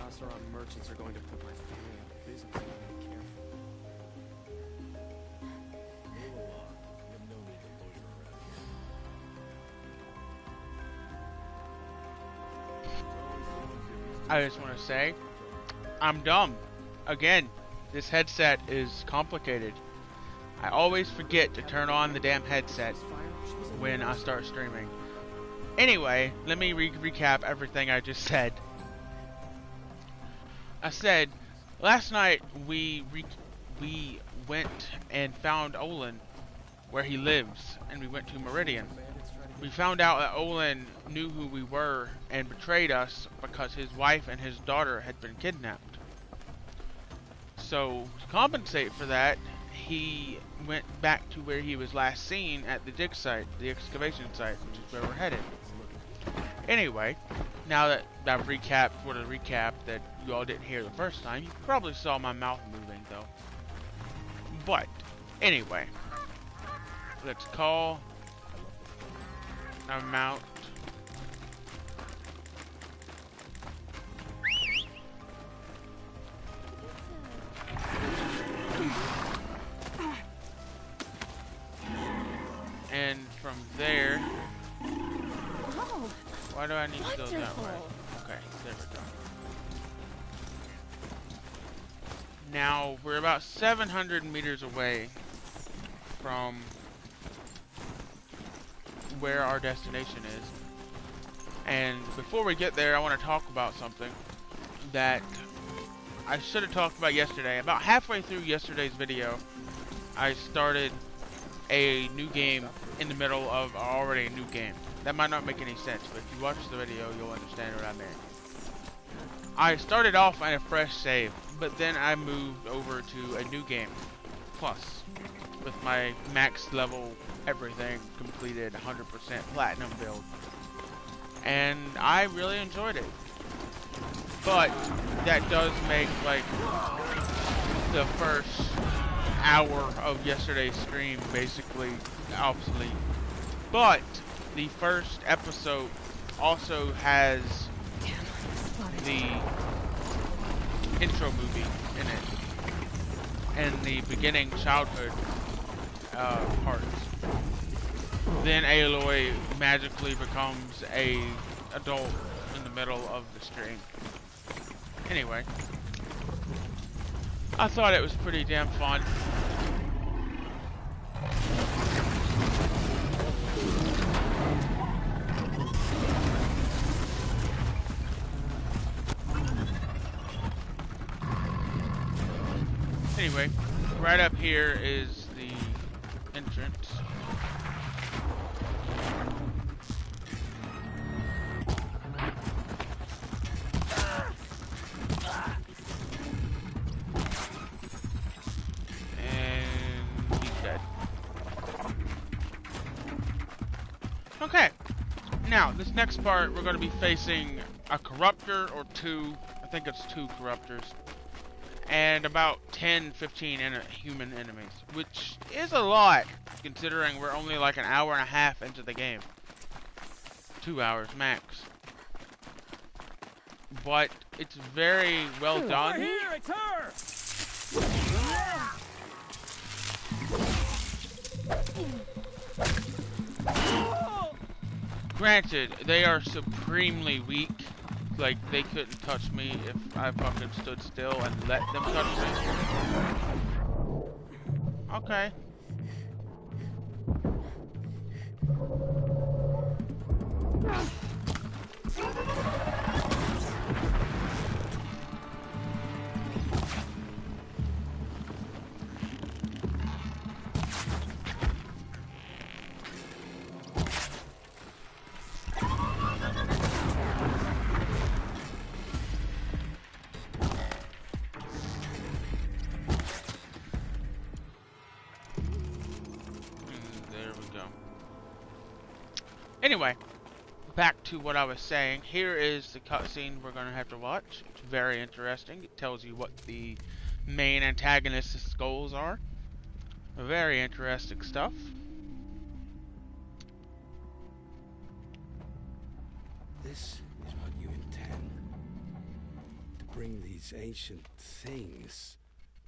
Rhinocéron merchants are going to put my family out of business if I'm not careful. Move along. You have no need to loiter around here. I just want to say, I'm dumb. Again, this headset is complicated. I always forget to turn on the damn headset when I start streaming. Anyway, let me recap everything I just said. I said, last night we went and found Olin where he lives, and we went to Meridian. We found out that Olin knew who we were and betrayed us because his wife and his daughter had been kidnapped. So, to compensate for that, he went back to where he was last seen at the dig site, the excavation site, which is where we're headed. Anyway, now that I've recapped what a recap that you all didn't hear the first time, you probably saw my mouth moving though. But, anyway, let's call our mount. And from there, why do I need to go that way? Okay, there we go. Now, we're about 700 meters away from where our destination is. And before we get there, I want to talk about something that I should have talked about yesterday. About halfway through yesterday's video, I started a new game in the middle of already a new game. That might not make any sense, but if you watch the video, you'll understand what I mean. I started off on a fresh save, but then I moved over to a new game, plus, with my max level, everything completed, 100% platinum build. And I really enjoyed it. But that does make, like, the first hour of yesterday's stream basically obsolete. But the first episode also has the intro movie in it, and the beginning childhood parts. Then Aloy magically becomes a adult in the middle of the stream. Anyway, I thought it was pretty damn fun. Anyway, right up here is the entrance. And he's dead. Okay, now this next part we're going to be facing a corruptor or two. I think it's 2 corruptors. And about 10-15 human enemies, which is a lot, considering we're only like an hour and a half into the game. 2 hours max. But it's very well done. Here, it's her! Granted, they are supremely weak. Like, they couldn't touch me if I fucking stood still and let them touch me. Okay. Anyway, back to what I was saying. Here is the cutscene we're going to have to watch. It's very interesting. It tells you what the main antagonist's goals are. Very interesting stuff. This is what you intend. To bring these ancient things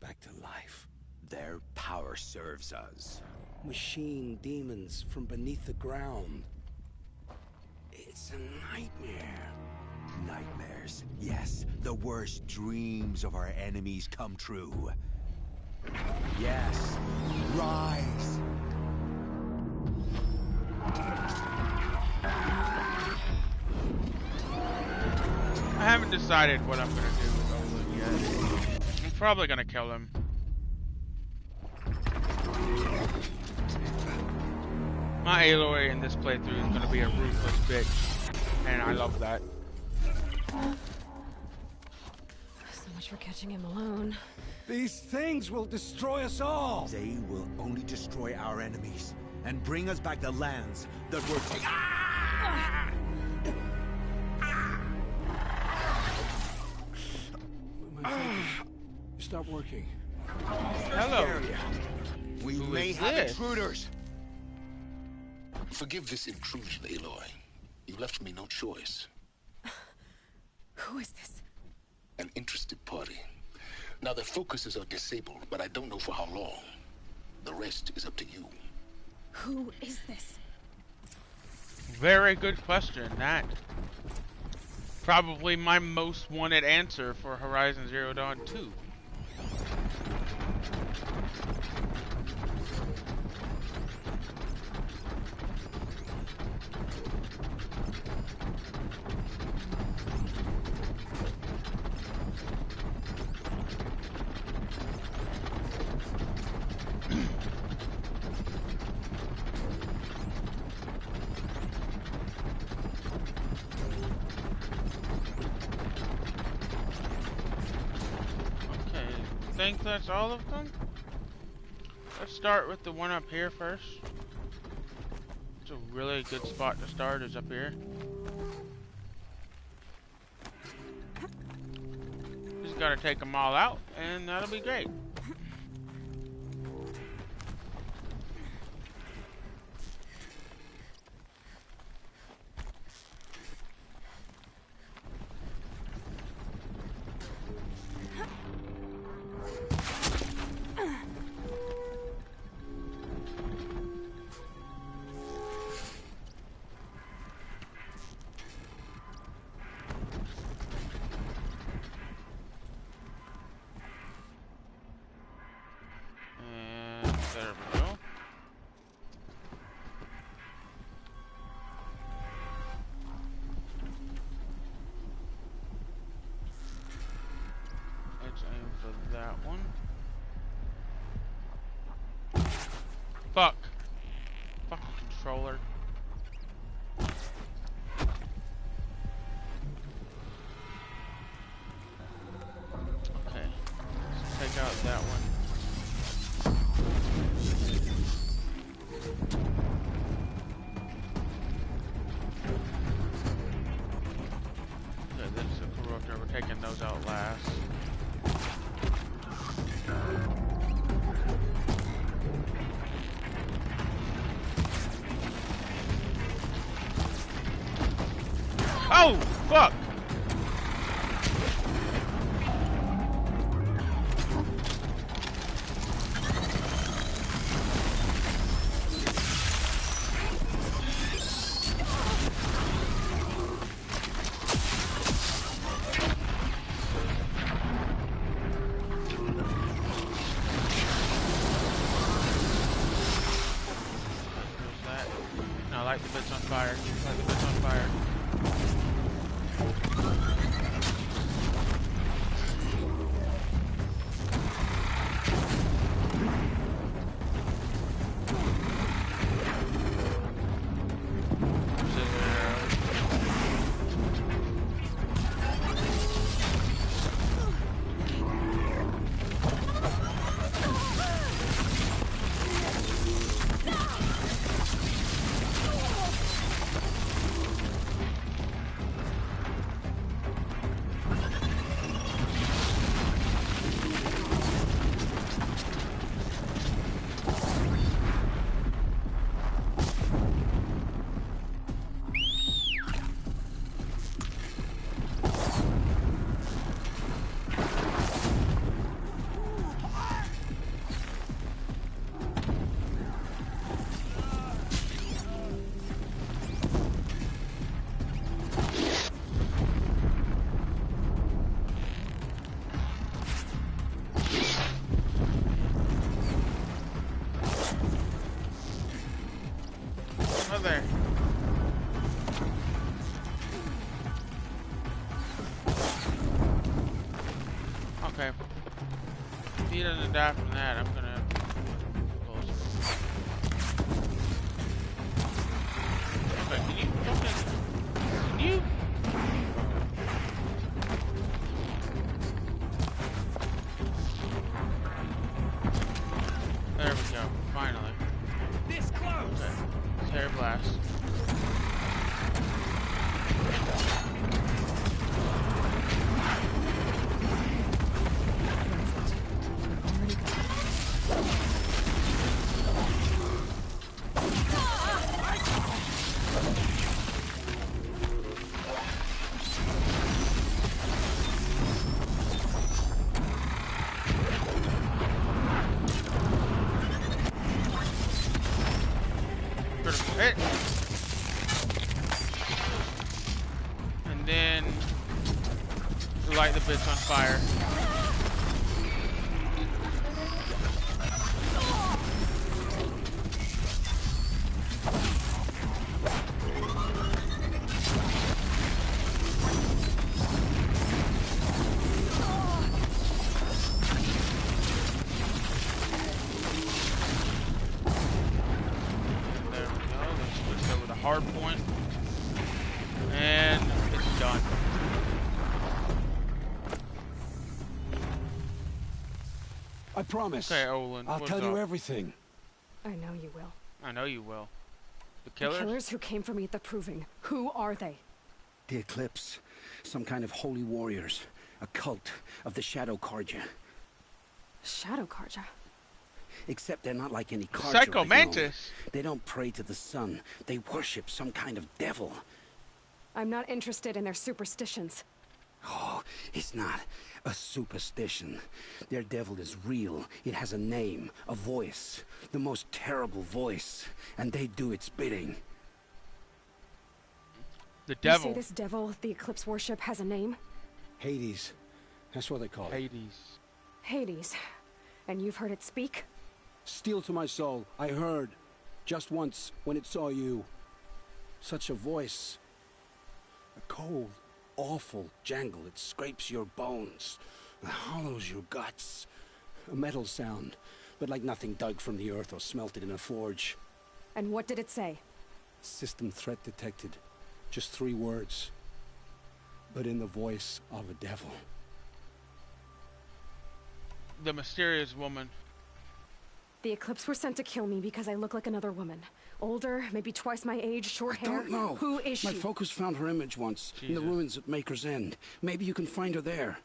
back to life? Their power serves us. Machine demons from beneath the ground. It's a nightmare. Nightmares. Yes, the worst dreams of our enemies come true. Yes, rise! I haven't decided what I'm gonna do with Olin yet. I'm probably gonna kill him. My Aloy in this playthrough is gonna be a ruthless bitch, and I love that. So much for catching him alone. These things will destroy us all! They will only destroy our enemies and bring us back the lands that were taken. Ah! Stop working. Hello. We Who may is have this? intruders. Forgive this intrusion, Aloy. You left me no choice. Who is this? An interested party. Now their focuses are disabled, but I don't know for how long. The rest is up to you. Who is this? Very good question. That probably my most wanted answer for Horizon Zero Dawn 2. I think that's all of them. Let's start with the one up here first. It's a really good spot to start, is up here. Just gotta take them all out, and that'll be great. There we go. Let's aim for that one. Fuck. Fucking controller. Okay. Let's take out that one. Okay, this is a corruptor. We're taking those out last. Oh, fuck! Light the bits on fire. Light the bits on fire. he doesn't die from that, I'm gonna close it. Okay, can you can you there we go, finally. This close. Okay. Tear blast. Hit. And then light the bits on fire. Hard point, and it's done. I promise. Okay, Olin, I'll what's tell you up? everything. I know you will. I know you will. The The killers? killers who came for me at the Proving. Who are they? The Eclipse. Some kind of holy warriors. A cult of the Shadow Karja. Shadow Karja. Except they're not like any Karja Psycho I've known. Mantis. They don't pray to the sun. They worship some kind of devil. I'm not interested in their superstitions. Oh, it's not a superstition. Their devil is real. It has a name, a voice. The most terrible voice. And they do its bidding. The You say devil. this devil the Eclipse worship has a name? Hades. That's what they call it. Hades. Hades. And you've heard it speak? Steel to my soul. I heard. Just once, when it saw you. Such a voice. A cold, awful jangle. It scrapes your bones. It hollows your guts. A metal sound, but like nothing dug from the earth or smelted in a forge. And what did it say? System threat detected. Just 3 words. But in the voice of a devil. The mysterious woman. The Eclipse were sent to kill me because I look like another woman. Older, maybe twice my age, short I hair. don't know. Who is My she? focus found her image once, in the Jesus. ruins at Maker's End. Maybe you can find her there.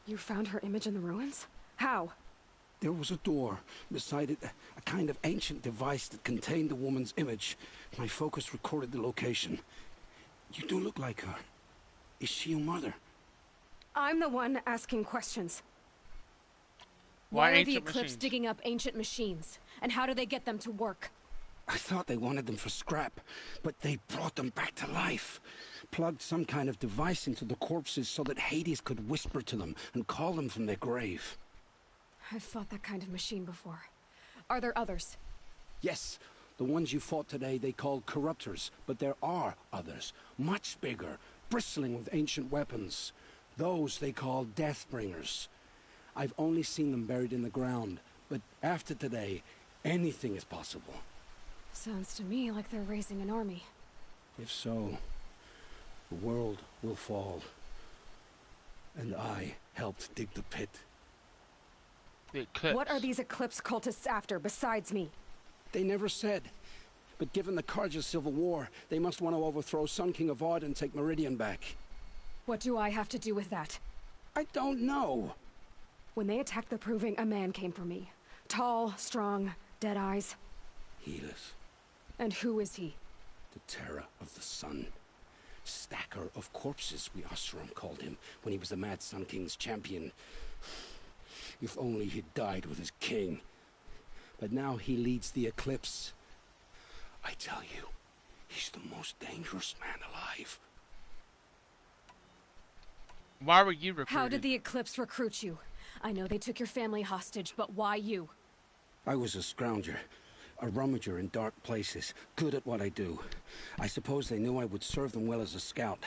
You found her image in the ruins? How? There was a door. Beside it, a kind of ancient device that contained the woman's image. My focus recorded the location. You do look like her. Is she your mother? I'm the one asking questions. Why are the ancient Eclipse machines? digging up ancient machines? And how do they get them to work? I thought they wanted them for scrap, but they brought them back to life. Plugged some kind of device into the corpses so that Hades could whisper to them and call them from their grave. I've fought that kind of machine before. Are there others? Yes, the ones you fought today they called corruptors, but there are others, much bigger, bristling with ancient weapons. Those they call Deathbringers. I've only seen them buried in the ground, but after today, anything is possible. Sounds to me like they're raising an army. If so, the world will fall. And I helped dig the pit. The Eclipse. What are these Eclipse cultists after besides me? They never said. But given the Karja civil war, they must want to overthrow Sun King of Odd and take Meridian back. What do I have to do with that? I don't know. When they attacked the Proving, a man came for me. Tall, strong, dead eyes. Healers, And who is he? the terror of the sun. Stacker of corpses, we Oseram called him, when he was the Mad Sun King's champion. If only he'd died with his king. But now he leads the Eclipse. I tell you, he's the most dangerous man alive. Why were you recruited? How did the Eclipse recruit you? I know they took your family hostage, but why you? I was a scrounger, a rummager in dark places, good at what I do. I suppose they knew I would serve them well as a scout.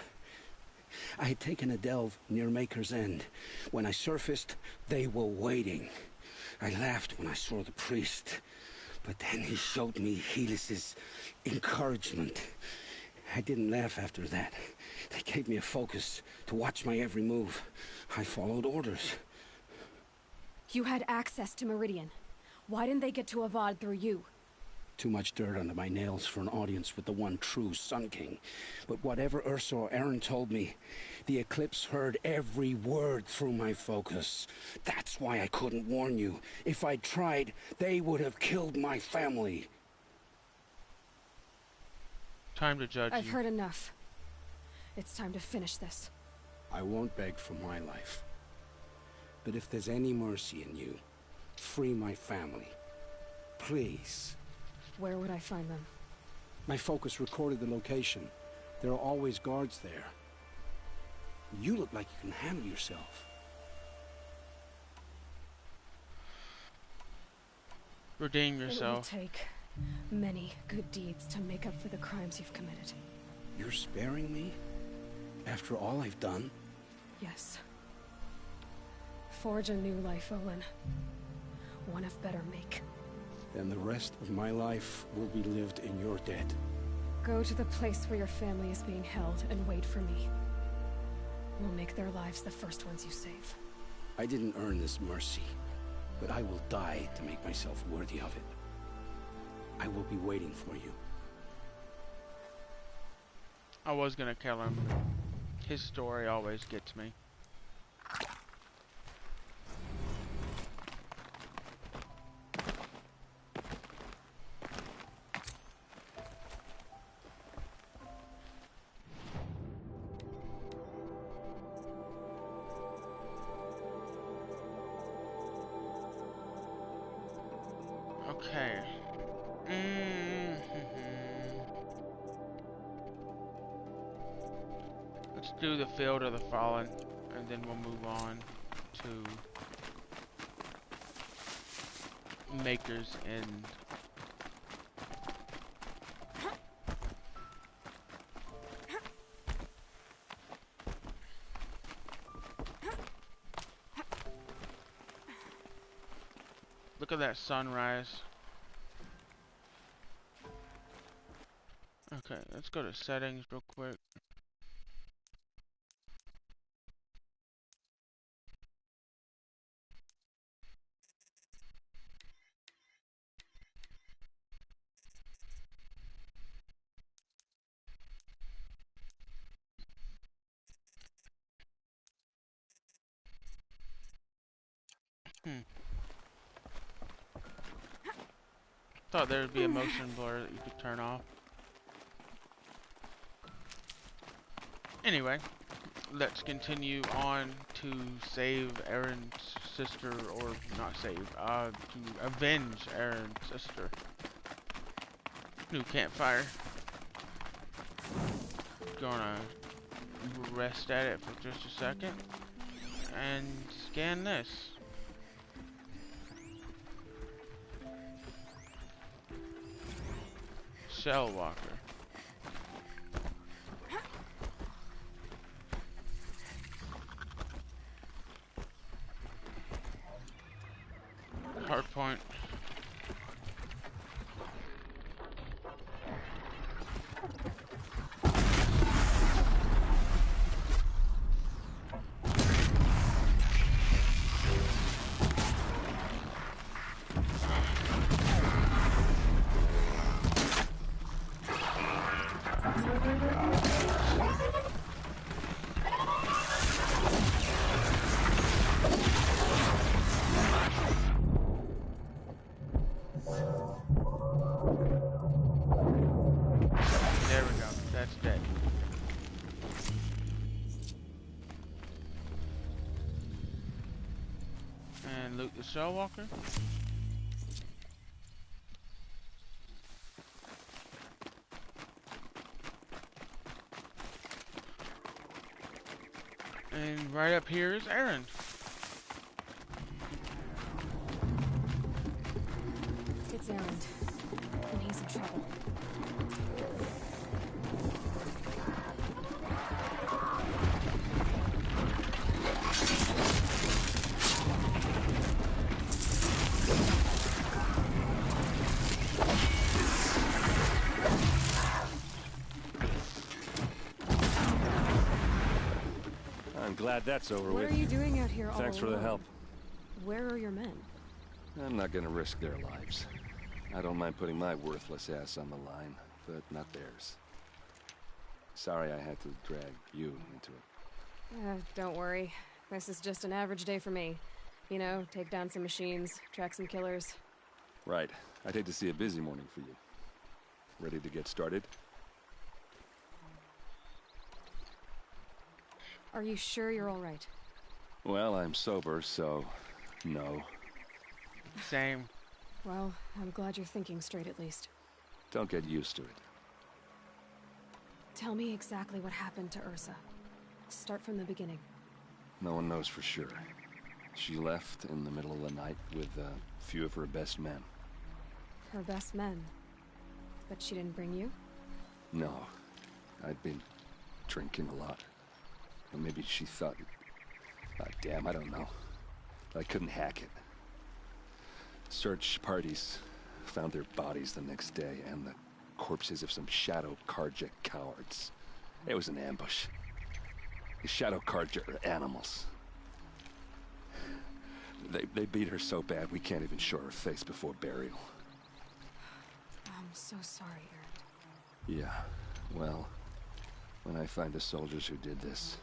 I had taken a delve near Maker's End. When I surfaced, they were waiting. I laughed when I saw the priest, but then he showed me Helis's encouragement. I didn't laugh after that. They gave me a focus to watch my every move. I followed orders. You had access to Meridian. Why didn't they get to Avad through you? Too much dirt under my nails for an audience with the one true Sun King. But whatever Ursa or Aaron told me, the Eclipse heard every word through my focus. That's why I couldn't warn you. If I'd tried, they would have killed my family. Time to judge I've you. heard enough. It's time to finish this. I won't beg for my life. But if there's any mercy in you, free my family. Please. Where would I find them? My focus recorded the location. There are always guards there. You look like you can handle yourself. Redeem It will yourself. take many good deeds to make up for the crimes you've committed. You're sparing me? After all I've done? Yes. Forge a new life, Olin. One of better make. Then the rest of my life will be lived in your debt. Go to the place where your family is being held and wait for me. We'll make their lives the first ones you save. I didn't earn this mercy, but I will die to make myself worthy of it. I will be waiting for you. I was gonna kill him. His story always gets me. Okay. Let's do the Field of the Fallen, and then we'll move on to Maker's End. Look at that sunrise. Okay, let's go to settings real quick. Thought there would be a motion blur that you could turn off. Anyway, let's continue on to save Aaron's sister, or not save, to avenge Aaron's sister. New campfire. Gonna rest at it for just a second and scan this. Shell walker. Hard point. Loot the Shell Walker. And right up here is Aaron. It's Aaron, and he's in trouble. I'm glad that's over What with. are you doing out here all Thanks for the alone? help. Where are your men? I'm not gonna risk their lives. I don't mind putting my worthless ass on the line, but not theirs. Sorry I had to drag you into it. Don't worry. This is just an average day for me. You know, take down some machines, track some killers. Right. I'd hate to see a busy morning for you. Ready to get started? Are you sure you're all right? Well, I'm sober, so no. Same. Well, I'm glad you're thinking straight at least. Don't get used to it. Tell me exactly what happened to Ursa. Start from the beginning. No one knows for sure. She left in the middle of the night with a few of her best men. Her best men. But she didn't bring you? No. I'd been drinking a lot. Or maybe she thought... damn, I don't know. I couldn't hack it. Search parties found their bodies the next day, and the corpses of some Shadow Karja cowards. It was an ambush. The Shadow Karja are animals. They beat her so bad we can't even show her face before burial. I'm so sorry, Erend. Yeah, well, when I find the soldiers who did this,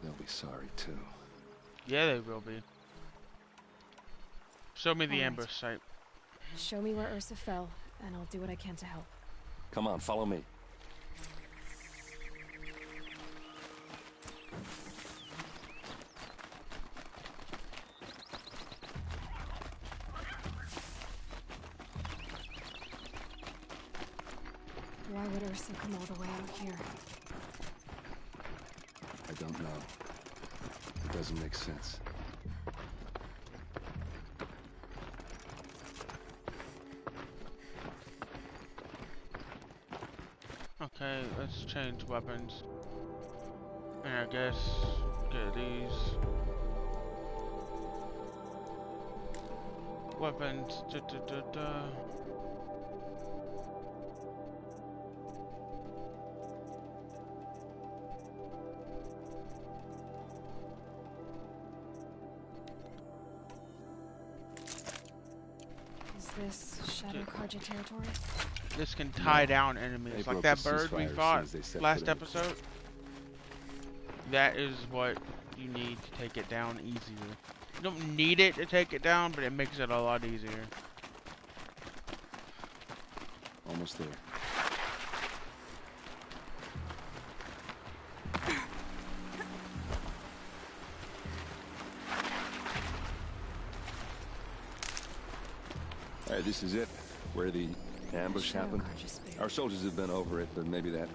they'll be sorry too. Yeah, they will be. Show me the All right. ambush site. Show me where Ursa fell, and I'll do what I can to help. Come on, follow me. Why would Ursa come all the way out here? I don't know. It doesn't make sense. Okay, let's change weapons. And I guess get these weapons. Is this Shadow Karja territory? This can tie down enemies, They like broke that the bird we ceasefire as fought soon as they set last foot in. episode. That is what you need to take it down easier. You don't need it to take it down, but it makes it a lot easier. Almost there. Alright, this is it. Where the ambush Shadow happened. Karja spear. Our soldiers have been over it, but maybe that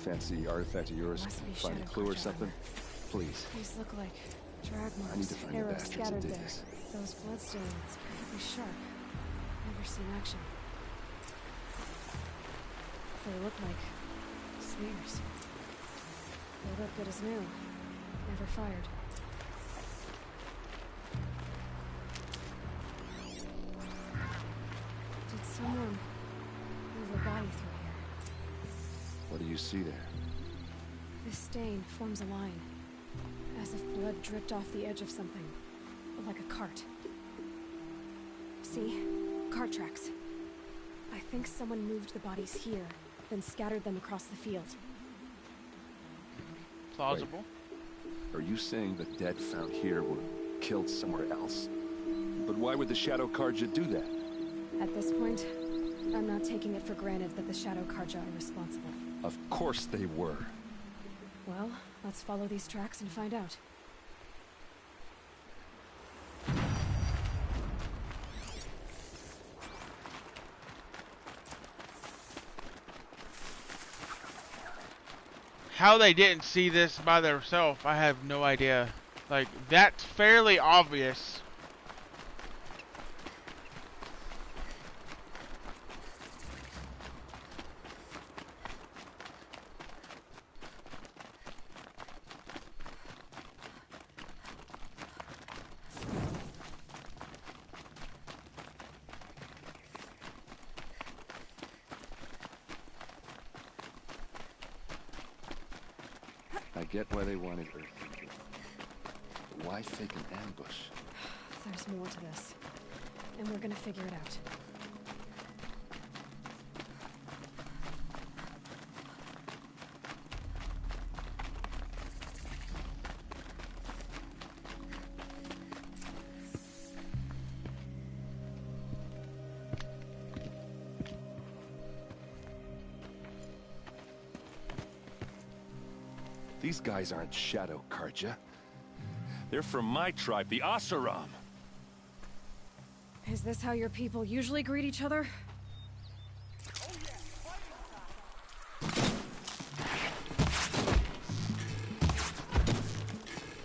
fancy artifact of yours Must can be find a Shadow clue or Karja something. armor. Please. These look like drag marks. I need to find the arrows bastards that scattered did there. this. Those bloodstains, pretty sharp. Never seen action. They look like spears. They look good as new. Never fired. Did someone move a body through here? What do you see there? This stain forms a line, as if blood dripped off the edge of something, like a cart. See? Cart tracks. I think someone moved the bodies here, then scattered them across the field. Plausible. Are you saying the dead found here were killed somewhere else? But why would the Shadow Karja do that? At this point, I'm not taking it for granted that the Shadow Karja are responsible. Of course they were. Well, let's follow these tracks and find out. How they didn't see this by themselves, I have no idea. Like, that's fairly obvious. I get why they wanted Earth. Why fake an ambush? There's more to this. And we're gonna figure it out. These guys aren't Shadow Karja. They're from my tribe, the Asaram. Is this how your people usually greet each other?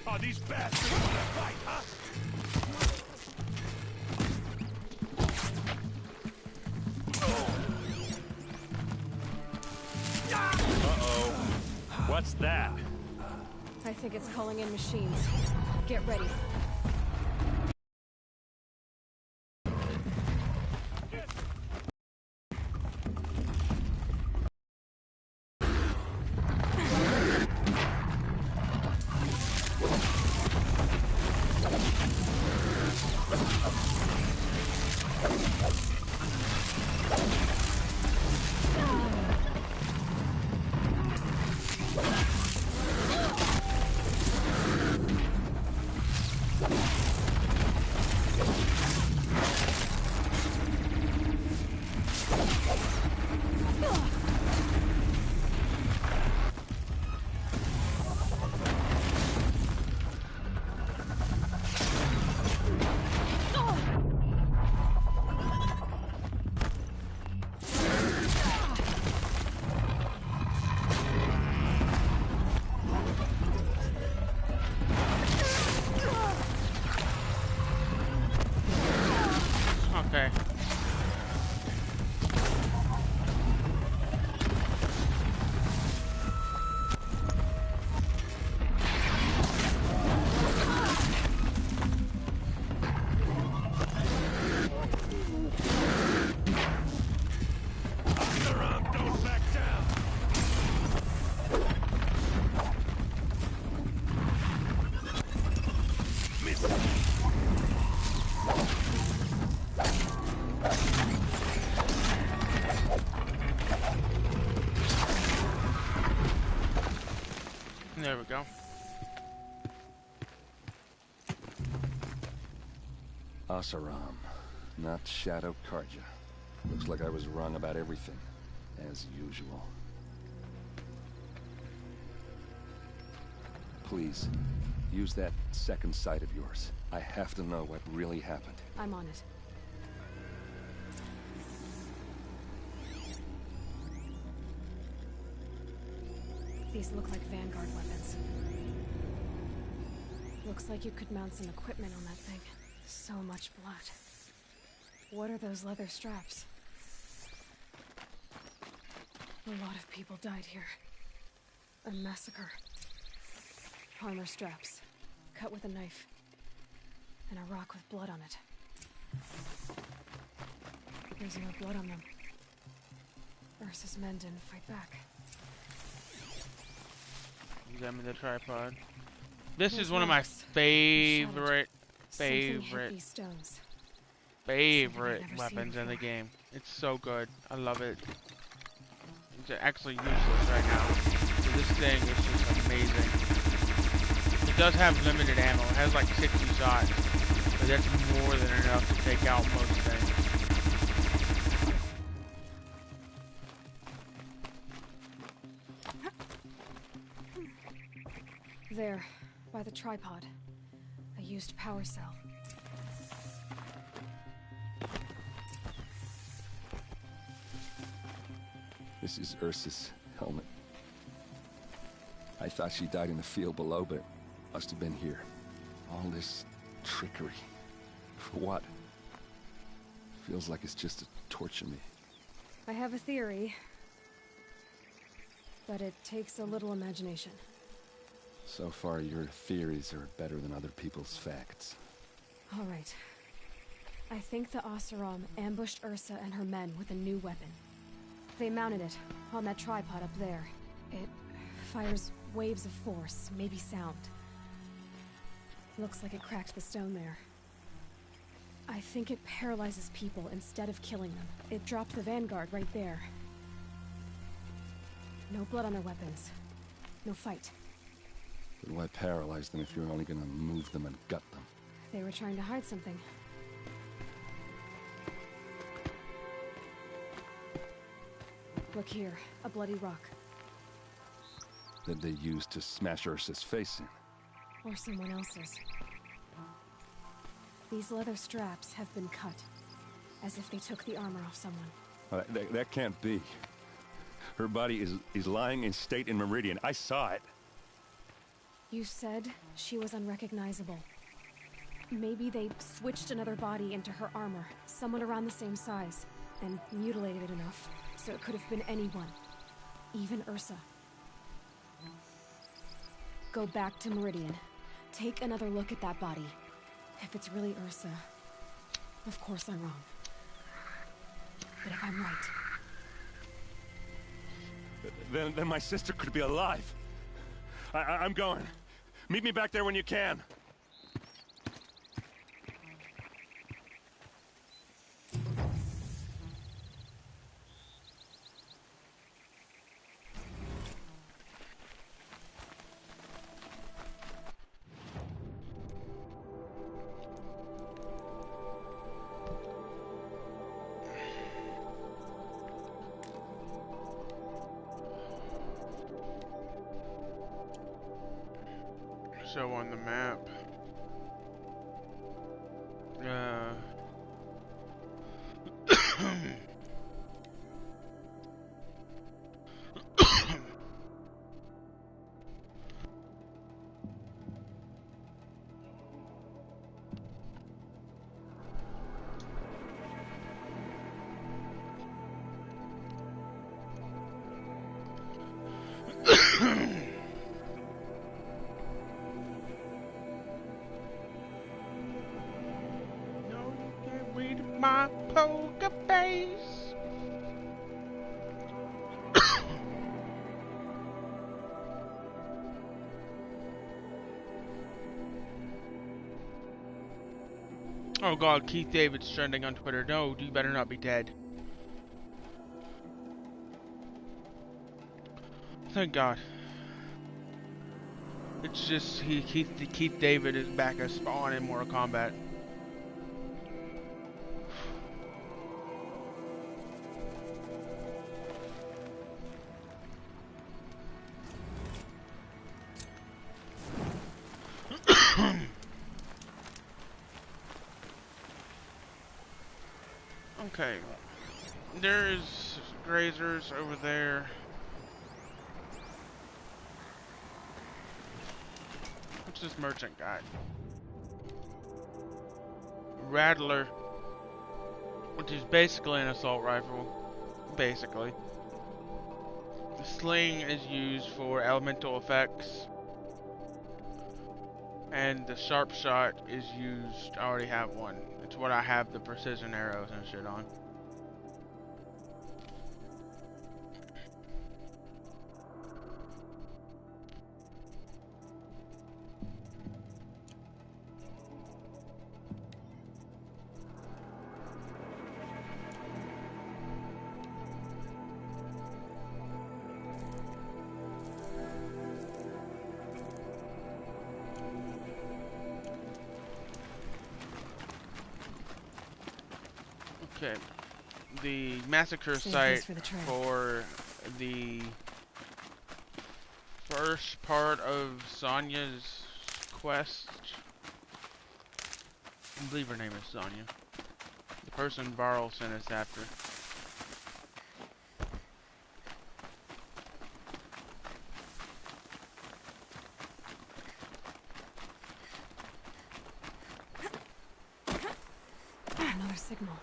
Oh, these bastards want to fight, huh? Uh-oh. What's that? I think it's calling in machines. Get ready. Okay. Don't back down. There we go. Asaram, not Shadow Karja. Looks like I was wrong about everything, as usual. Please, use that second sight of yours. I have to know what really happened. I'm on it. These look like Vanguard weapons. Looks like you could mount some equipment on that thing. So much blood. What are those leather straps? A lot of people died here. A massacre. Armor straps, cut with a knife. And a rock with blood on it. There's no blood on them. Ursa's men didn't fight back. Examine the tripod. This There's is one of my rocks. favorite Something hit these stones. favorite Something I've never weapons seen in the before. game. It's so good. I love it. It's actually useless right now. So this thing is just amazing. It does have limited ammo. It has like 60 shots. But that's more than enough to take out most things. There, by the tripod. A used power cell. This is Ursa's helmet. I thought she died in the field below, but must have been here. All this trickery. For what? Feels like it's just to torture me. I have a theory. But it takes a little imagination. So far, your theories are better than other people's facts. All right. I think the Asaram ambushed Ursa and her men with a new weapon. They mounted it on that tripod up there. It fires waves of force, maybe sound. Looks like it cracked the stone there. I think it paralyzes people instead of killing them. It dropped the vanguard right there. No blood on their weapons. No fight. But why paralyze them if you're only gonna move them and gut them? They were trying to hide something. Look here, a bloody rock. That they used to smash Ursa's face in. Or someone else's. These leather straps have been cut, as if they took the armor off someone. That can't be. Her body is lying in state in Meridian. I saw it. You said she was unrecognizable. Maybe they switched another body into her armor, someone around the same size, and mutilated it enough, so it could have been anyone. Even Ursa. Go back to Meridian. Take another look at that body. If it's really Ursa, of course I'm wrong. But if I'm right... Then my sister could be alive. I'm going. Meet me back there when you can. So on the map, my poker face. Oh god, Keith David's trending on Twitter. No, you better not be dead. Thank god. It's just Keith David is back as Spawn in Mortal Kombat. Okay, there's grazers over there. What's this merchant guy? Rattler, which is basically an assault rifle. Basically. The sling is used for elemental effects. And the sharp shot is used, I already have one. It's what I have the precision arrows and shit on. Okay, the massacre site for the first part of Sonya's quest. I believe her name is Sonya. The person Varl sent us after. Another signal.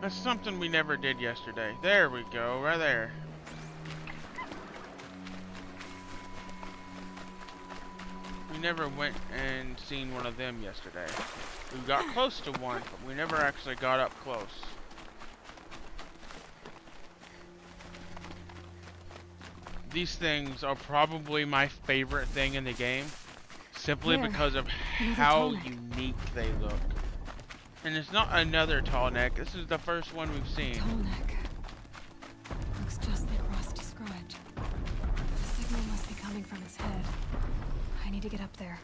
That's something we never did yesterday. There we go, right there. We never went and seen one of them yesterday. We got close to one, but we never actually got up close. These things are probably my favorite thing in the game, simply because of how unique they look. And it's not another tall neck. This is the first one we've seen. Tall neck. Looks just like Ross described. The signal must be coming from its head. I need to get up there.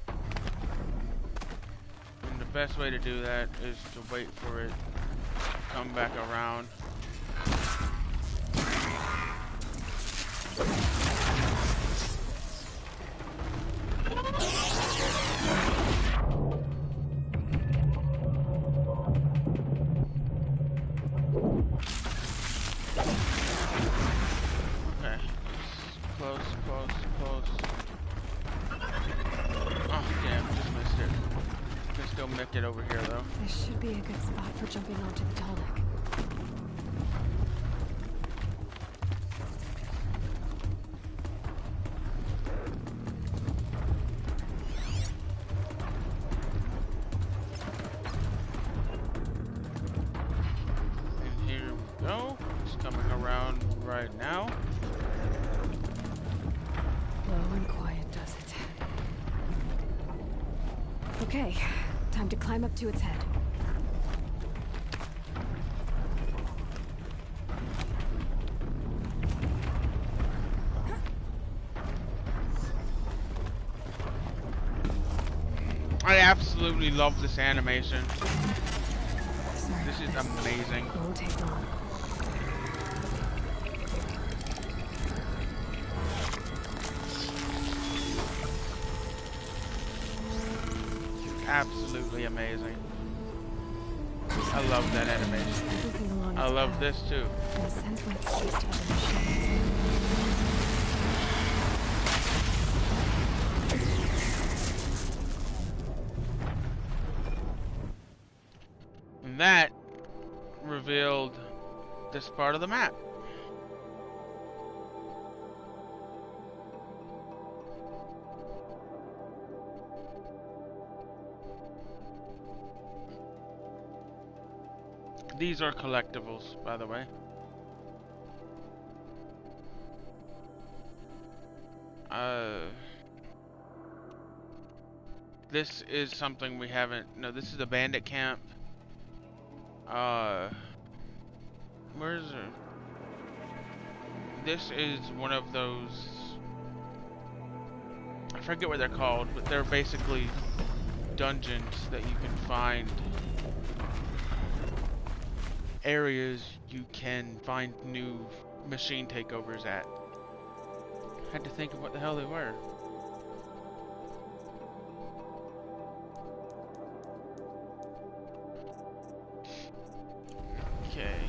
And the best way to do that is to wait for it to come back around. It over here though. This should be a good spot for jumping onto the tall neck. And here we go. It's coming around right now. Low and quiet does it. Okay. Time to climb up to its head. I absolutely love this animation. Sorry this is amazing. It won't take long. Absolutely amazing. I love that animation. I love this too. And that revealed this part of the map. These are collectibles, by the way. This is something we haven't... No, this is a bandit camp. Where's it? This is one of those... I forget what they're called, but they're basically dungeons that you can find. Areas you can find new machine takeovers at. Had to think of what the hell they were. Okay.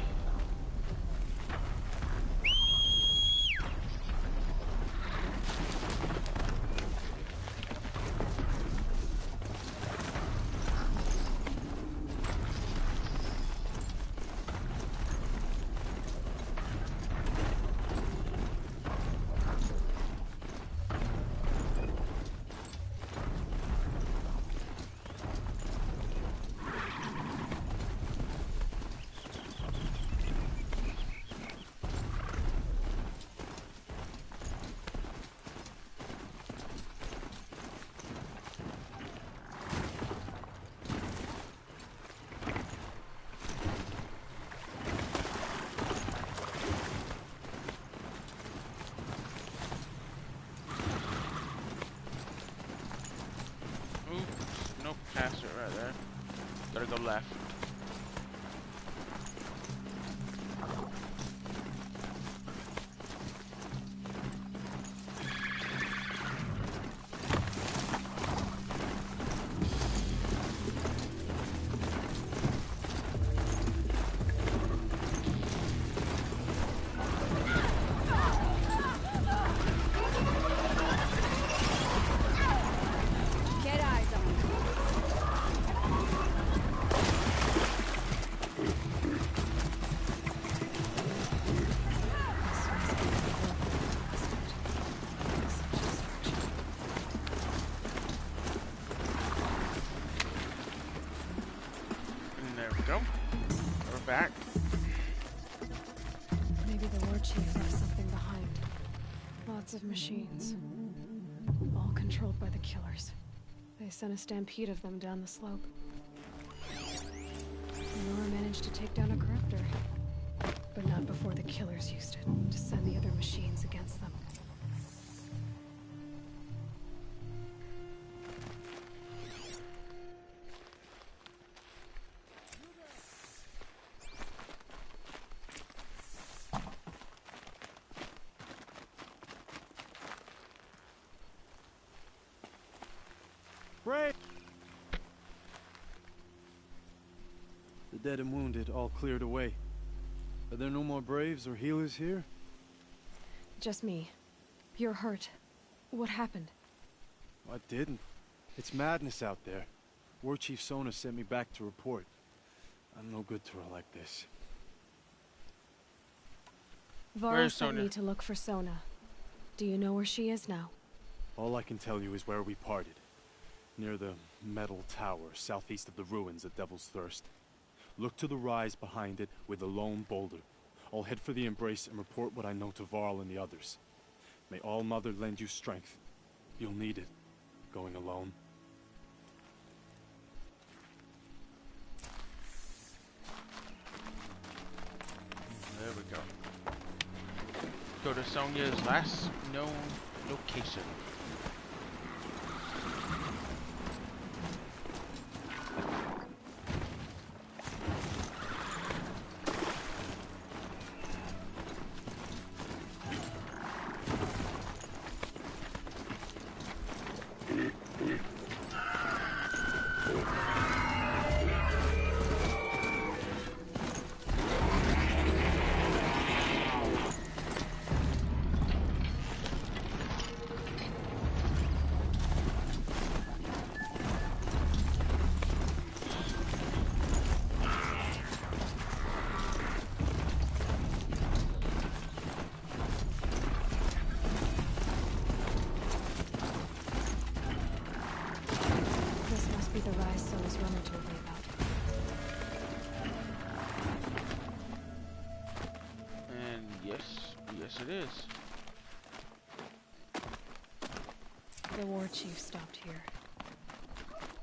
Past it right there. Gotta go left. back. Maybe the war chief left something behind. Lots of machines. All controlled by the killers. They sent a stampede of them down the slope. Nora managed to take down a corruptor. But not before the killers used it to send the other machines against them. Brave! The dead and wounded all cleared away. Are there no more braves or healers here? Just me. You're hurt. What happened? I didn't. It's madness out there. War Chief Sona sent me back to report. I'm no good to her like this. Varro sent me to look for Sona. Do you know where she is now? All I can tell you is where we parted. Near the metal tower, southeast of the ruins at Devil's Thirst. Look to the rise behind it with a lone boulder. I'll head for the embrace and report what I know to Varl and the others. May All Mother lend you strength. You'll need it, going alone. There we go. Go to Sonya's last known location. It is. The war chief stopped here.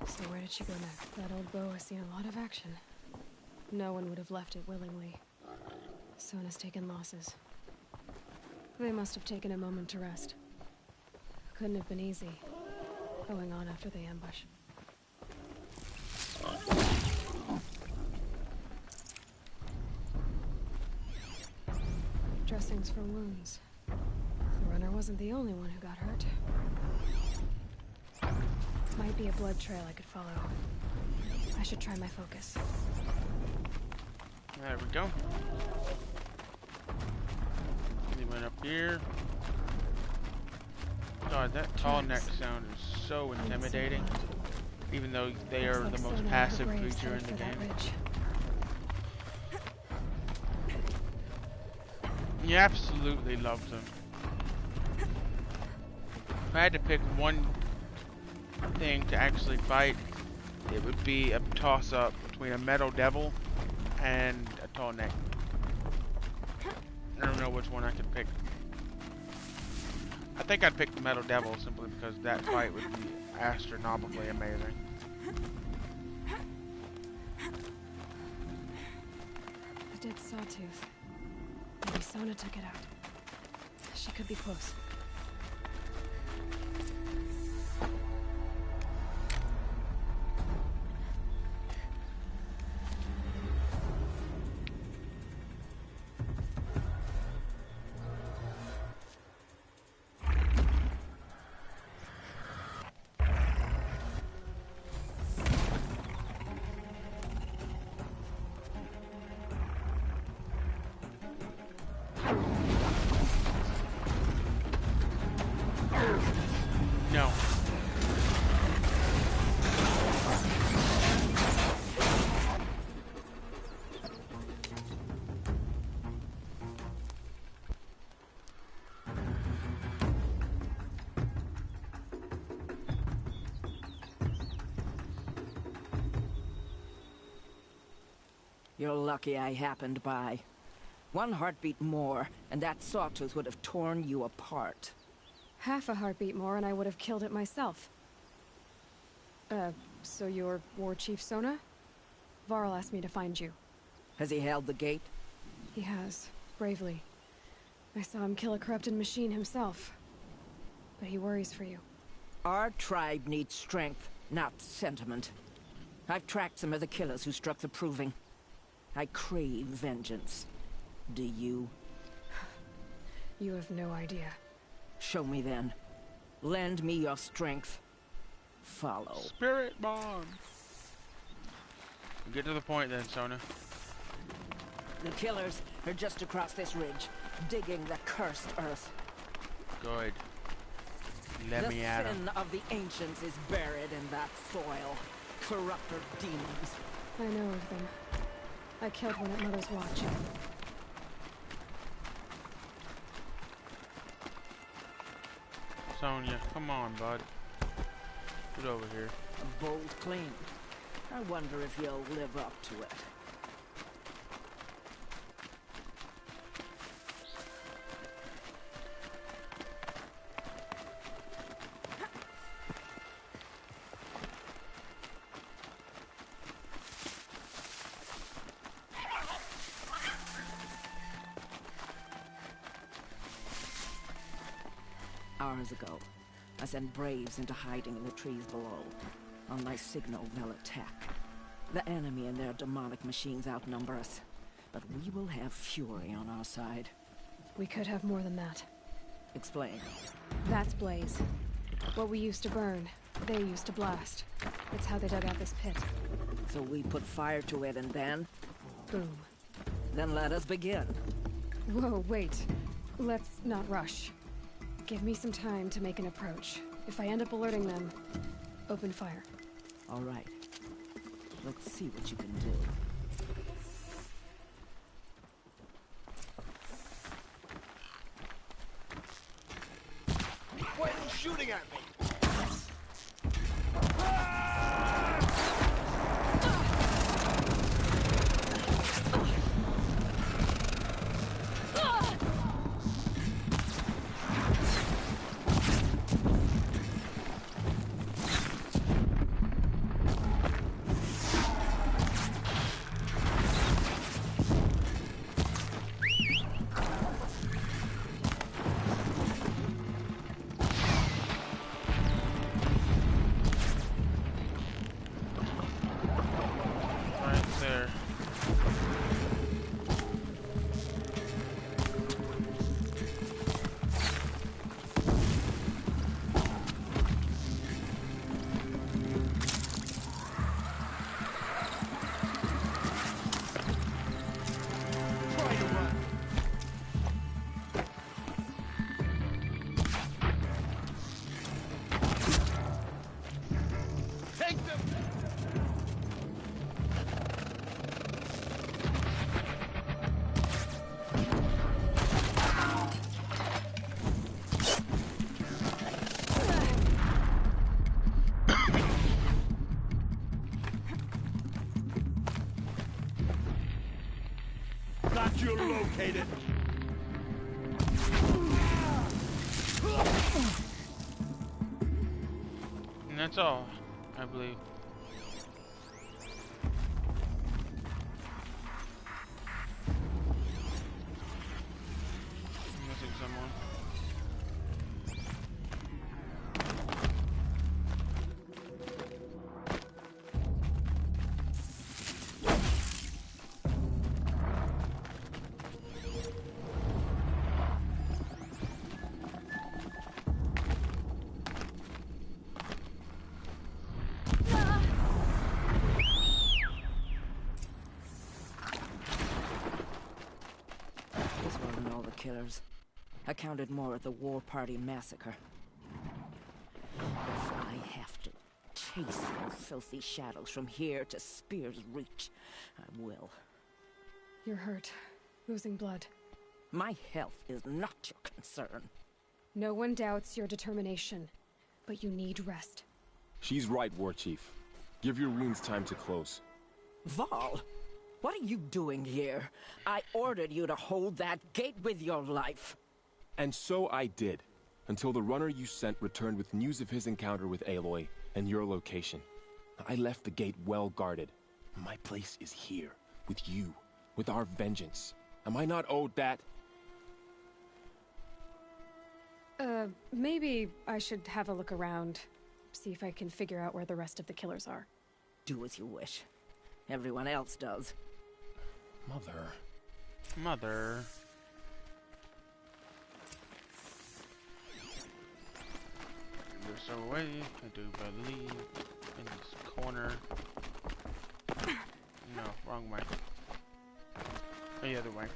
So where did she go next? That old bow has seen a lot of action. No one would have left it willingly. Sona's taken losses. They must have taken a moment to rest. Couldn't have been easy, going on after the ambush. Dressings for wounds. The runner wasn't the only one who got hurt. Might be a blood trail I could follow. I should try my focus. There we go. He went up here. God, that tall neck sound is so intimidating. Even though they are the most passive creature in the game. You absolutely loved them. If I had to pick one thing to actually fight, it would be a toss-up between a metal devil and a tall neck. I don't know which one I could pick. I think I'd pick the metal devil simply because that fight would be astronomically amazing. The dead sawtooth. Maybe Sona took it out. She could be close. You're lucky I happened by. One heartbeat more, and that sawtooth would have torn you apart. Half a heartbeat more and I would have killed it myself. So you're War Chief Sona? Varl asked me to find you. Has he held the gate? He has, bravely. I saw him kill a corrupted machine himself. But he worries for you. Our tribe needs strength, not sentiment. I've tracked some of the killers who struck the Proving. I crave vengeance. Do you? You have no idea. Show me then. Lend me your strength. Follow. Spirit bomb. Get to the point then, Sona. The killers are just across this ridge, digging the cursed earth. Good. Let me at The 'em. sin of the ancients is buried in that soil. Corrupter demons. I know of them. I killed one at Mother's Watch. Sonya, come on, bud. Get over here. A bold claim. I wonder if you'll live up to it. Hours ago, I sent braves into hiding in the trees below. On my signal, they'll attack. The enemy and their demonic machines outnumber us, but we will have fury on our side. We could have more than that. Explain. That's Blaze. What we used to burn, they used to blast. It's how they dug out this pit. So we put fire to it and then? Boom. Then let us begin. Whoa, wait. Let's not rush. Give me some time to make an approach. If I end up alerting them, open fire. All right. Let's see what you can do. Why are you shooting at me? Got you located. And that's all, I believe. I'm missing someone. Killers. I counted more at the War Party massacre. If I have to chase those filthy shadows from here to Spear's Reach, I will. You're hurt. Losing blood. My health is not your concern. No one doubts your determination, but you need rest. She's right, War Chief. Give your wounds time to close. Varl! What are you doing here? I ordered you to hold that gate with your life. And so I did, until the runner you sent returned with news of his encounter with Aloy and your location. I left the gate well guarded. My place is here, with you, with our vengeance. Am I not owed that? Maybe I should have a look around. See if I can figure out where the rest of the killers are. Do as you wish. Everyone else does. Mother. This away, I do believe. In this corner. No, wrong way. The other way.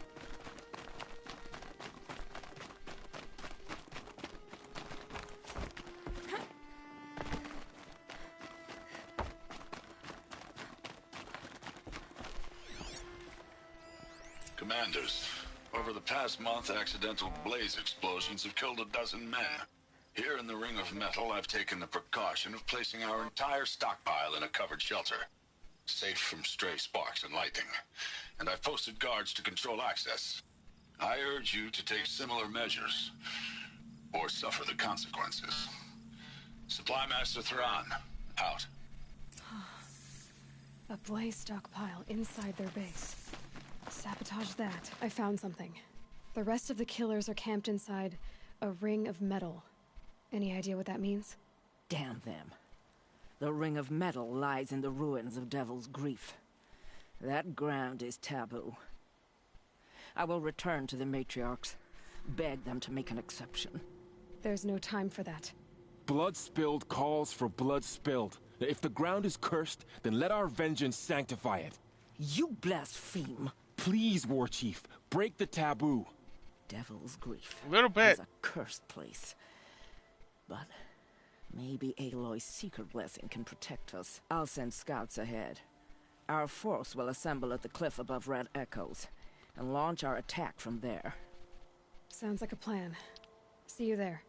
Commanders, over the past month, accidental blaze explosions have killed 12 men. Here in the Ring of Metal, I've taken the precaution of placing our entire stockpile in a covered shelter, safe from stray sparks and lightning. And I've posted guards to control access. I urge you to take similar measures, or suffer the consequences. Supply Master Thrawn, out. A blaze stockpile inside their base. Sabotage that. I found something. The rest of the killers are camped inside a ring of metal. Any idea what that means? Damn them. The Ring of Metal lies in the ruins of Devil's Grief. That ground is taboo. I will return to the matriarchs, beg them to make an exception. There's no time for that. Blood spilled calls for blood spilled. If the ground is cursed, then let our vengeance sanctify it. You blaspheme. Please, War Chief, break the taboo. Devil's Grief. A little bit. Is a cursed place. But maybe Aloy's secret blessing can protect us. I'll send scouts ahead. Our force will assemble at the cliff above Red Echoes and launch our attack from there. Sounds like a plan. See you there.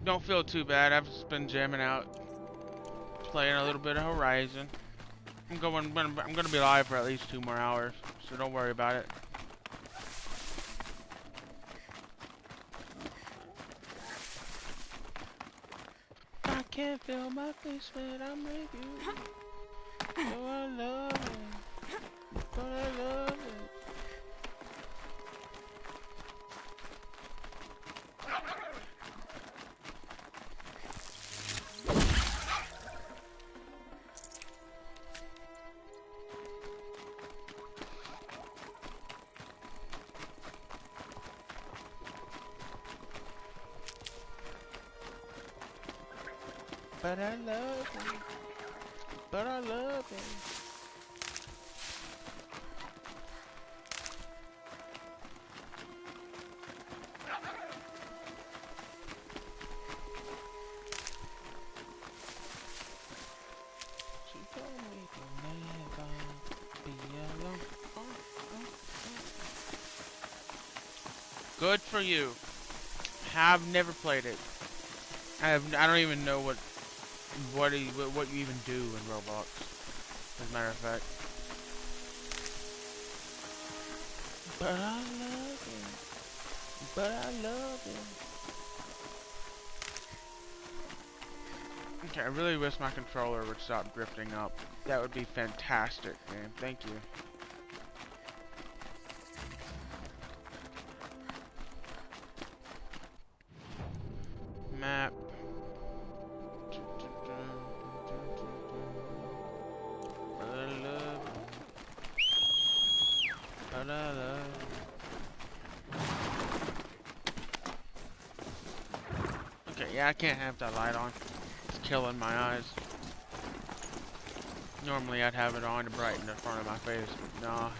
Don't feel too bad. I've just been jamming out, playing a little bit of Horizon. I'm gonna be live for at least 2 more hours, so don't worry about it. I can't feel my face when I'm with you. So I love it, but I love it. But I love it. But I love it. She told me to never be alone. Good for you. Have never played it. I don't even know what you even do in Roblox, as a matter of fact. But I love it. But I love it. Okay, I really wish my controller would stop drifting up. That would be fantastic, man. Thank you. Map. Okay, yeah, I can't have that light on. It's killing my eyes. Normally I'd have it on to brighten the front of my face, but nah.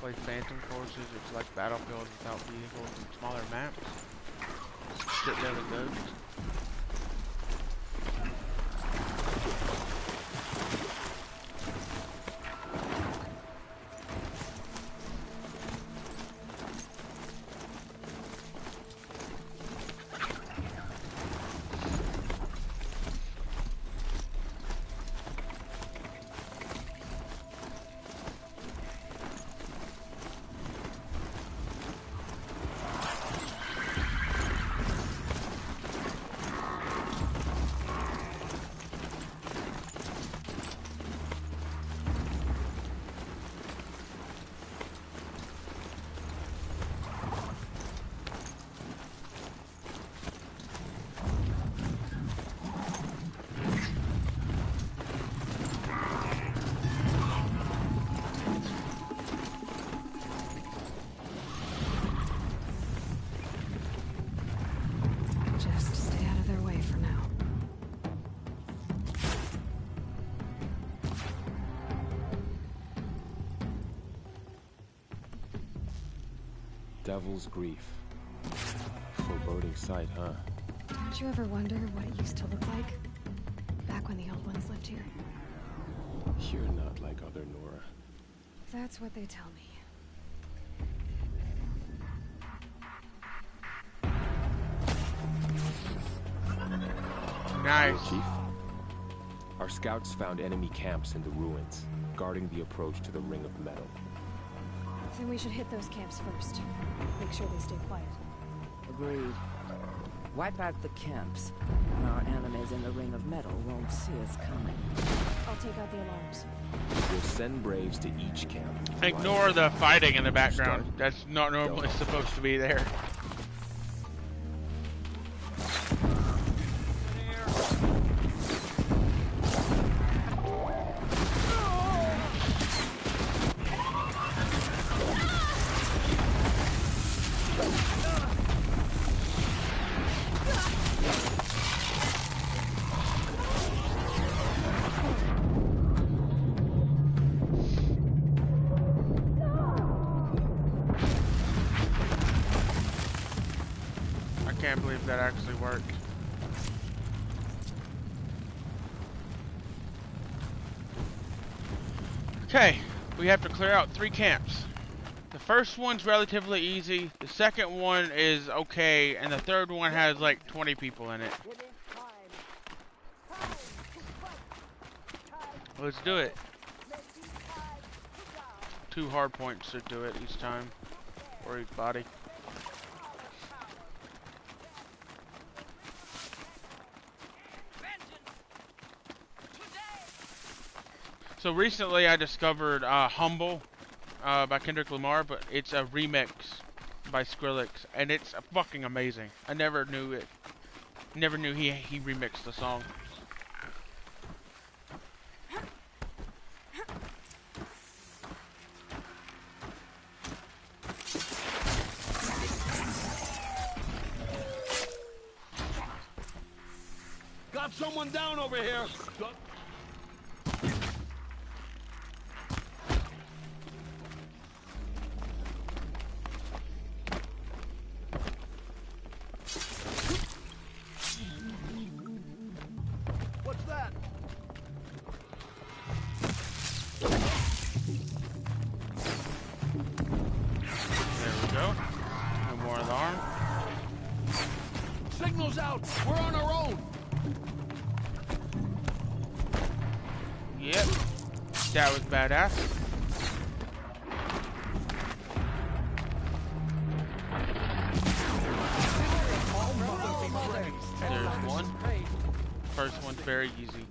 Play Phantom Forces, it's like Battlefield without vehicles and smaller maps. Shit never goes. Devil's Grief. Foreboding sight, huh? Don't you ever wonder what it used to look like? Back when the old ones lived here. You're not like other Nora. That's what they tell me. Nice. Chief, our scouts found enemy camps in the ruins, guarding the approach to the Ring of Metal. Then we should hit those camps first. Make sure they stay quiet. Agreed. Wipe out the camps, and our enemies in the Ring of Metal won't see us coming. I'll take out the alarms. We'll send Braves to each camp. Ignore the fighting in the background. That's not normally supposed to be there. I can't believe that actually worked. Okay, we have to clear out 3 camps. The first one's relatively easy, the second one is okay, and the third one has like 20 people in it. Let's do it. 2 hard points to do it each time, or each body. So recently I discovered Humble by Kendrick Lamar, but it's a remix by Skrillex, and it's fucking amazing. I never knew it. Never knew he remixed the song. Got someone down over here. What's that? There we go. No more alarm. Signal's out. We're on our own. Yep. That was badass. There's one. First one's very easy.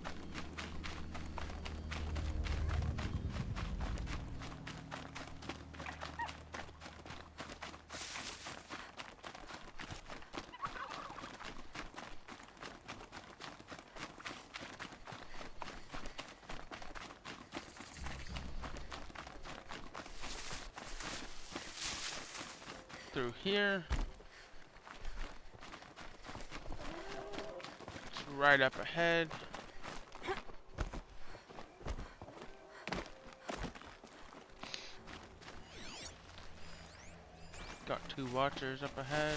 Through here. It's right up ahead. Got 2 watchers up ahead.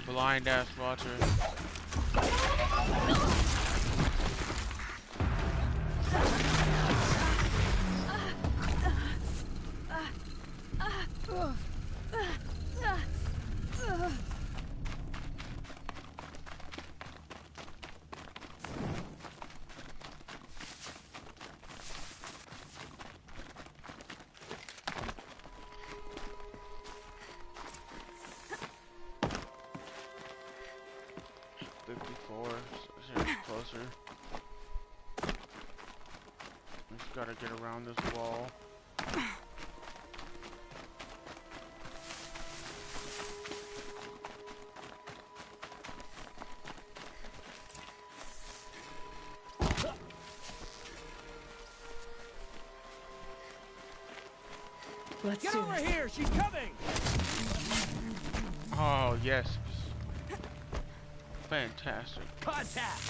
Blind ass watcher. Closer. Just gotta get around this wall. Let's Get do over this. here. She's coming. Oh, yes. fantastic. Contact!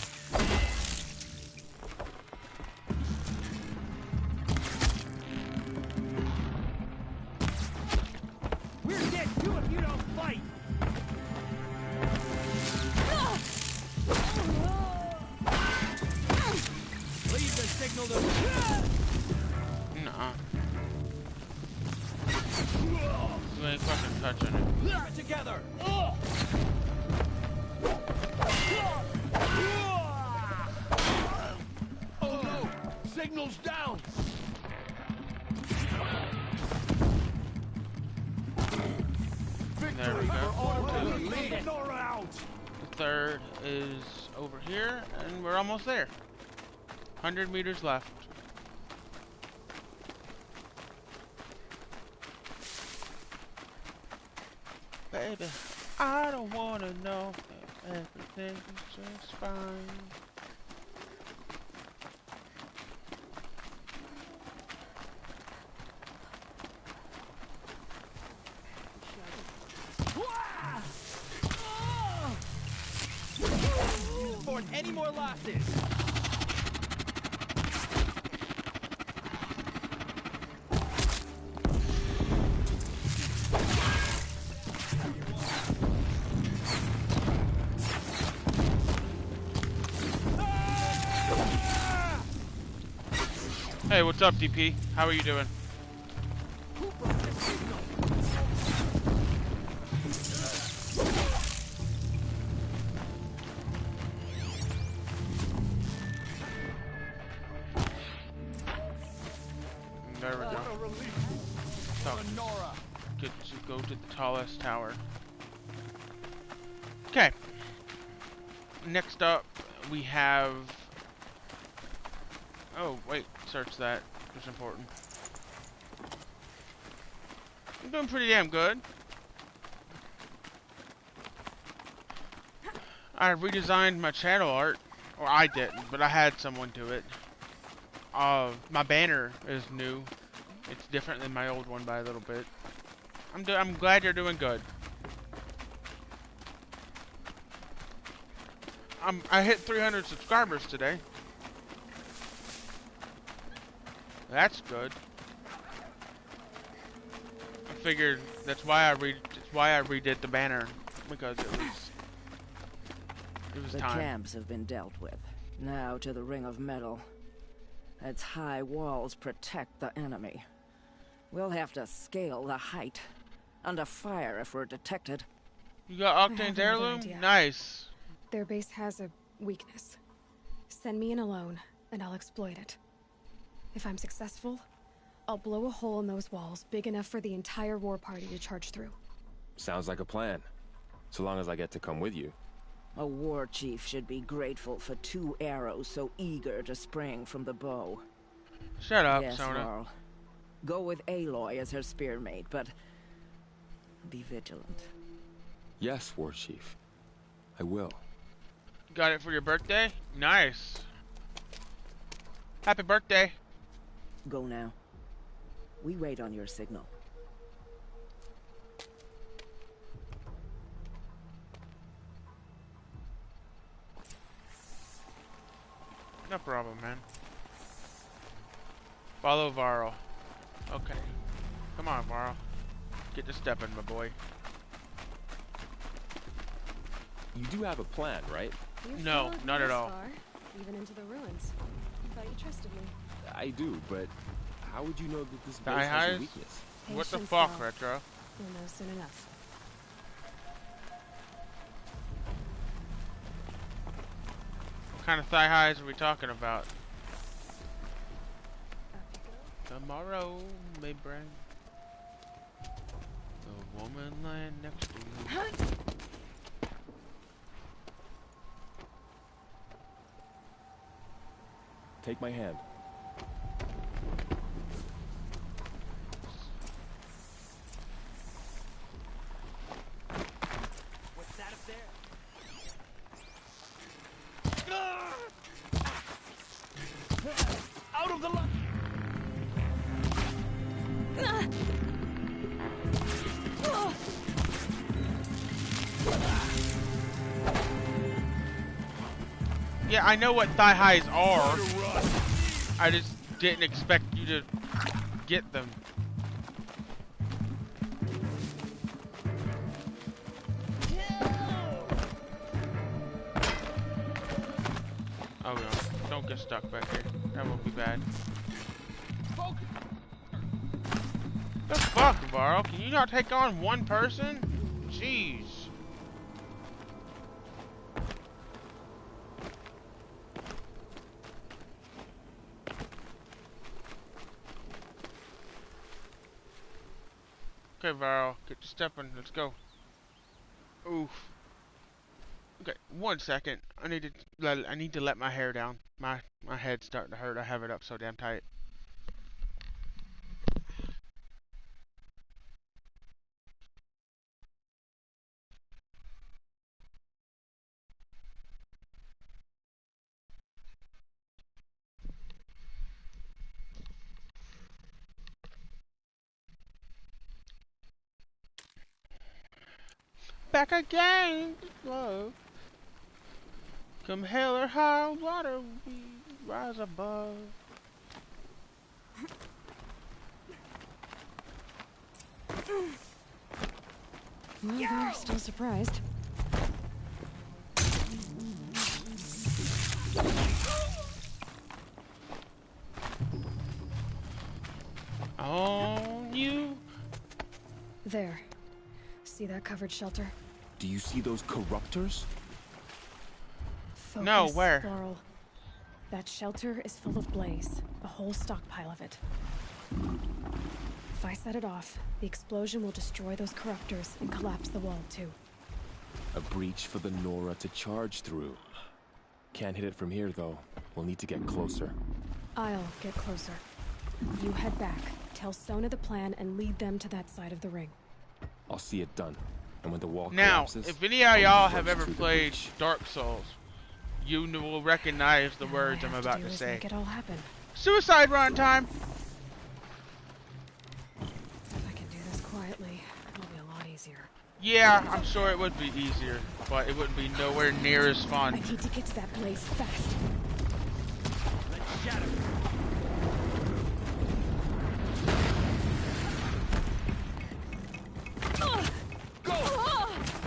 We're dead too if you don't fight! Leave the signal to... Nuh-uh. You ain't fucking touching it. Get together! Oh no! Signal's down! There we go. Lead Nora out! The third is over here, and we're almost there. 100 meters left. Baby, I don't wanna know if everything's just fine. Afford any more losses! Hey, what's up, DP? How are you doing? There we go. Get to go to the tallest tower. Okay. Next up, we have... Oh, wait. Search that. It's important. I'm doing pretty damn good. I redesigned my channel art. Or I didn't, but I had someone do it. My banner is new. It's different than my old one by a little bit. I'm glad you're doing good. I hit 300 subscribers today. That's good. I figured that's why I redid the banner, because it was the time. The camps have been dealt with. Now to the Ring of Metal. Its high walls protect the enemy. We'll have to scale the height. Under fire if we're detected. You got Octane's heirloom? Nice. Their base has a weakness. Send me in alone, and I'll exploit it. If I'm successful, I'll blow a hole in those walls big enough for the entire war party to charge through. Sounds like a plan. So long as I get to come with you. A war chief should be grateful for 2 arrows so eager to spring from the bow. Shut up, yes, Sona. Varl. Go with Aloy as her spearmate, but be vigilant. Yes, War Chief. I will. Got it for your birthday? Nice. Happy birthday. Go now. We wait on your signal. No problem, man. Follow Varl. Okay. Come on, Varl. Get to stepping, my boy. You do have a plan, right? No, not at all. Far, even into the ruins. I thought you trusted me. I do, but how would you know that this base Die has highs? a weakness? What the Patience, fuck, though. Retro? You'll know soon enough. What kind of thigh highs are we talking about? Tomorrow may bring the woman lying next to you. Take my hand. What's that up there? Out of the line! Yeah, I know what thigh highs are. I just didn't expect you to get them. Oh no, don't get stuck back here. That would be bad. The fuck, Varl? Can you not take on one person? Jeez. Okay, Varl, get to stepping. Let's go. Oof. Okay, 1 second. I need to let my hair down. My head's starting to hurt. I have it up so damn tight. Back again, love. Come hell or high water, we rise above. Well, they're still surprised. On you. There. See that covered shelter? Do you see those corruptors? Focus, No, where? Laurel. That shelter is full of blaze. A whole stockpile of it. If I set it off, the explosion will destroy those corruptors and collapse the wall too. A breach for the Nora to charge through. Can't hit it from here though. We'll need to get closer. I'll get closer. You head back, tell Sona the plan, and lead them to that side of the ring. I'll see it done. And when the wall Now, collapses, if any of y'all have burst ever through the played breach. Dark Souls, you will recognize the All words I I'm have about do to is say. Make it all happen. Suicide run time! If I can do this quietly, it'll be a lot easier. Yeah, I'm sure it would be easier, but it wouldn't be nowhere near as I fun. need to get to that blaze fast. Let's shatter.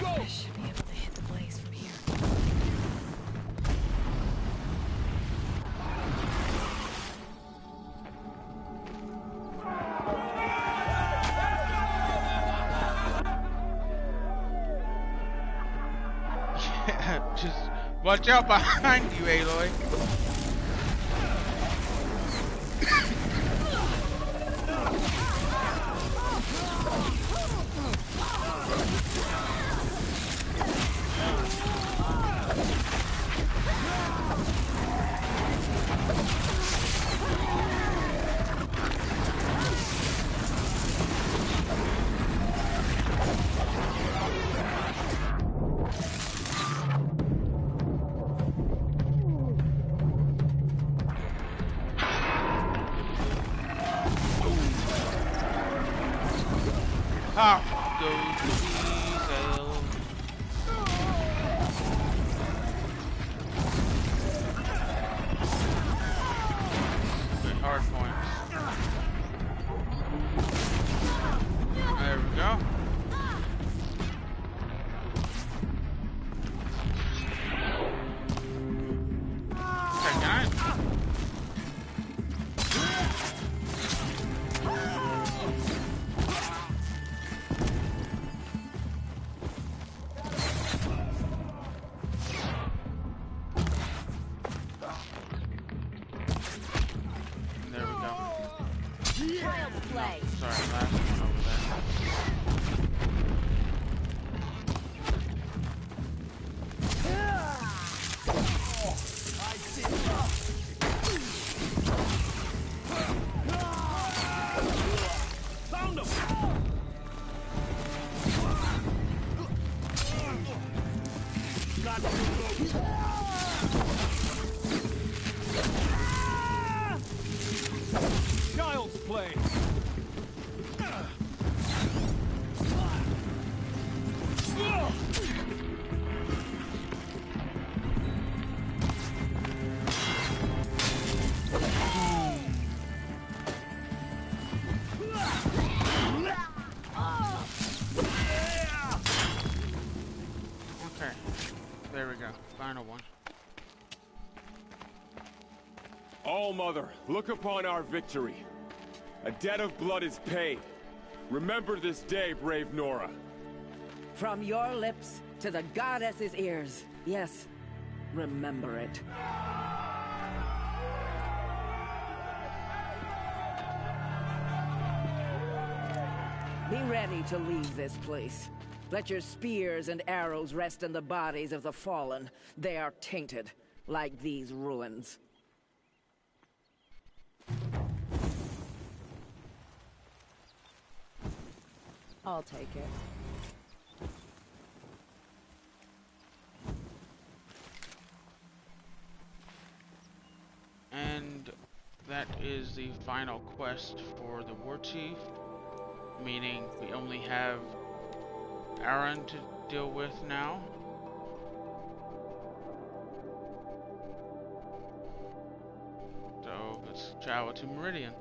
I should be able to hit the blaze from here. Just watch out behind you, Aloy. Off goes the diesel. Good hard points. There we go. Okay, guys. final one. All-Mother, look upon our victory. A debt of blood is paid. Remember this day, brave Nora. From your lips to the goddess's ears. Yes, remember it. Be ready to leave this place. Let your spears and arrows rest in the bodies of the fallen. They are tainted, like these ruins. I'll take it. And that is the final quest for the War Chief, meaning we only have Aaron to deal with now. So let's travel to Meridian.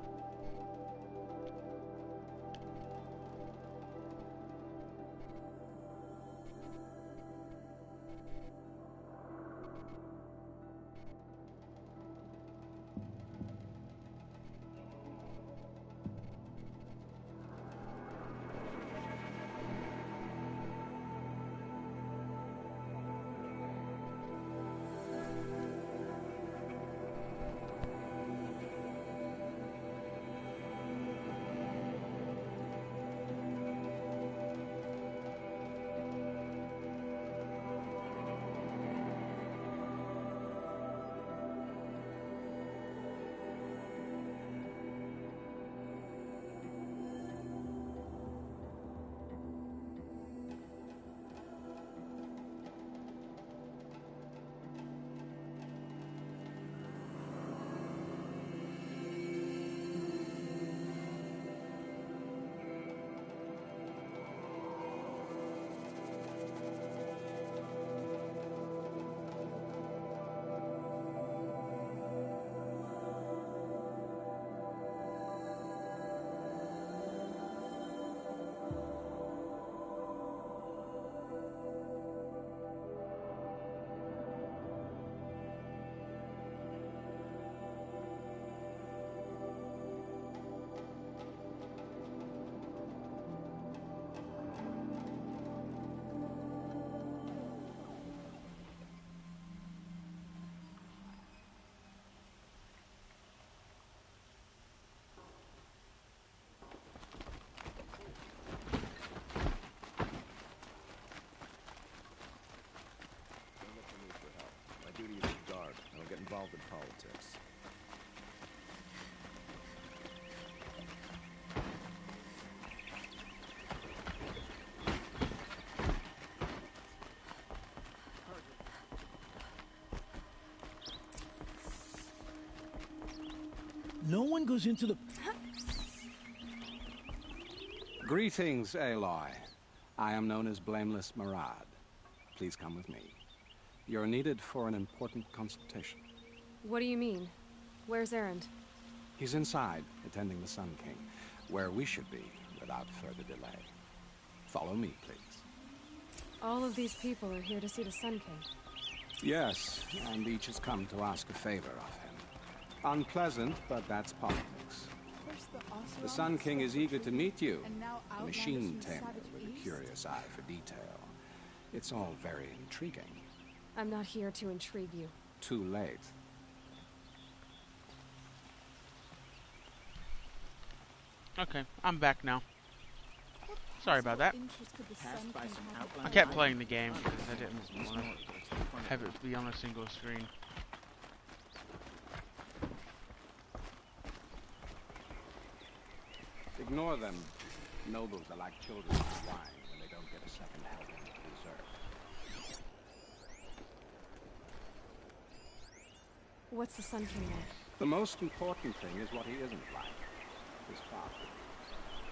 Involved in politics. No one goes into the... Greetings, Aloy. I am known as Blameless Murad. Please come with me. You're needed for an important consultation. What do you mean? Where's Erend? He's inside, attending the Sun King, where we should be without further delay. Follow me, please. All of these people are here to see the Sun King. Yes, and each has come to ask a favor of him. Unpleasant, but that's politics. The Sun King is eager to meet you, a machine tamer with a curious eye for detail. It's all very intriguing. I'm not here to intrigue you. Too late. Okay, I'm back now. Sorry about that. I kept playing the game because I didn't want to have it be on a single screen. Ignore them. Nobles are like children with wine when they don't get a second helping of dessert. What's the Sun King like? The most important thing is what he isn't like. His father.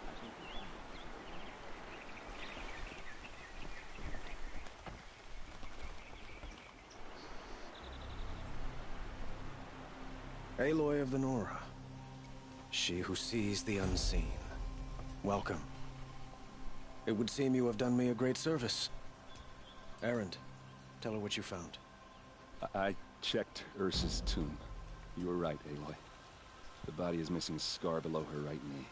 I think we find it. Aloy of the Nora. She who sees the unseen. Welcome. It would seem you have done me a great service. Erend, tell her what you found. I checked Ursa's tomb. You were right, Aloy. The body is missing a scar below her right knee.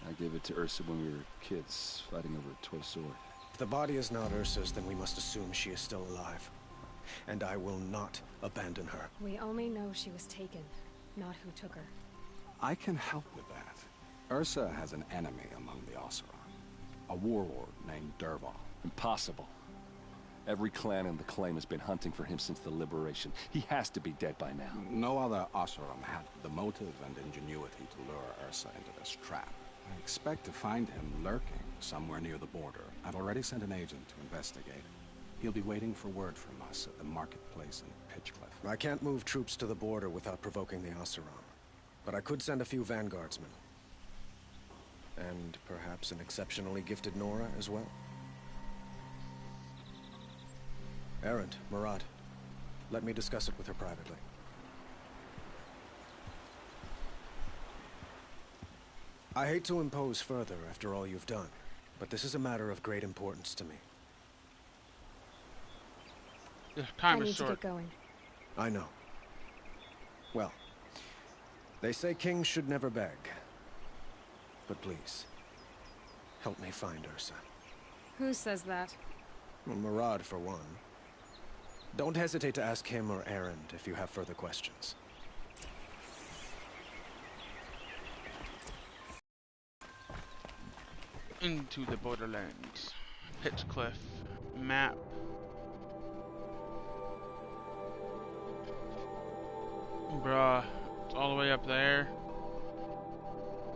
I gave it to Ursa when we were kids, fighting over a toy sword. If the body is not Ursa's, then we must assume she is still alive. And I will not abandon her. We only know she was taken, not who took her. I can help with that. Ursa has an enemy among the Oseram. A warlord named Dervahl. Impossible. Every clan in the claim has been hunting for him since the liberation. He has to be dead by now. No other Oseram had the motive and ingenuity to lure Ursa into this trap. I expect to find him lurking somewhere near the border. I've already sent an agent to investigate. He'll be waiting for word from us at the marketplace in Pitchcliff. I can't move troops to the border without provoking the Oseram. But I could send a few vanguardsmen. And perhaps an exceptionally gifted Nora as well. Erend, Murad, let me discuss it with her privately. I hate to impose further after all you've done, but this is a matter of great importance to me. The time I is need short. to get going. I know. Well, they say kings should never beg. But please, help me find Ursa. Who says that? Well, Murad, for one. Don't hesitate to ask him or Erend if you have further questions. Into the borderlands. Pitchcliff. Map. Bruh. It's all the way up there.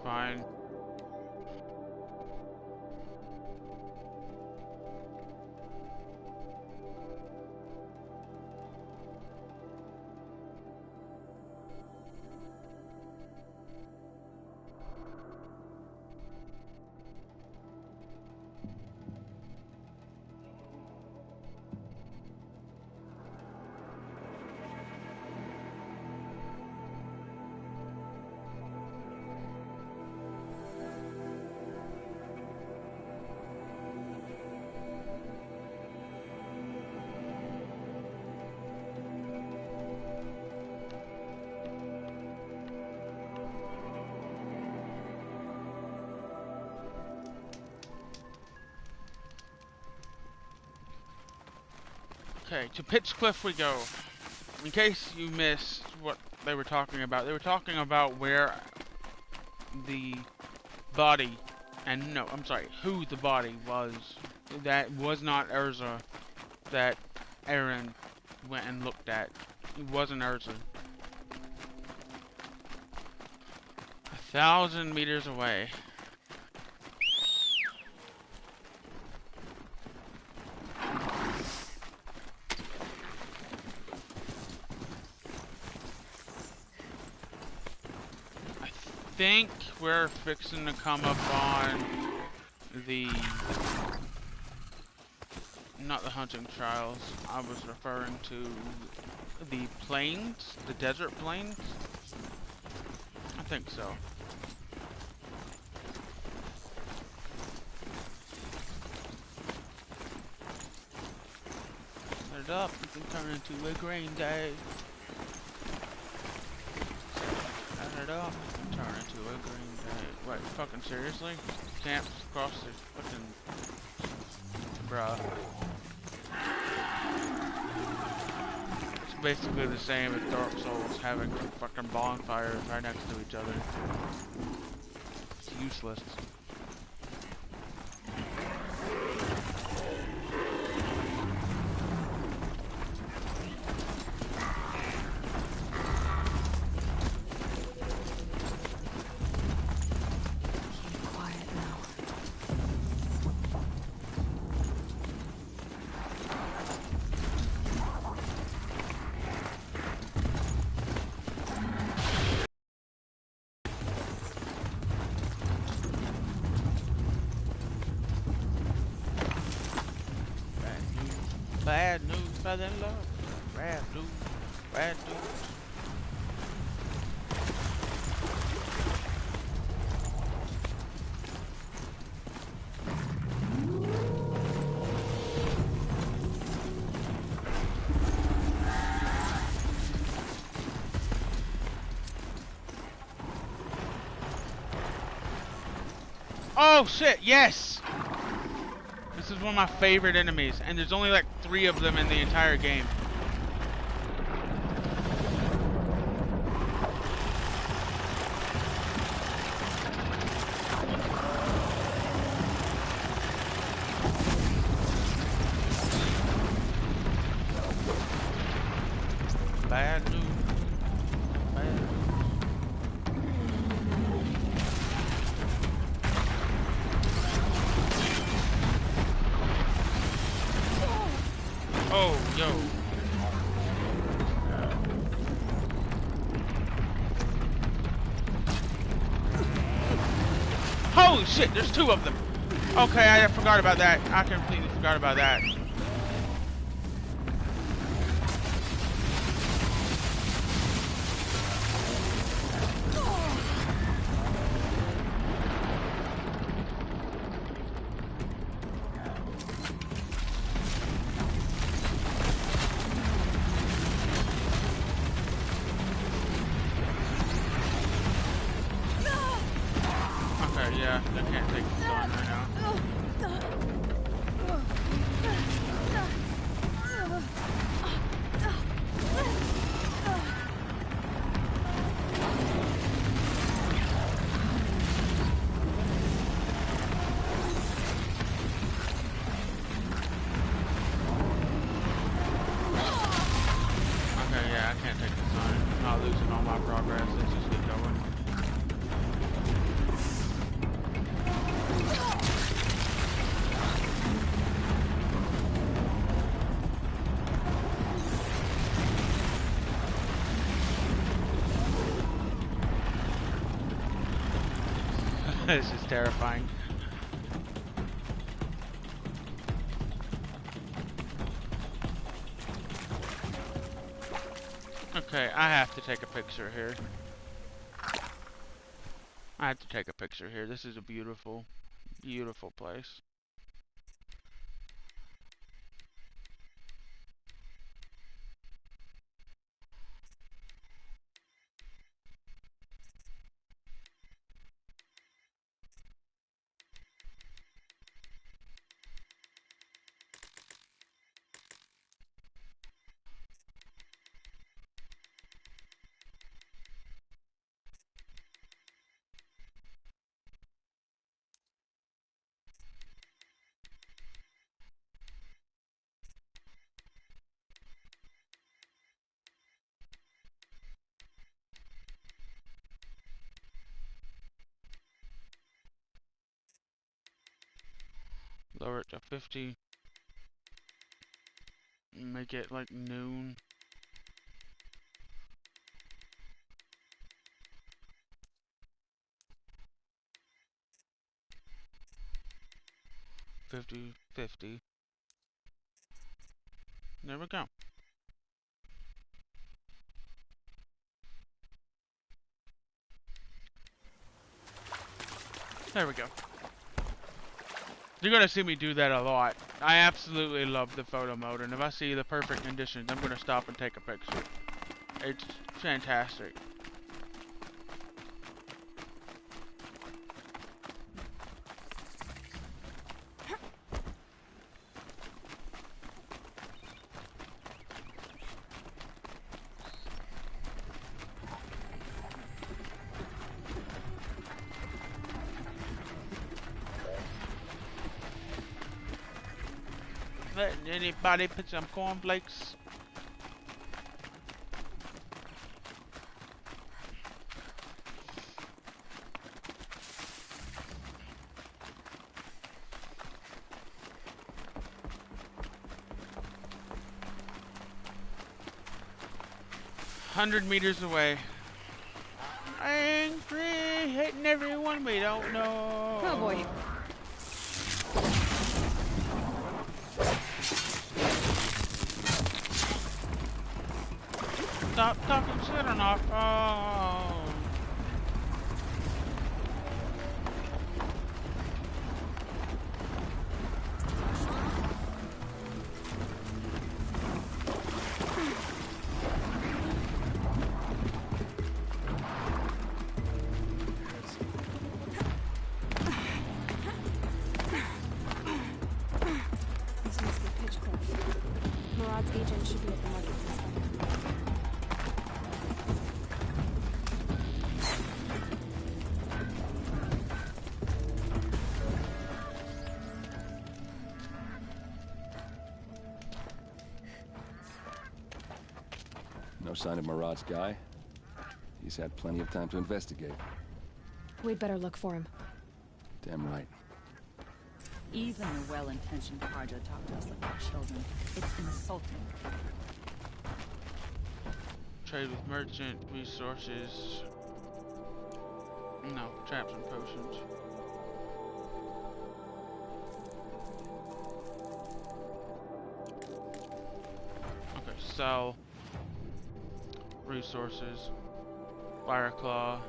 Fine. Okay, to Pitchcliff we go. In case you missed what they were talking about where the body, and no, I'm sorry, who the body was. That was not Ursa that Erend went and looked at. It wasn't Ursa. 1,000 meters away. I think we're fixing to come up on the, not the hunting trials, I was referring to the plains, the desert plains. I think so. Set it up, we can turn into a green day. Set it up. Turn into a green day. Wait, fucking seriously? Camps across the fucking... Bruh. It's basically the same as Dark Souls, having fucking bonfires right next to each other. It's useless. Bad news, bad in love. Bad news, bad news. Oh shit, yes! This is one of my favorite enemies, and there's only like 3 of them in the entire game. Bad news. Bad news. Oh, yo. Holy shit, there's 2 of them. Okay, I forgot about that. I completely forgot about that. Yeah, I can't take this on right now. Okay, yeah, I can't take this on. I'm not losing all my progress. Let's just get going. This is terrifying. Okay, I have to take a picture here. I have to take a picture here. This is a beautiful, beautiful place. Lower it to 50. Make it like noon. $50. There we go. There we go. You're gonna see me do that a lot. I absolutely love the photo mode, and if I see the perfect conditions, I'm gonna stop and take a picture. It's fantastic. Anybody put some cornflakes? $100 away. Angry, hitting everyone we don't know. Oh boy. Stop talking shit on our phone. Patron should be at the marketplace by now. No sign of Marat's guy? He's had plenty of time to investigate. We'd better look for him. Damn right. Even a well-intentioned Carja talk to us like we're children. It's insulting. Trade with merchant, resources. No, traps and potions. Okay, sell. Resources. Fireclaw.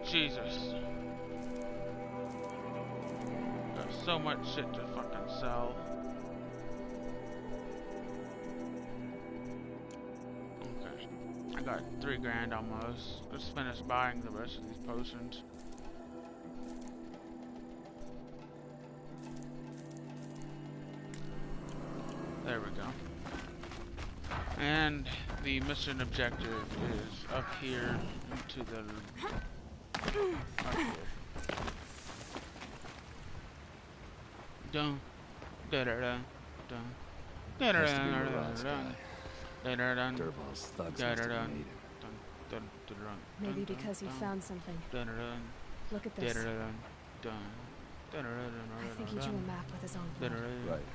Jesus. Got so much shit to fucking sell. Okay. I got 3 grand almost. Let's finish buying the rest of these potions. There we go. And the mission objective is up here into the... up here. Dun, da da da, dun, da da da da da da. Dervahl's thugs must have made it. Maybe because he found something. Look at this. I think he drew a map with his own blood. Right.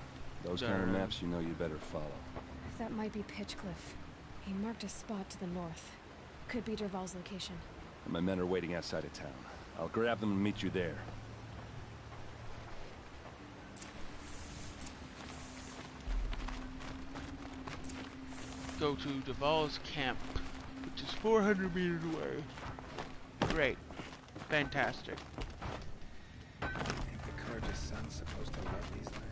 Those kind of maps, you know you better follow. That might be Pitchcliff. He marked a spot to the north. Could be Dervahl's location. And my men are waiting outside of town. I'll grab them and meet you there. Go to Dervahl's camp, which is 400 meters away. Great. Fantastic. I think the Carja's son's supposed to love these lands.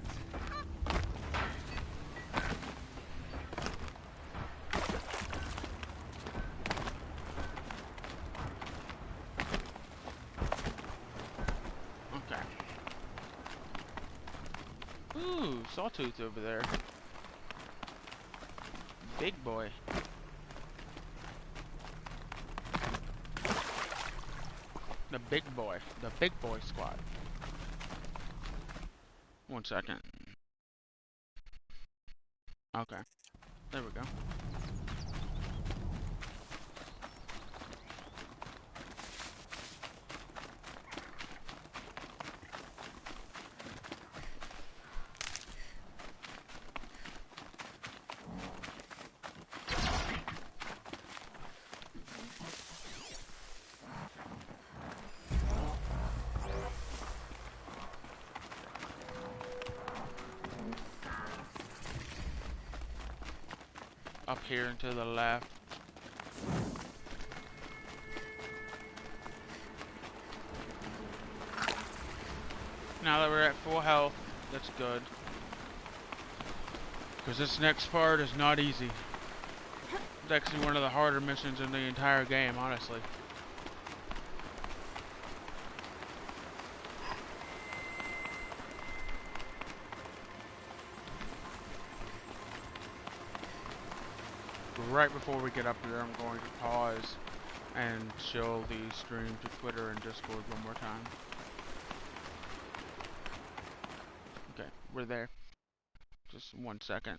Ooh, Sawtooth over there. Big boy. The big boy. The big boy squad. 1 second. Okay. There we go. Up here and to the left. Now that we're at full health, that's good. Because this next part is not easy. It's actually one of the harder missions in the entire game, honestly. Right before we get up here, I'm going to pause and show the stream to Twitter and Discord one more time. Okay, we're there. Just 1 second.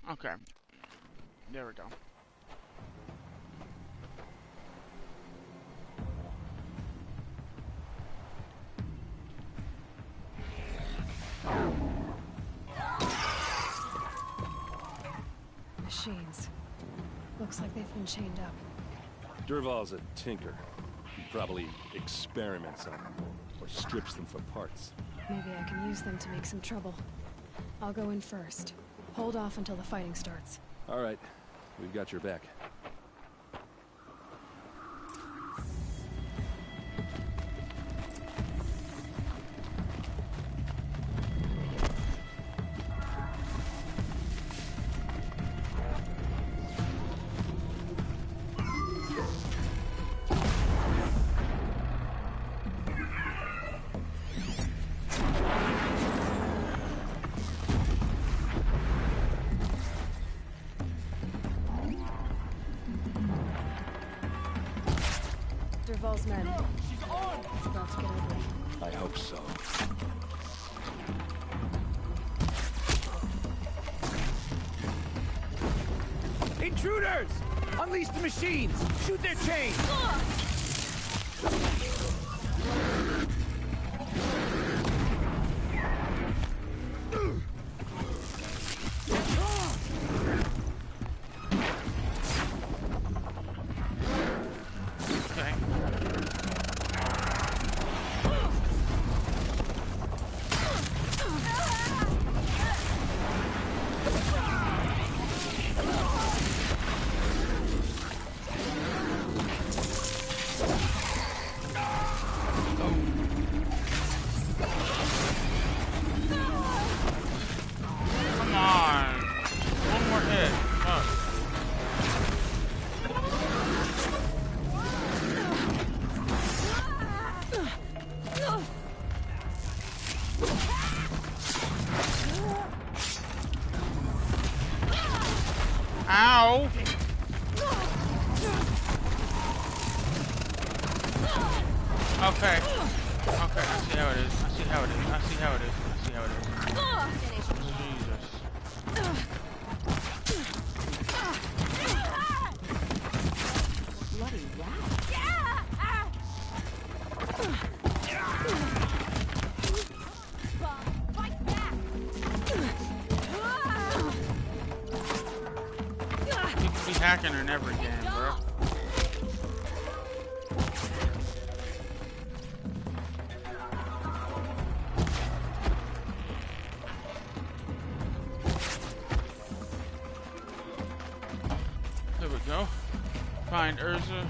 Okay. There we go. Machines. Looks like they've been chained up. Durval's a tinker. He probably experiments on them or strips them for parts. Maybe I can use them to make some trouble. I'll go in first. Hold off until the fighting starts. All right. We've got your back. Durval's men. It's about to get ugly. I hope so. Intruders! Unleash the machines! Shoot their chains! Ow! Okay. Okay, I see how it is. I see how it is. I see how it is. I see how it is. Jesus. Bloody rat. Fight back! You could be hacking her never again, bro. There we go. Find Urza.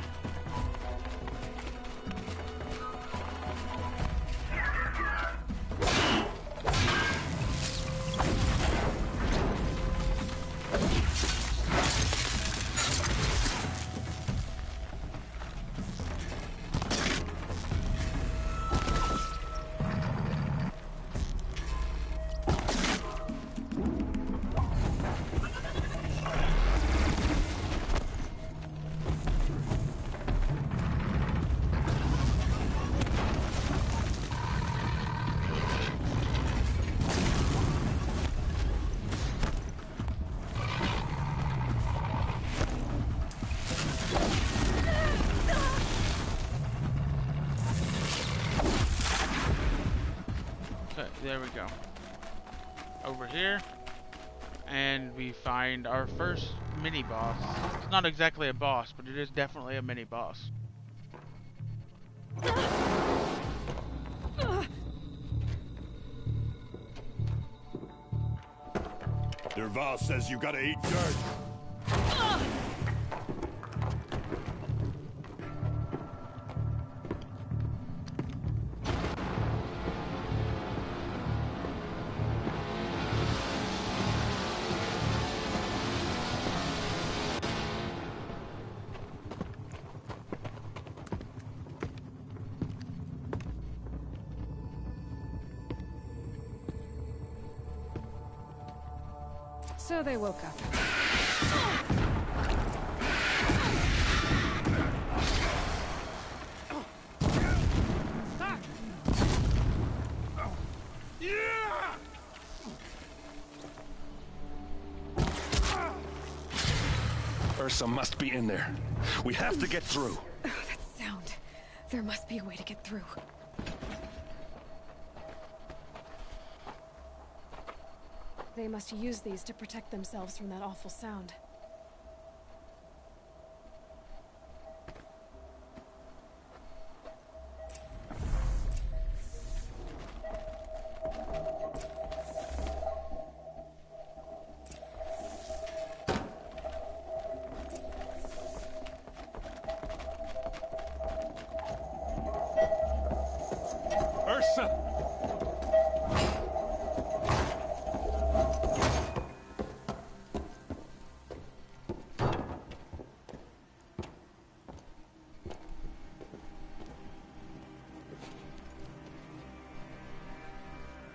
There we go. Over here, and we find our first mini boss. It's not exactly a boss, but it is definitely a mini boss. Durval says you gotta eat dirt. So they woke up. Ursa must be in there. We have to get through. Oh, that sound. There must be a way to get through. They must use these to protect themselves from that awful sound. Ursa!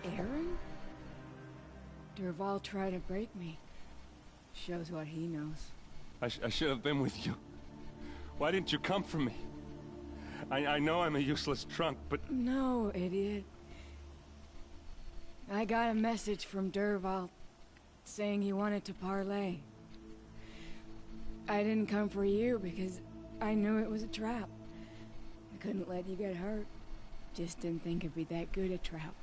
Aaron? Durval tried to break me. Shows what he knows. I should have been with you. Why didn't you come for me? I know I'm a useless trunk, but... No, idiot. I got a message from Durval saying he wanted to parlay. I didn't come for you because I knew it was a trap. I couldn't let you get hurt. Just didn't think it'd be that good a trap.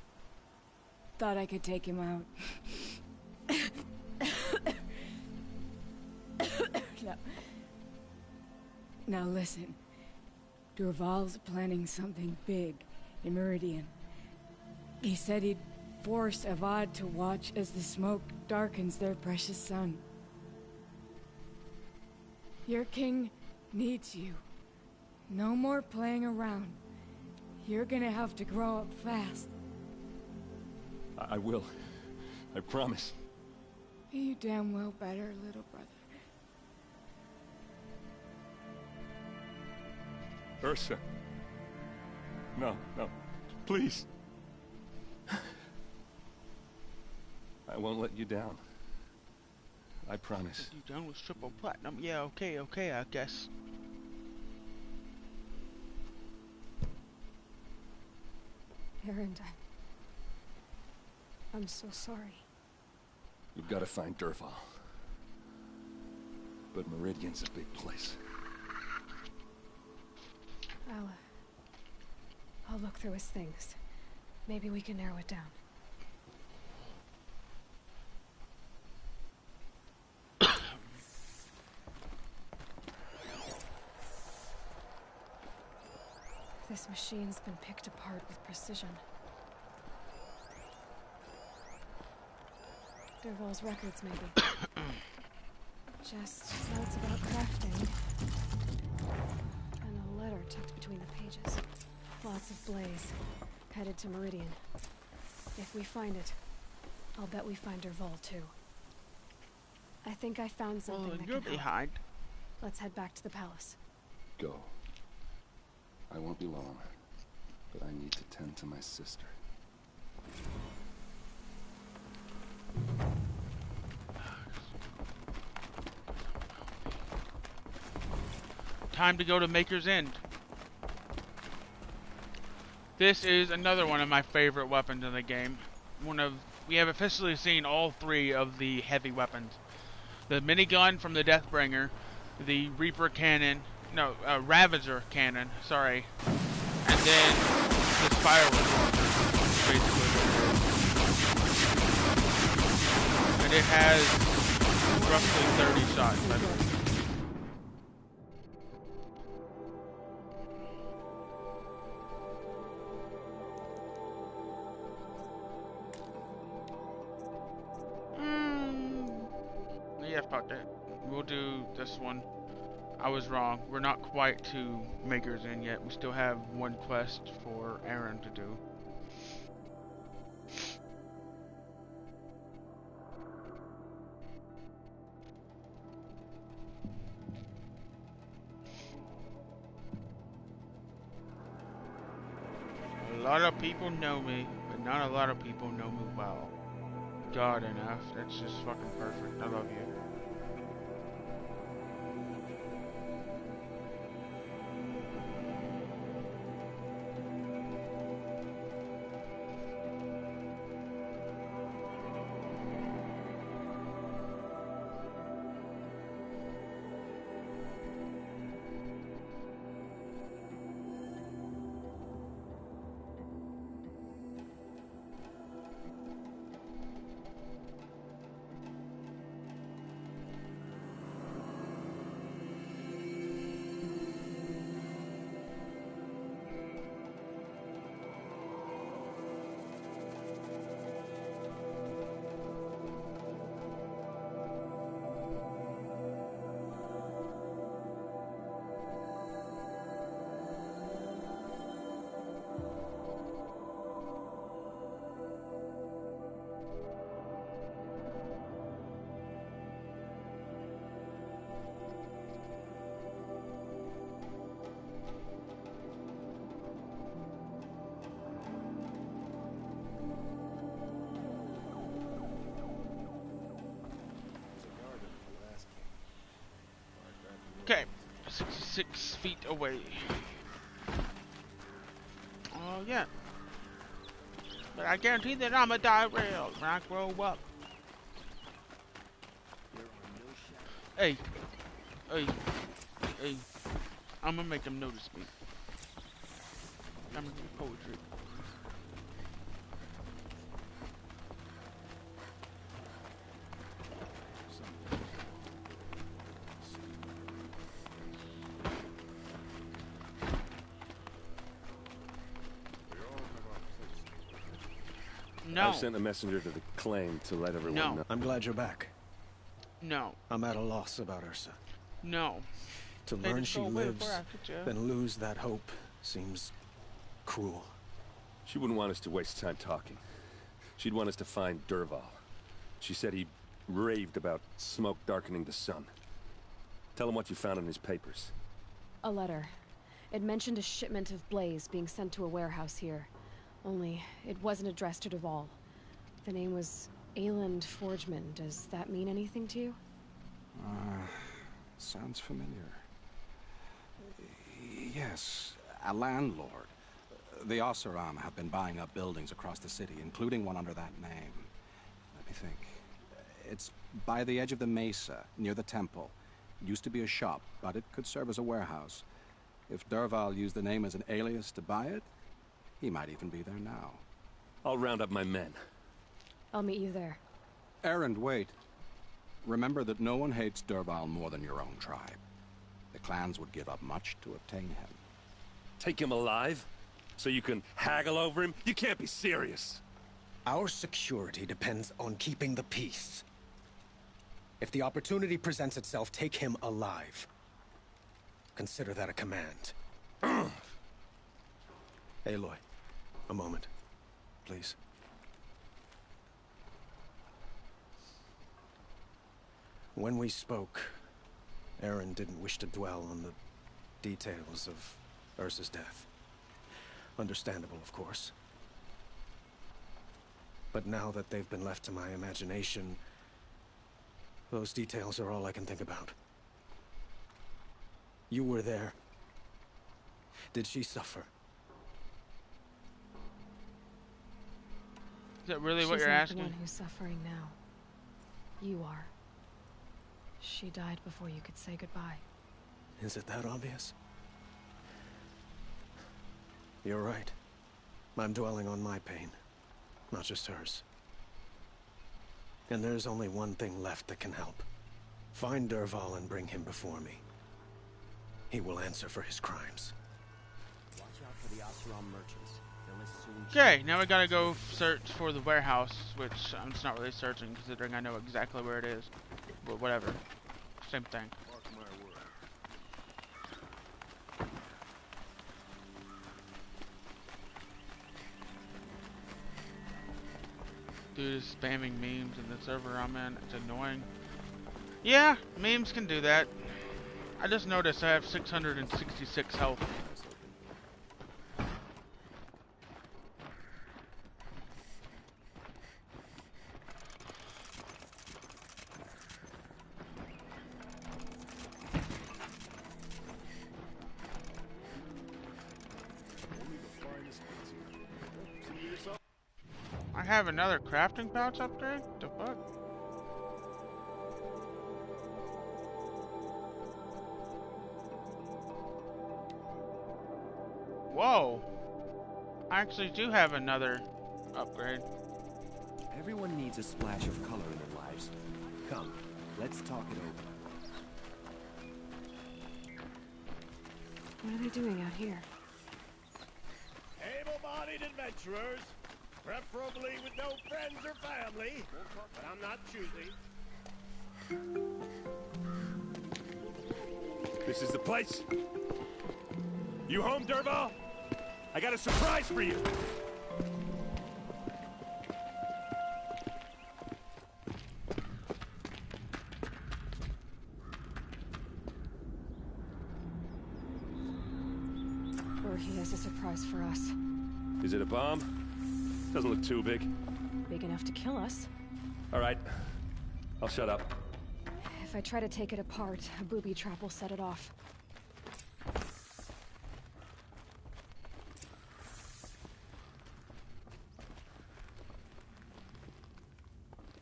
Thought I could take him out. Now listen. Durval's planning something big in Meridian. He said he'd force Avad to watch as the smoke darkens their precious sun. Your king needs you. No more playing around. You're gonna have to grow up fast. I will. I promise. You damn well better, little brother. Ursa. No, no. Please. I won't let you down. I promise. You done with triple platinum? Yeah, okay, I guess. Aaron, I'm so sorry. You've got to find Durval. But Meridian's a big place. I'll look through his things. Maybe we can narrow it down. This machine's been picked apart with precision. Durval's records, maybe. Just notes about crafting. And a letter tucked between the pages. Lots of blaze. Headed to Meridian. If we find it, I'll bet we find Durval too. I think I found something that you're can help. behind. Let's head back to the palace. Go. I won't be long, but I need to tend to my sister. Time to go to Maker's End. This is another one of my favorite weapons in the game. We have officially seen all three of the heavy weapons. The minigun from the Deathbringer, the Reaper cannon, no, Ravager cannon, sorry, and then this firework launcher, basically what it is. And it has roughly 30 shots, I believe. Yeah, fuck it. We'll do this one. I was wrong. We're not quite to Maker's End yet. We still have one quest for Aaron to do. A lot of people know me, but not a lot of people know me well. God enough. That's just fucking perfect. I love you. 6 feet away. Oh yeah. But I guarantee that I'm a die rail when I grow up. Hey. Hey. Hey. I'm gonna make them notice me. I'm gonna do poetry. No. I've sent a messenger to the claim to let everyone know. I'm glad you're back. No. I'm at a loss about Ursa. No. To learn she lives, then lose that hope seems cruel. She wouldn't want us to waste time talking. She'd want us to find Dervahl. She said he raved about smoke darkening the sun. Tell him what you found in his papers. A letter. It mentioned a shipment of blaze being sent to a warehouse here. Only, it wasn't addressed to Dervahl. The name was Olin Forgeman. Does that mean anything to you? Sounds familiar. Yes, a landlord. The Oseram have been buying up buildings across the city, including one under that name. Let me think. It's by the edge of the mesa, near the temple. It used to be a shop, but it could serve as a warehouse. If Dervahl used the name as an alias to buy it, he might even be there now. I'll round up my men. I'll meet you there. Errand, wait. Remember that no one hates Dervahl more than your own tribe. The clans would give up much to obtain him. Take him alive? So you can haggle over him? You can't be serious. Our security depends on keeping the peace. If the opportunity presents itself, take him alive. Consider that a command. Aloy, a moment, please. When we spoke, Aaron didn't wish to dwell on the details of Ursa's death. Understandable, of course. But now that they've been left to my imagination, those details are all I can think about. You were there. Did she suffer? Is that really what She's you're not asking? the one who's suffering now. You are. She died before you could say goodbye. Is it that obvious? You're right. I'm dwelling on my pain, not just hers. And there's only one thing left that can help. Find Dervahl and bring him before me. He will answer for his crimes. Watch out for the Oseram merchants. Okay, now we gotta go search for the warehouse, which I'm just not really searching, considering I know exactly where it is. But whatever. Same thing. Dude is spamming memes in the server I'm in. It's annoying. Yeah, memes can do that. I just noticed I have 666 health. I have another crafting pouch upgrade? The fuck? Whoa! I actually do have another upgrade. Everyone needs a splash of color in their lives. Come, let's talk it over. What are they doing out here? Able-bodied adventurers, preferably with no friends or family, but I'm not choosy. This is the place. You home, Dervahl? I got a surprise for you. Or he has a surprise for us. Is it a bomb? Doesn't look too big. Big enough to kill us. All right. I'll shut up. If I try to take it apart, a booby trap will set it off.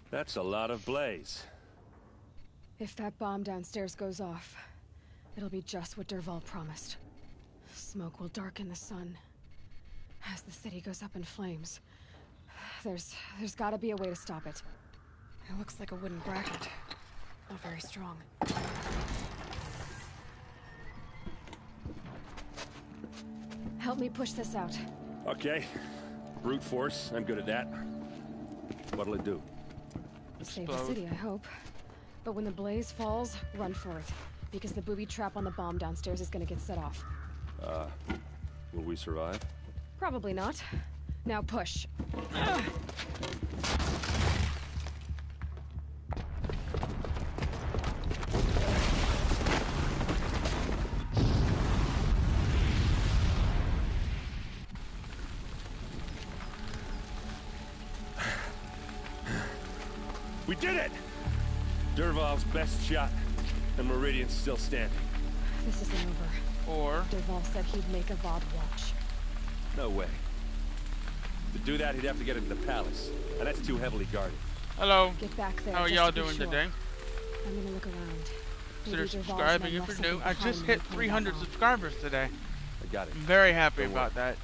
That's a lot of blaze. If that bomb downstairs goes off, it'll be just what Dervahl promised. Smoke will darken the sun. As the city goes up in flames, there's gotta be a way to stop it. It looks like a wooden bracket. Not very strong. Help me push this out. Okay. Brute force, I'm good at that. What'll it do? Save the city, I hope. But when the blaze falls, run for it. Because the booby trap on the bomb downstairs is gonna get set off. Will we survive? Probably not. Now push. We did it! Dervahl's best shot, and Meridian's still standing. This isn't over. Or... Dervahl said he'd make Avad watch. No way. To do that, he'd have to get into the palace, and that's too heavily guarded. Hello. Get back there. How are y'all doing today? I'm gonna look around. Consider subscribing if you're new. I just hit 300 subscribers today. I got it. I'm very happy about that.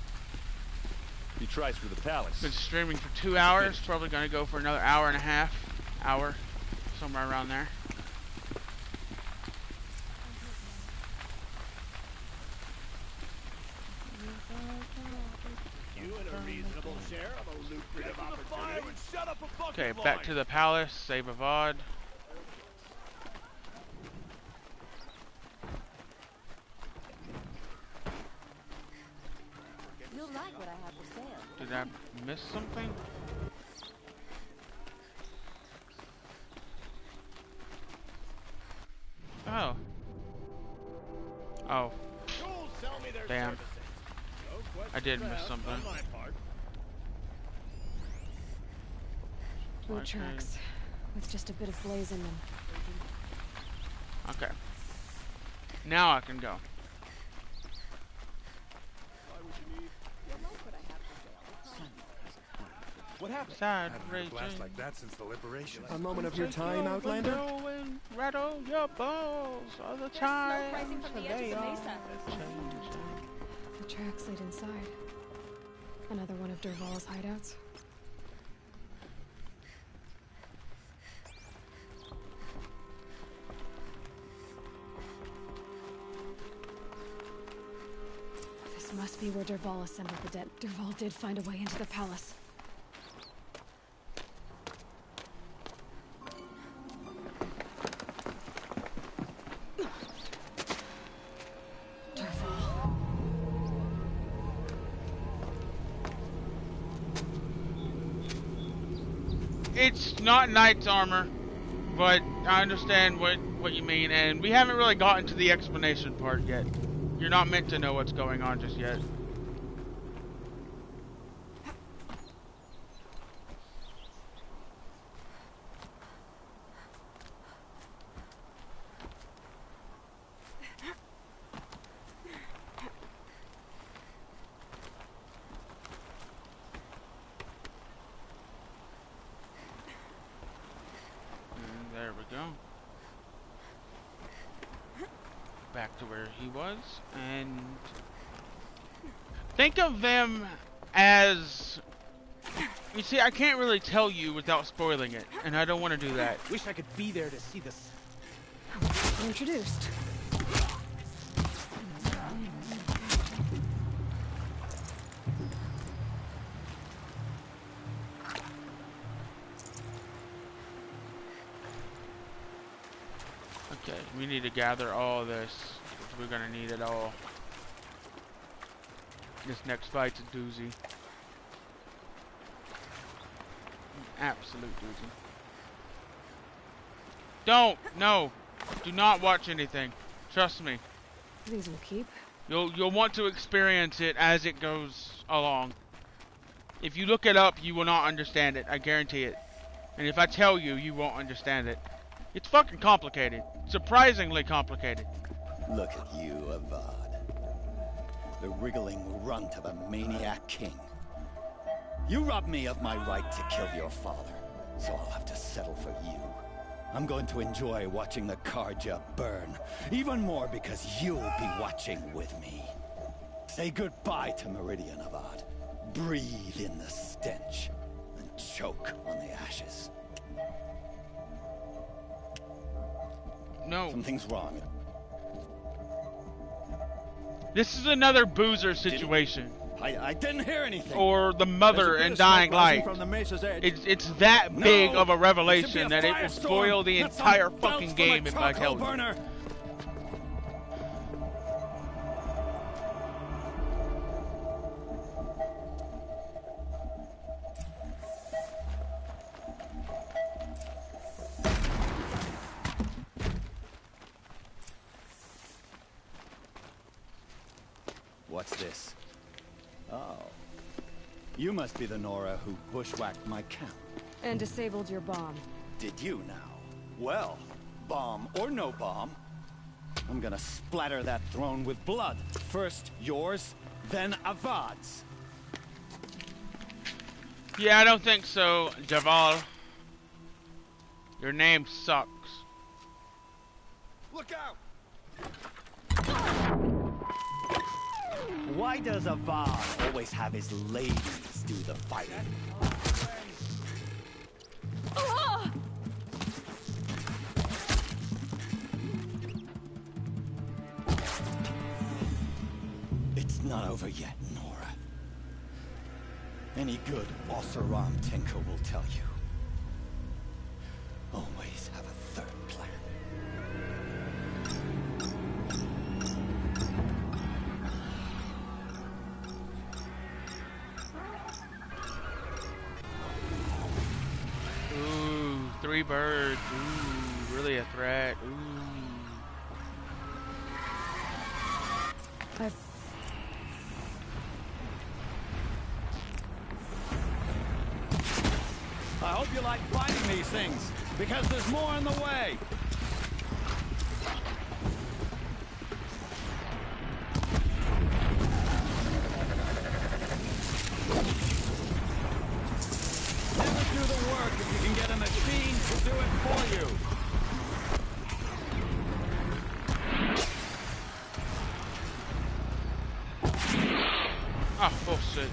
He tries for the palace. Been streaming for 2 hours. Probably gonna go for another hour and a half. Hour. Somewhere around there. Okay, back to the palace, save Avad. You'll like what I have for sale. Did I miss something? Oh. Oh. Damn. I did miss something. Boot tracks, with just a bit of blaze in them. Okay. Now I can go. What happened? Sad Haven't had a blast like that since the liberation. A moment of your time, Outlander? And rattle your balls all the time. Rising from the edge of the mesa. The tracks lead inside. Another one of Dervahl's hideouts. This must be where Dervahl assembled the dead. Dervahl did find a way into the palace. It's not knight's armor, but I understand what you mean, and we haven't really gotten to the explanation part yet. You're not meant to know what's going on just yet. There we go. Back to where he was, and think of them as... You see, I can't really tell you without spoiling it, and I don't want to do that. Wish I could be there to see this. Introduced. Okay, we need to gather all this, because we're gonna need it all. This next fight's a doozy. An absolute doozy. Don't! No! Do not watch anything. Trust me. These will keep. You'll want to experience it as it goes along. If you look it up, you will not understand it. I guarantee it. And if I tell you, you won't understand it. It's fucking complicated. Surprisingly complicated. Look at you, Avad. The wriggling runt of a maniac king. You robbed me of my right to kill your father. so I'll have to settle for you. I'm going to enjoy watching the Carja burn, even more because you'll be watching with me. Say goodbye to Meridian, Avad. Breathe in the stench, and choke on the ashes. No. Something's wrong. This is another boozer situation. I didn't hear anything. Or the mother in Dying Light. It's that big of a revelation that it will spoil the entire fucking game if I tell you. What's this? Oh. You must be the Nora who bushwhacked my camp. And disabled your bomb. Did you now? Well, bomb or no bomb, I'm gonna splatter that throne with blood. First yours, then Avad's. Yeah, I don't think so, Javal. Your name sucks. Look out! Why does Avad always have his ladies do the fighting? It's not over yet, Nora. Any good Oseram tinker will tell you. Always have a third plan. Ooh, 3 birds. Ooh, really a threat. Ooh. I hope you like finding these things, because there's more in the way. Never do the work if you can get a machine to do it for you. Ah, bullshit.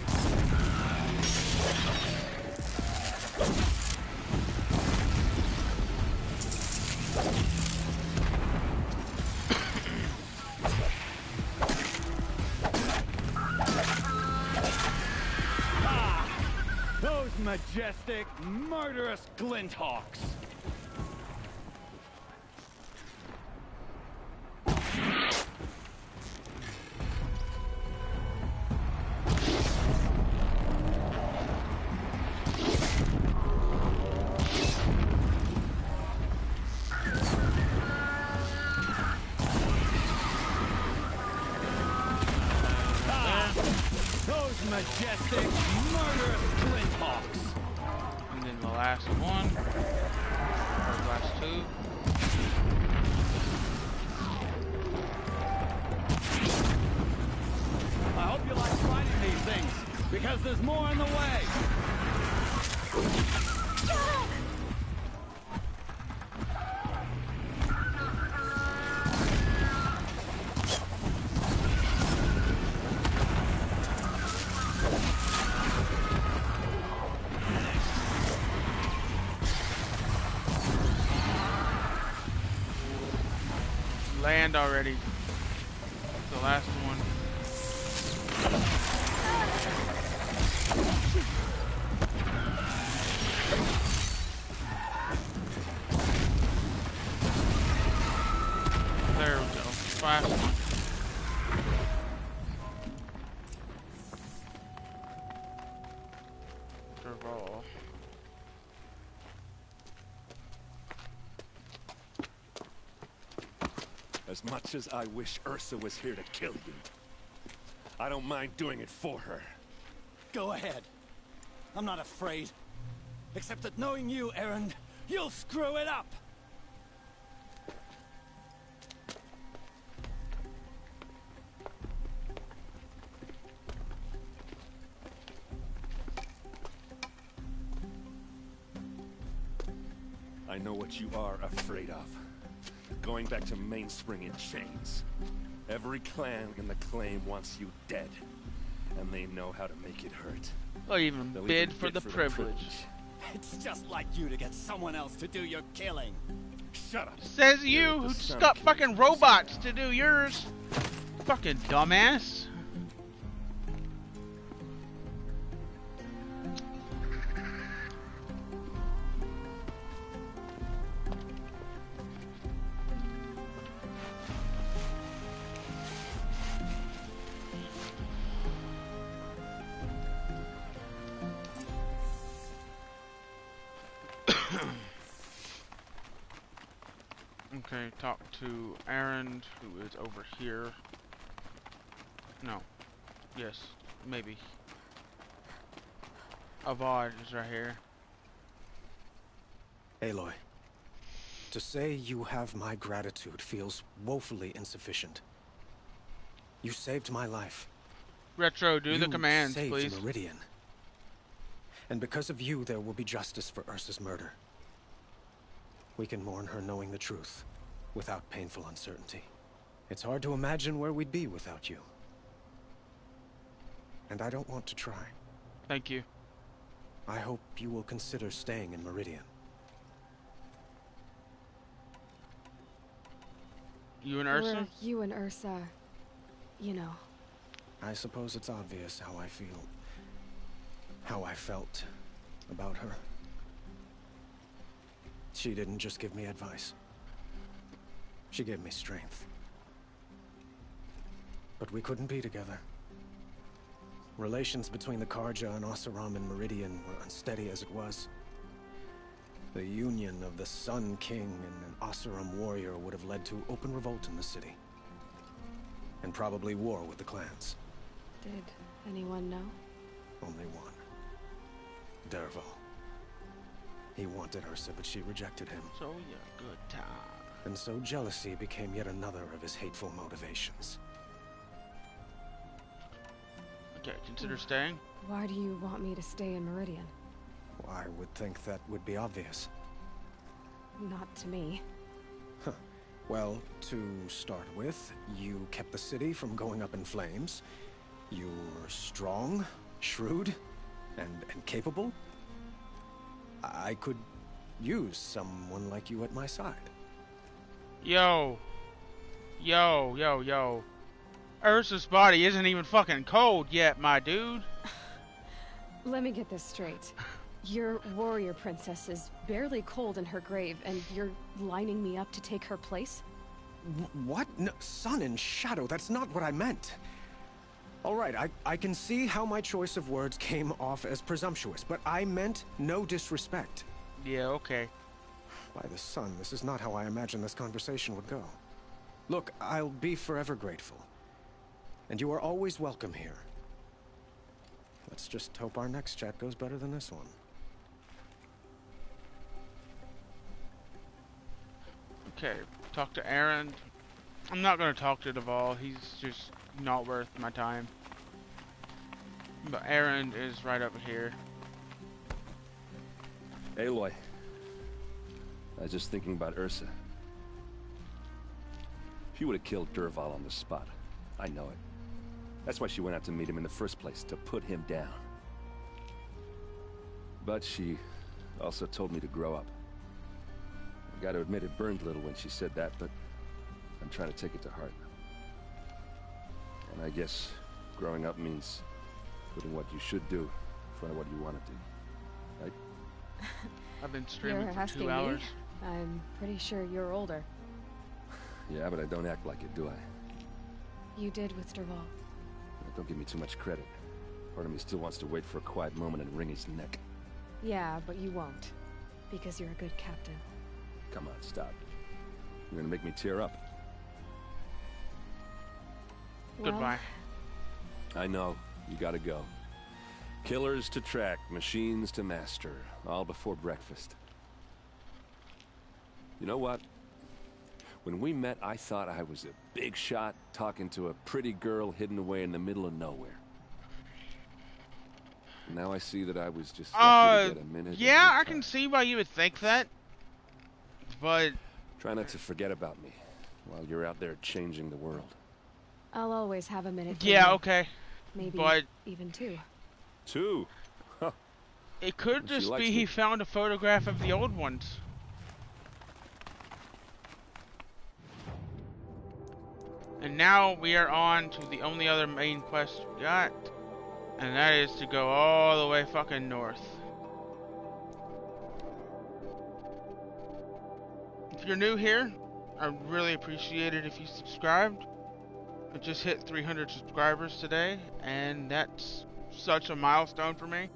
Those majestic, murderous glinthawks. Majestic, murderous glinthawks. And then the last one. Or the last 2. I hope you like finding these things, because there's more in the way. Land already. The last one. There we go. Last one. Durval. As much as I wish Ursa was here to kill you, I don't mind doing it for her. Go ahead. I'm not afraid. Except that knowing you, Erend, you'll screw it up. I know what you are afraid of. Going back to Mainspring in chains. Every clan in the claim wants you dead. And they know how to make it hurt. Or even bid for the privilege. It's just like you to get someone else to do your killing. Shut up. Says you, who just got fucking robots to do yours. Fucking dumbass. Okay, talk to Aaron, who is over here. No. Yes, maybe. Avad is right here. Aloy, to say you have my gratitude feels woefully insufficient. You saved my life. Retro, do the commands, saved please. Meridian. And because of you, there will be justice for Ursa's murder. We can mourn her knowing the truth, without painful uncertainty. It's hard to imagine where we'd be without you. And I don't want to try. Thank you. I hope you will consider staying in Meridian. You and Ursa? You and Ursa, you know. I suppose it's obvious how I feel. How I felt about her. She didn't just give me advice. She gave me strength. But we couldn't be together. Relations between the Karja and Oseram and Meridian were unsteady as it was. The union of the Sun King and an Oseram warrior would have led to open revolt in the city. And probably war with the clans. Did anyone know? Only one. Dervahl. He wanted Ursa, but she rejected him. So yeah, good time. And so jealousy became yet another of his hateful motivations. Okay, consider staying. Why do you want me to stay in Meridian? Well, I would think that would be obvious. Not to me. Huh. Well, to start with, you kept the city from going up in flames. You were strong, shrewd, and capable. I could use someone like you at my side. Yo. Ursa's body isn't even fucking cold yet, my dude. Let me get this straight. Your warrior princess is barely cold in her grave, and you're lining me up to take her place? What? No, sun and shadow, that's not what I meant. All right, I can see how my choice of words came off as presumptuous, but I meant no disrespect. Yeah, okay. By the sun, this is not how I imagined this conversation would go. Look, I'll be forever grateful. And you are always welcome here. Let's just hope our next chat goes better than this one. Okay, talk to Aaron. I'm not gonna talk to Dervahl. He's just not worth my time. But Aaron is right up here. Aloy. I was just thinking about Ursa. She would have killed Dervahl on the spot. I know it. That's why she went out to meet him in the first place, to put him down. But she also told me to grow up. I gotta admit it burned a little when she said that, but I'm trying to take it to heart. And I guess growing up means putting what you should do in front of what you want to do. Right? I've been streaming You're for asking 2 hours. Me? I'm pretty sure you're older. Yeah, but I don't act like it, do I? You did with Dervahl. Don't give me too much credit. Part of me still wants to wait for a quiet moment and wring his neck. Yeah, but you won't. Because you're a good captain. Come on, stop. You're gonna make me tear up. Well, Goodbye. I know. You gotta go. Killers to track, machines to master. All before breakfast. You know what? When we met, I thought I was a big shot talking to a pretty girl hidden away in the middle of nowhere. Now I see that I was just lucky to get a minute. Yeah, I can see why you would think that. but... Try not to forget about me while you're out there changing the world. I'll always have a minute for Yeah, you. okay. Maybe but... even two. Two? Huh. It could just be he found a photograph of the old ones. And now we are on to the only other main quest we got. And that is to go all the way fucking north. If you're new here, I'd really appreciate it if you subscribed. I just hit 300 subscribers today, and that's such a milestone for me.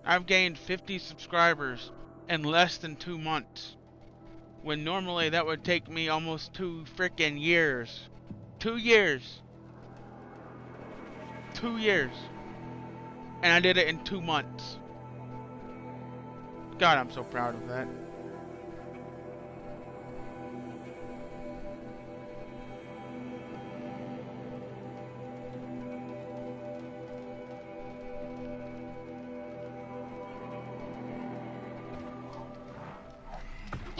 I've gained 50 subscribers in less than 2 months, when normally that would take me almost 2 freaking years. 2 years. 2 years. And I did it in 2 months. God, I'm so proud of that.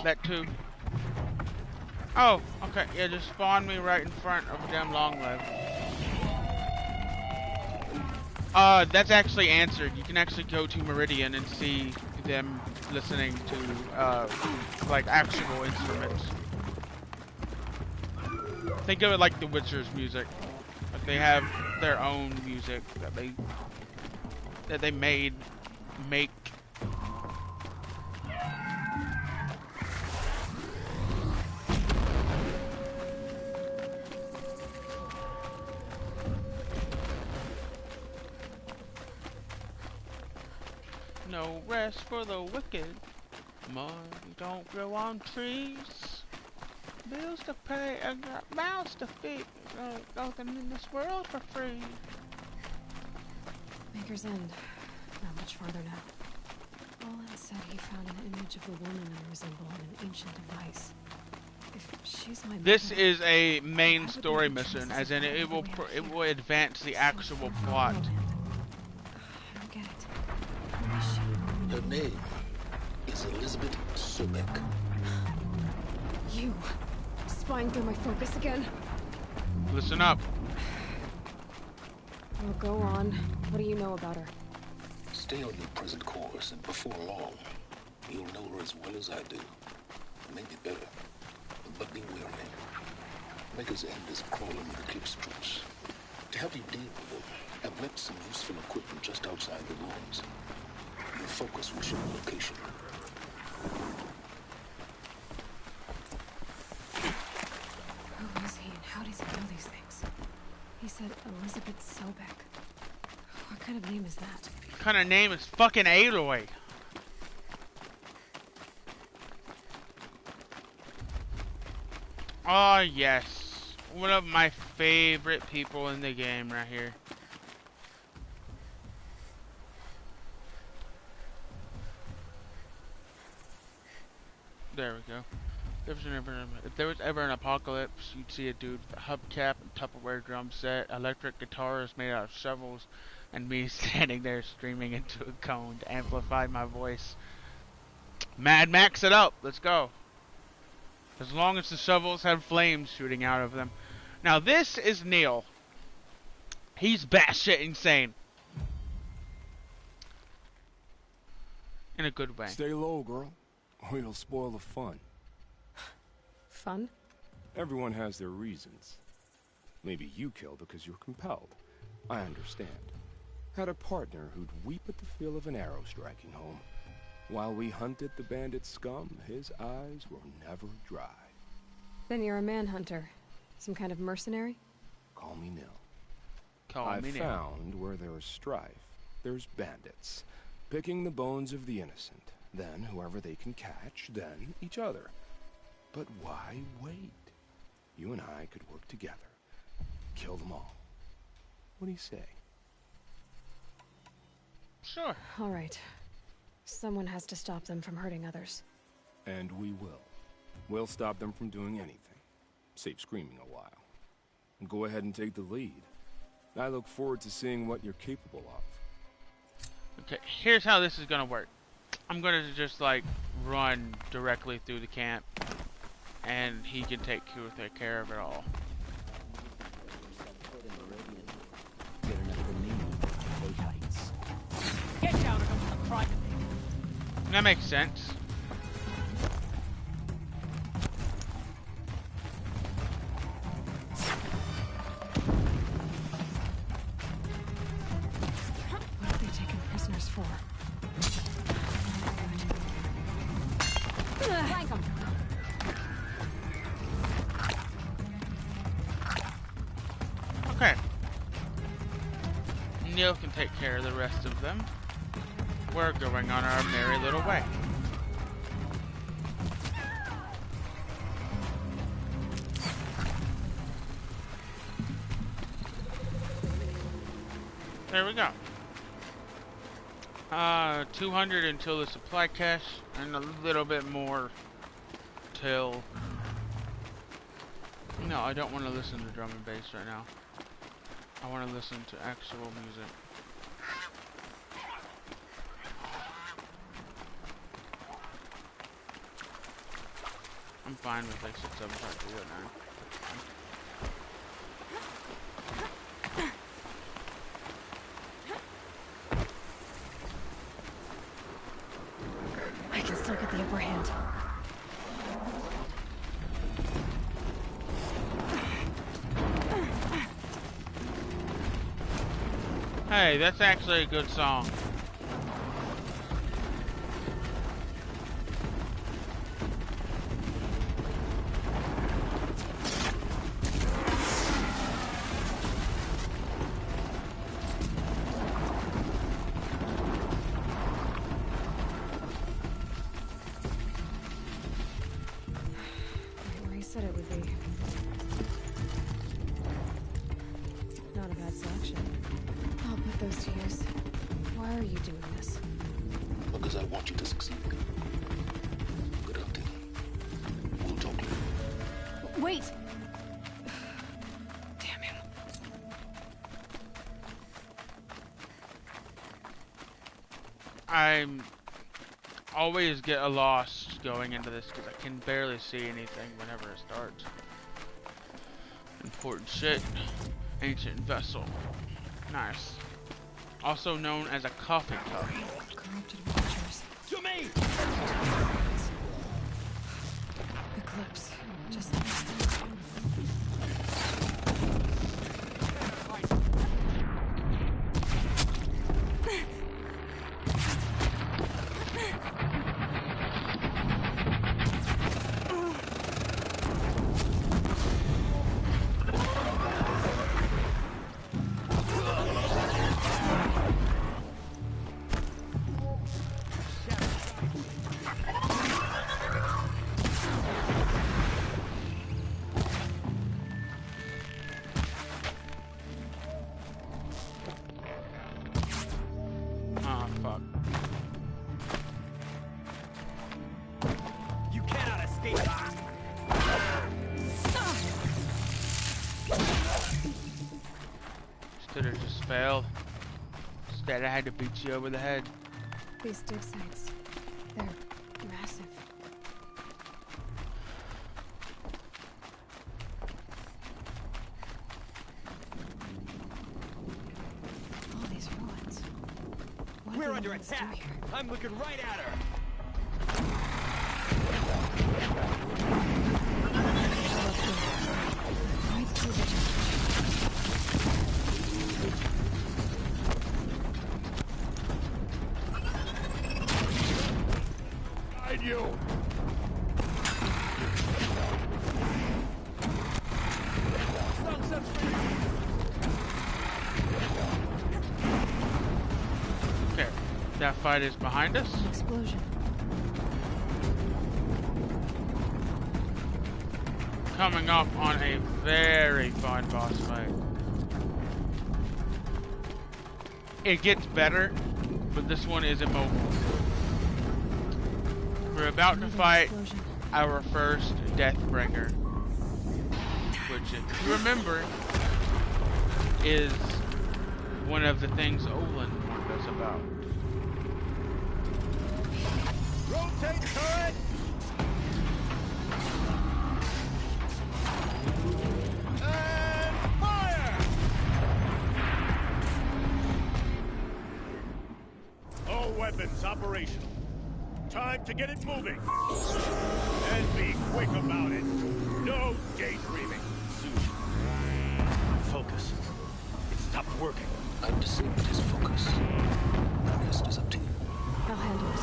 That too. Oh, okay. Yeah, just spawn me right in front of a damn long live. That's actually answered. You can actually go to Meridian and see them listening to, like, actual instruments. Think of it like The Witcher's music. Like, they have their own music that they make. No rest for the wicked. Money don't grow on trees. Bills to pay and got mouths to feed. Nothing in this world for free. Maker's End. Not much farther now. Olin said he found an image of a woman that resembled an ancient device. If she's my This mother, is a main story mission, as in it will advance the actual plot. I don't get it. Her name is Elizabeth Sobek. You spying through my focus again? Listen up. Well, go on. What do you know about her? Stay on your present course, and before long, you'll know her as well as I do. Maybe better. But be wary. Maker's End is crawling with Eclipse troops. To help you deal with them, I've left some useful equipment just outside the ruins. Your focus will show the location. Who is he and how does he know these things? He said Elizabeth Sobek. What kind of name is that? What kind of name is fucking Aloy? Oh yes. One of my favorite people in the game right here. There we go. If there was ever an apocalypse, you'd see a dude with a hubcap and Tupperware drum set, electric guitars made out of shovels, and me standing there screaming into a cone to amplify my voice. Mad Max it up! Let's go. As long as the shovels have flames shooting out of them. Now this is Neil. He's batshit insane. In a good way. Stay low, girl, or you'll spoil the fun. Fun? Everyone has their reasons. Maybe you kill because you're compelled. I understand. Had a partner who'd weep at the feel of an arrow striking home. While we hunted the bandit scum, his eyes were never dry. Then you're a manhunter. Some kind of mercenary? Call me Nil. Call me Nil. I found where there is strife, there's bandits. Picking the bones of the innocent. Then whoever they can catch, then each other. But why wait? You and I could work together. Kill them all. What do you say? Sure. All right. Someone has to stop them from hurting others. And we will. We'll stop them from doing anything. Save screaming a while. And go ahead and take the lead. I look forward to seeing what you're capable of. Okay, here's how this is gonna work. I'm gonna just like run directly through the camp, and he can take care of it all. Get down and don't cry to me. That makes sense. What are they taking prisoners for? Flank 'em. Okay. Neil can take care of the rest of them. We're going on our merry little way. There we go. 200 until the supply cache, and a little bit more till... No, I don't want to listen to drum and bass right now. I want to listen to actual music. I'm fine with like 6, 7, 5, 3, 9. I can still get the upper hand. Hey, that's actually a good song. Where he said it would be. Not a bad selection. I'll put those to use. Why are you doing this? Because I want you to succeed. Good hunting. We'll talk later. Wait! Damn him. I'm always get lost going into this because I can barely see anything whenever it starts. Important shit. Ancient vessel. Nice. Also known as a coffee cup. Corrupted vultures. To me! Eclipse. Just like this. Failed. Instead, I had to beat you over the head. These dig sites, they're massive. All these ruins. What We're are they under humans do attack. here? I'm looking right at her. Right through the jungle. You. Okay, that fight is behind us. An explosion. Coming up on a very fun boss fight. It gets better, but this one is immobile. We're about to fight our first Deathbringer, which, if you remember, is one of the things Olin warned us about. Rotate turret! weapons operational. Time to get it moving. And be quick about it. No daydreaming. Focus. It stopped working. I've disabled his focus. The rest is up to you. I'll handle it.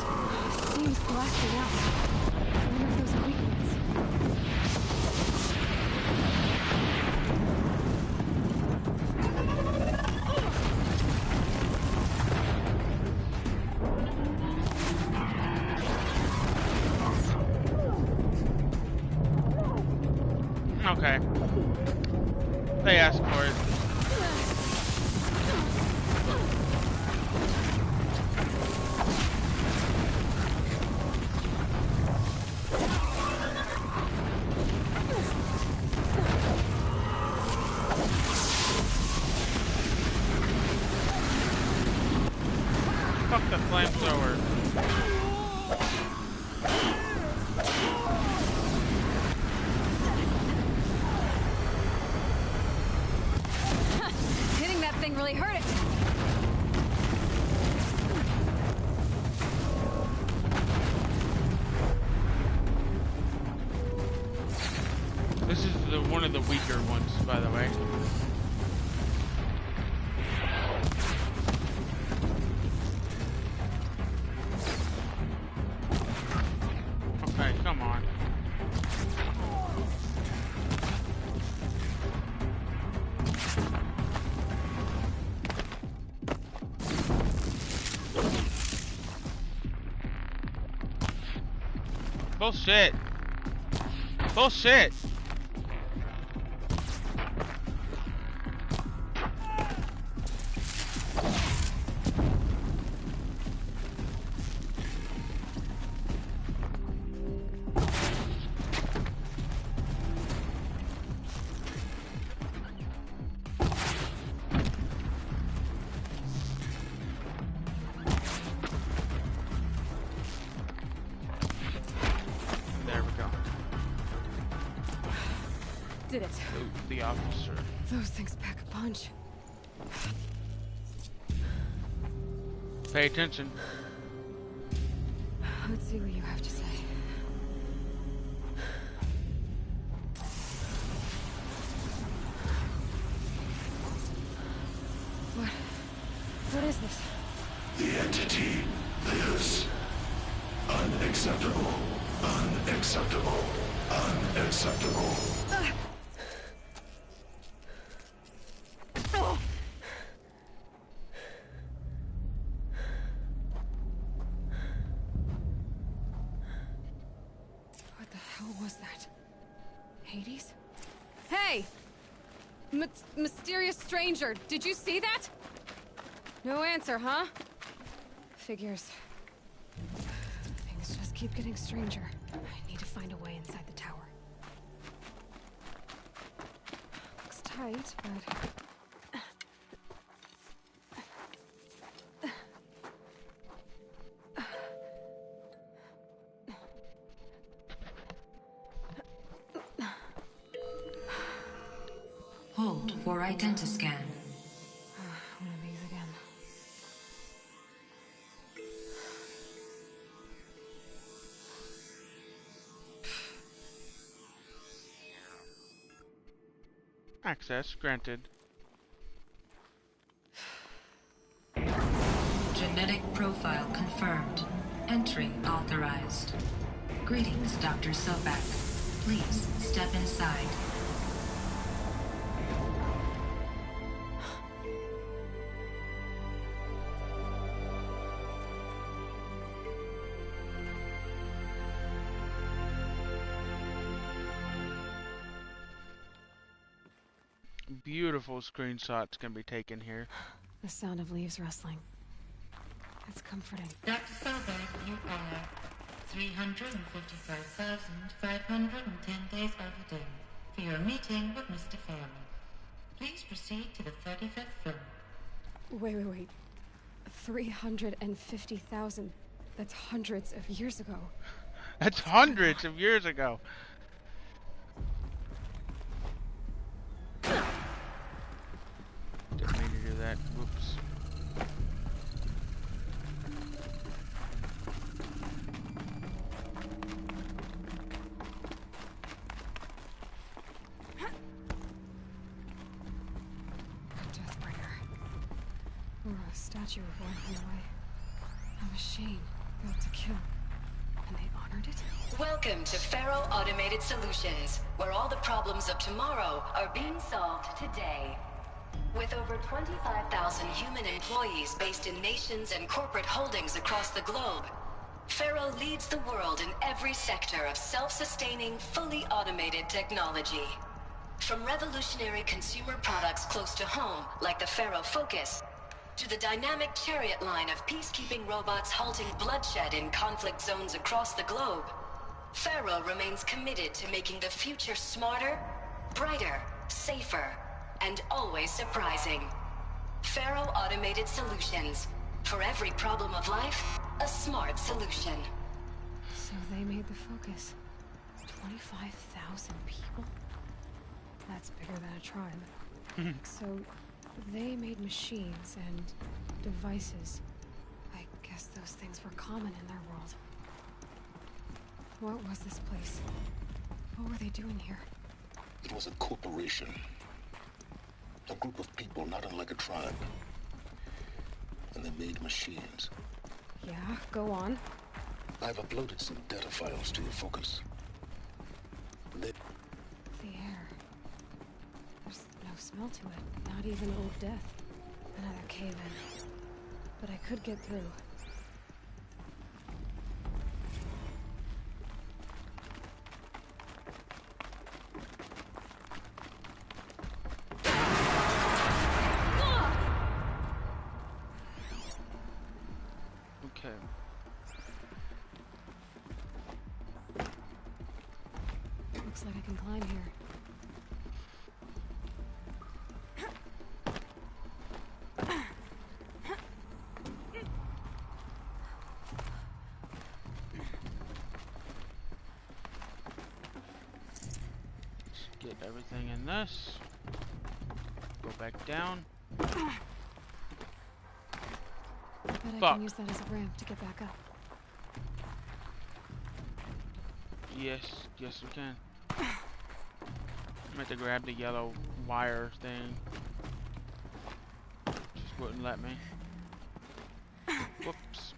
Steam's blasting out. I wonder if those are weak points. Okay. They asked for it. Fuck the flamethrower. Hitting that thing really hurt it. This is one of the weaker ones, by the way. Okay, come on. Bullshit. Bullshit. There we go. Did it. Ooh, the officer. Those things pack a punch. Pay attention. Let's see what you have to say. What is this? The entity lives. Unacceptable. Unacceptable. Unacceptable. What the hell was that? Hades? Hey! Mysterious stranger, did you see that? No answer, huh? Figures. Things just keep getting stranger. I need to find a way inside the tower. Looks tight, but... Hold for identiscan. One of these again. Access granted. Genetic profile confirmed. Entry authorized. Greetings, Dr. Slowpoke. Please step inside. Beautiful screenshots can be taken here. The sound of leaves rustling. It's comforting. Dr. Slowpoke, you are 355,510 days overdue for your meeting with Mr. Fairman. Please proceed to the 35th floor. Wait. 350,000. That's hundreds of years ago. That's hundreds of years ago. Didn't mean to do that. Whoops. thought you were going from away. A machine built to kill. And they honored it? Welcome to Faro Automated Solutions, where all the problems of tomorrow are being solved today. With over 25,000 human employees based in nations and corporate holdings across the globe, Faro leads the world in every sector of self-sustaining, fully automated technology. From revolutionary consumer products close to home, like the Faro Focus, to the dynamic chariot line of peacekeeping robots halting bloodshed in conflict zones across the globe, Faro remains committed to making the future smarter, brighter, safer, and always surprising. Faro Automated Solutions. For every problem of life, a smart solution. So they made the Focus. 25,000 people? That's bigger than a tribe. So they made machines and devices. I guess those things were common in their world. What was this place? What were they doing here? It was a corporation. A group of people not unlike a tribe. And they made machines. Yeah, go on. I've uploaded some data files to your Focus. The air. There's no smell to it. Not even old death. Another cave-in. But I could get through. Okay. Looks like I can climb here. Get everything in this. Go back down. But I can use that as a ramp to get back up. Yes, yes we can. I'm going to grab the yellow wire thing. Just wouldn't let me. Whoops.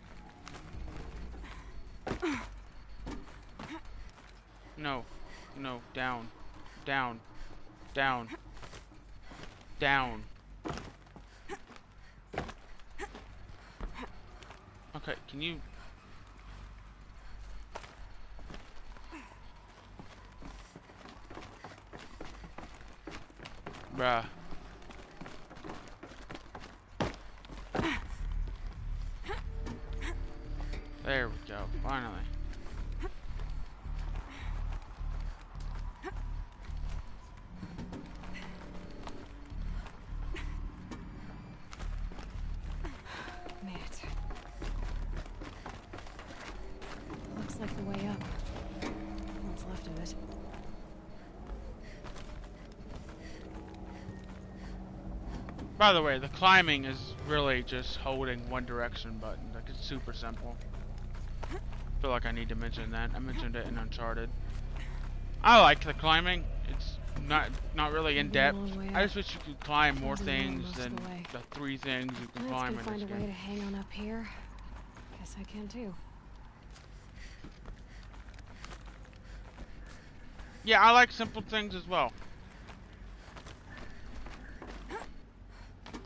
No. No, down. Down. Down. Down. Okay, can you... Bruh. There we go, finally. Looks like the way up. What's left of it. By the way, the climbing is really just holding one direction button. Like, it's super simple. I feel like I need to mention that. I mentioned it in Uncharted. I like the climbing. It's not really in depth. I just wish you could climb more things than the 3 things you can climb in this find a way to game. hang on up here. Guess I can too. Yeah, I like simple things as well.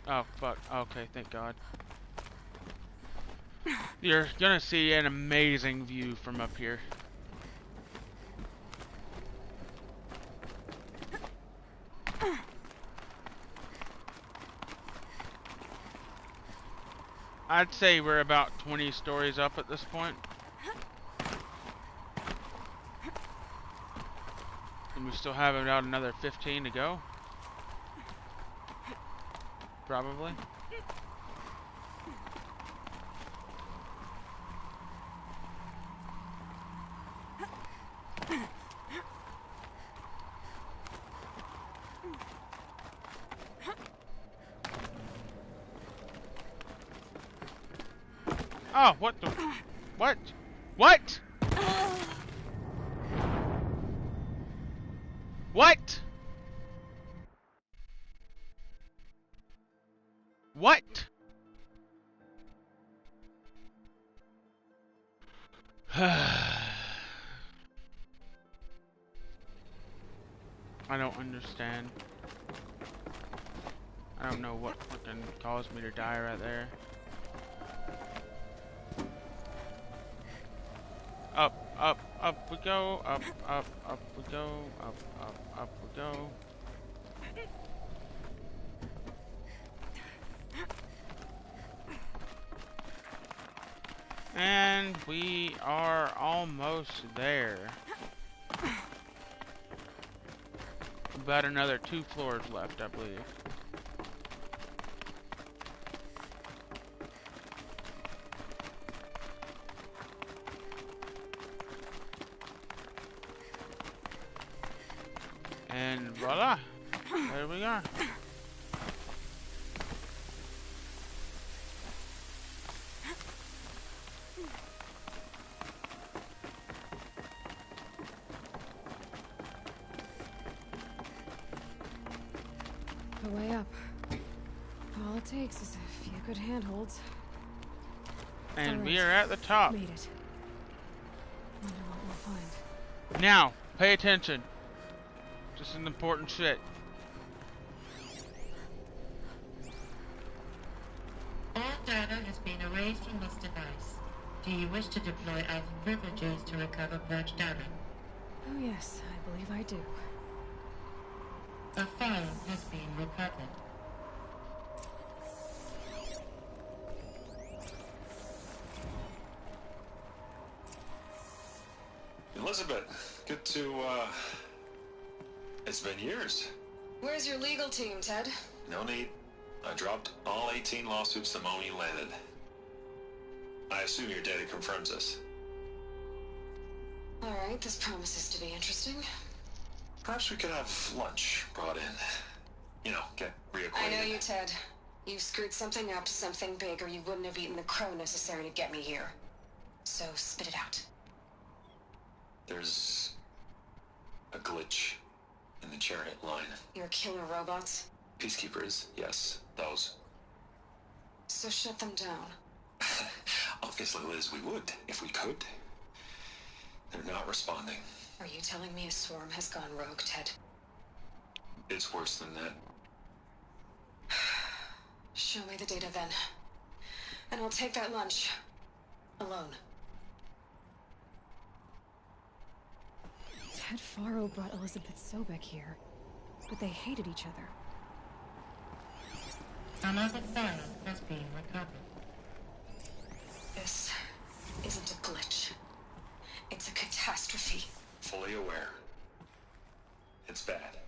Oh, fuck. Okay, thank God. You're gonna see an amazing view from up here. I'd say we're about 20 stories up at this point. And we still have about another 15 to go. Probably. Oh, what the? What? What? What? What? I don't understand. I don't know what fucking caused me to die right there. Up, up, up we go. Up, up, up we go. Up, up, up we go. And we are almost there. About another 2 floors left, I believe. And voila! There we are. The way up. All it takes is a few good handholds. And we are at the top. Made it. Wonder what we'll find. Now, pay attention. Just some important shit. All data has been erased from this device. Do you wish to deploy our privileges to recover purged data? Oh yes, I believe I do. A file has been recovered. Elizabeth, good to, it's been years. Where's your legal team, Ted? No need. I dropped all 18 lawsuits the moment you landed. I assume your data confirms this. Alright, this promises to be interesting. Perhaps we could have lunch brought in. You know, get reacquainted. I know you, Ted. You've screwed something up, something big, or you wouldn't have eaten the crow necessary to get me here. So, spit it out. There's a glitch in the chariot line. Your killer robots? Peacekeepers, yes, those. So shut them down. Obviously, Liz, we would, if we could. They're not responding. Are you telling me a swarm has gone rogue, Ted? It's worse than that. Show me the data then. And I'll take that lunch. Alone. Ted Faro brought Elizabeth Sobek here, but they hated each other. Another file has been recovered. This isn't a glitch. It's a catastrophe. Fully aware. It's bad.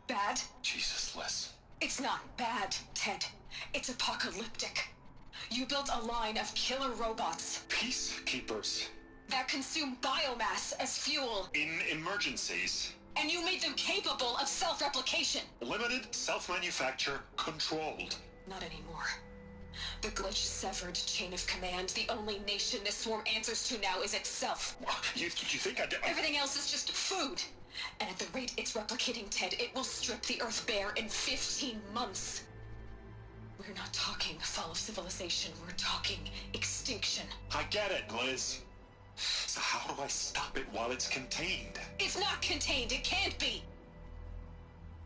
Bad? Jesus, Liz. It's not bad, Ted. It's apocalyptic. You built a line of killer robots. Peacekeepers. That consume biomass as fuel. In emergencies. And you made them capable of self-replication. Limited, self-manufacture, controlled. Not anymore. The glitch severed chain of command. The only nation this swarm answers to now is itself. You think I did? Everything else is just food. And at the rate it's replicating, Ted, it will strip the Earth bare in 15 months. We're not talking fall of civilization. We're talking extinction. I get it, Liz. So how do I stop it while it's contained? It's not contained. It can't be.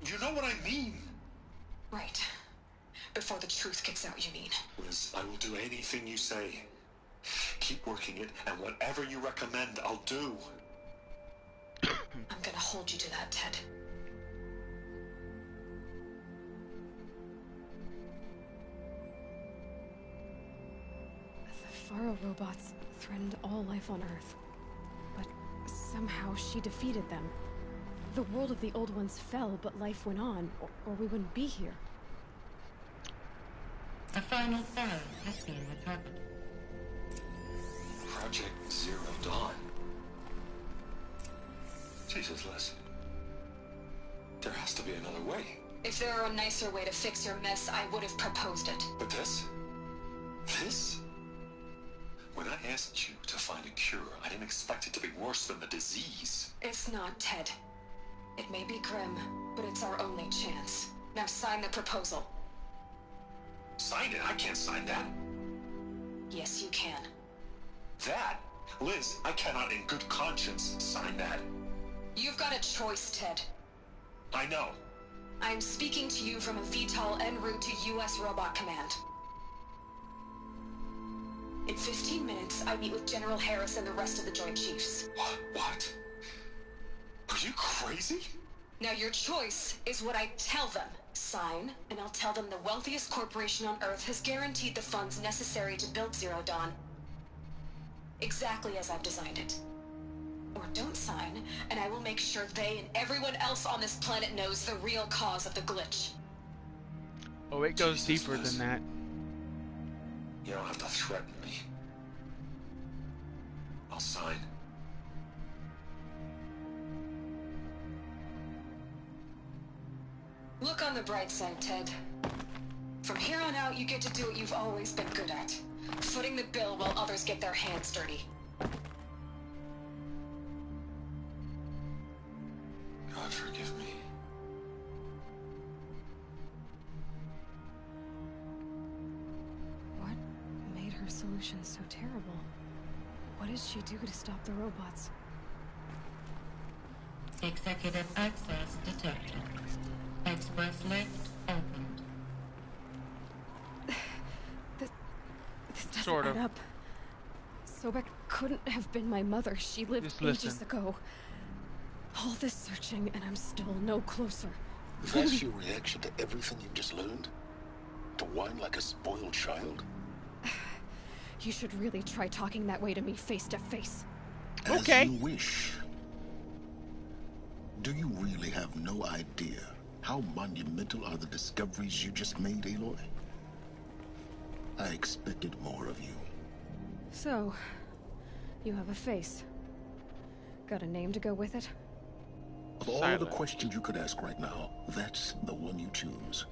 You know what I mean. Right. Before the truth gets out, you mean? Liz, I will do anything you say. Keep working it, and whatever you recommend, I'll do. I'm gonna hold you to that, Ted. The Faro robots threatened all life on Earth, but somehow she defeated them. The world of the old ones fell, but life went on, or we wouldn't be here. A final file has been recovered. Project Zero Dawn. Jesus, Liz. There has to be another way. If there were a nicer way to fix your mess, I would have proposed it. But this? This? When I asked you to find a cure, I didn't expect it to be worse than the disease. It's not, Ted. It may be grim, but it's our only chance. Now sign the proposal. Sign it? I can't sign that. Yes, you can. That? Liz, I cannot in good conscience sign that. You've got a choice, Ted. I know. I'm speaking to you from a VTOL en route to U.S. Robot Command. In 15 minutes, I meet with General Harris and the rest of the Joint Chiefs. What? Are you crazy? Now your choice is what I tell them. Sign, and I'll tell them the wealthiest corporation on Earth has guaranteed the funds necessary to build Zero Dawn. Exactly as I've designed it. Or don't sign, and I will make sure they and everyone else on this planet knows the real cause of the glitch. Oh, it goes deeper than that. You don't have to threaten me. I'll sign. Look on the bright side, Ted. From here on out, you get to do what you've always been good at. Footing the bill while others get their hands dirty. God forgive me. What made her solution so terrible? What did she do to stop the robots? Executive access detected. Express lift opened. This doesn't add up. Sobek couldn't have been my mother. She lived ages ago. All this searching, and I'm still no closer. That's your reaction to everything you've just learned? To whine like a spoiled child? You should really try talking that way to me face to face. As you wish. Do you really have no idea how monumental are the discoveries you just made, Aloy? I expected more of you. So, you have a face. Got a name to go with it? Of all the questions you could ask right now, that's the one you choose.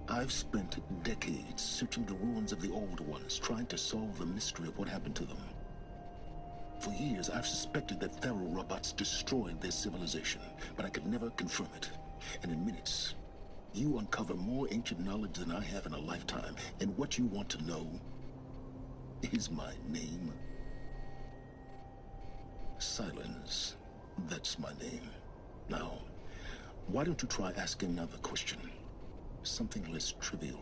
I've spent decades searching the ruins of the old ones, trying to solve the mystery of what happened to them. For years, I've suspected that Pharaoh robots destroyed their civilization, but I could never confirm it. And in minutes, you uncover more ancient knowledge than I have in a lifetime, and what you want to know is my name. Silence. That's my name. Now, why don't you try asking another question? Something less trivial.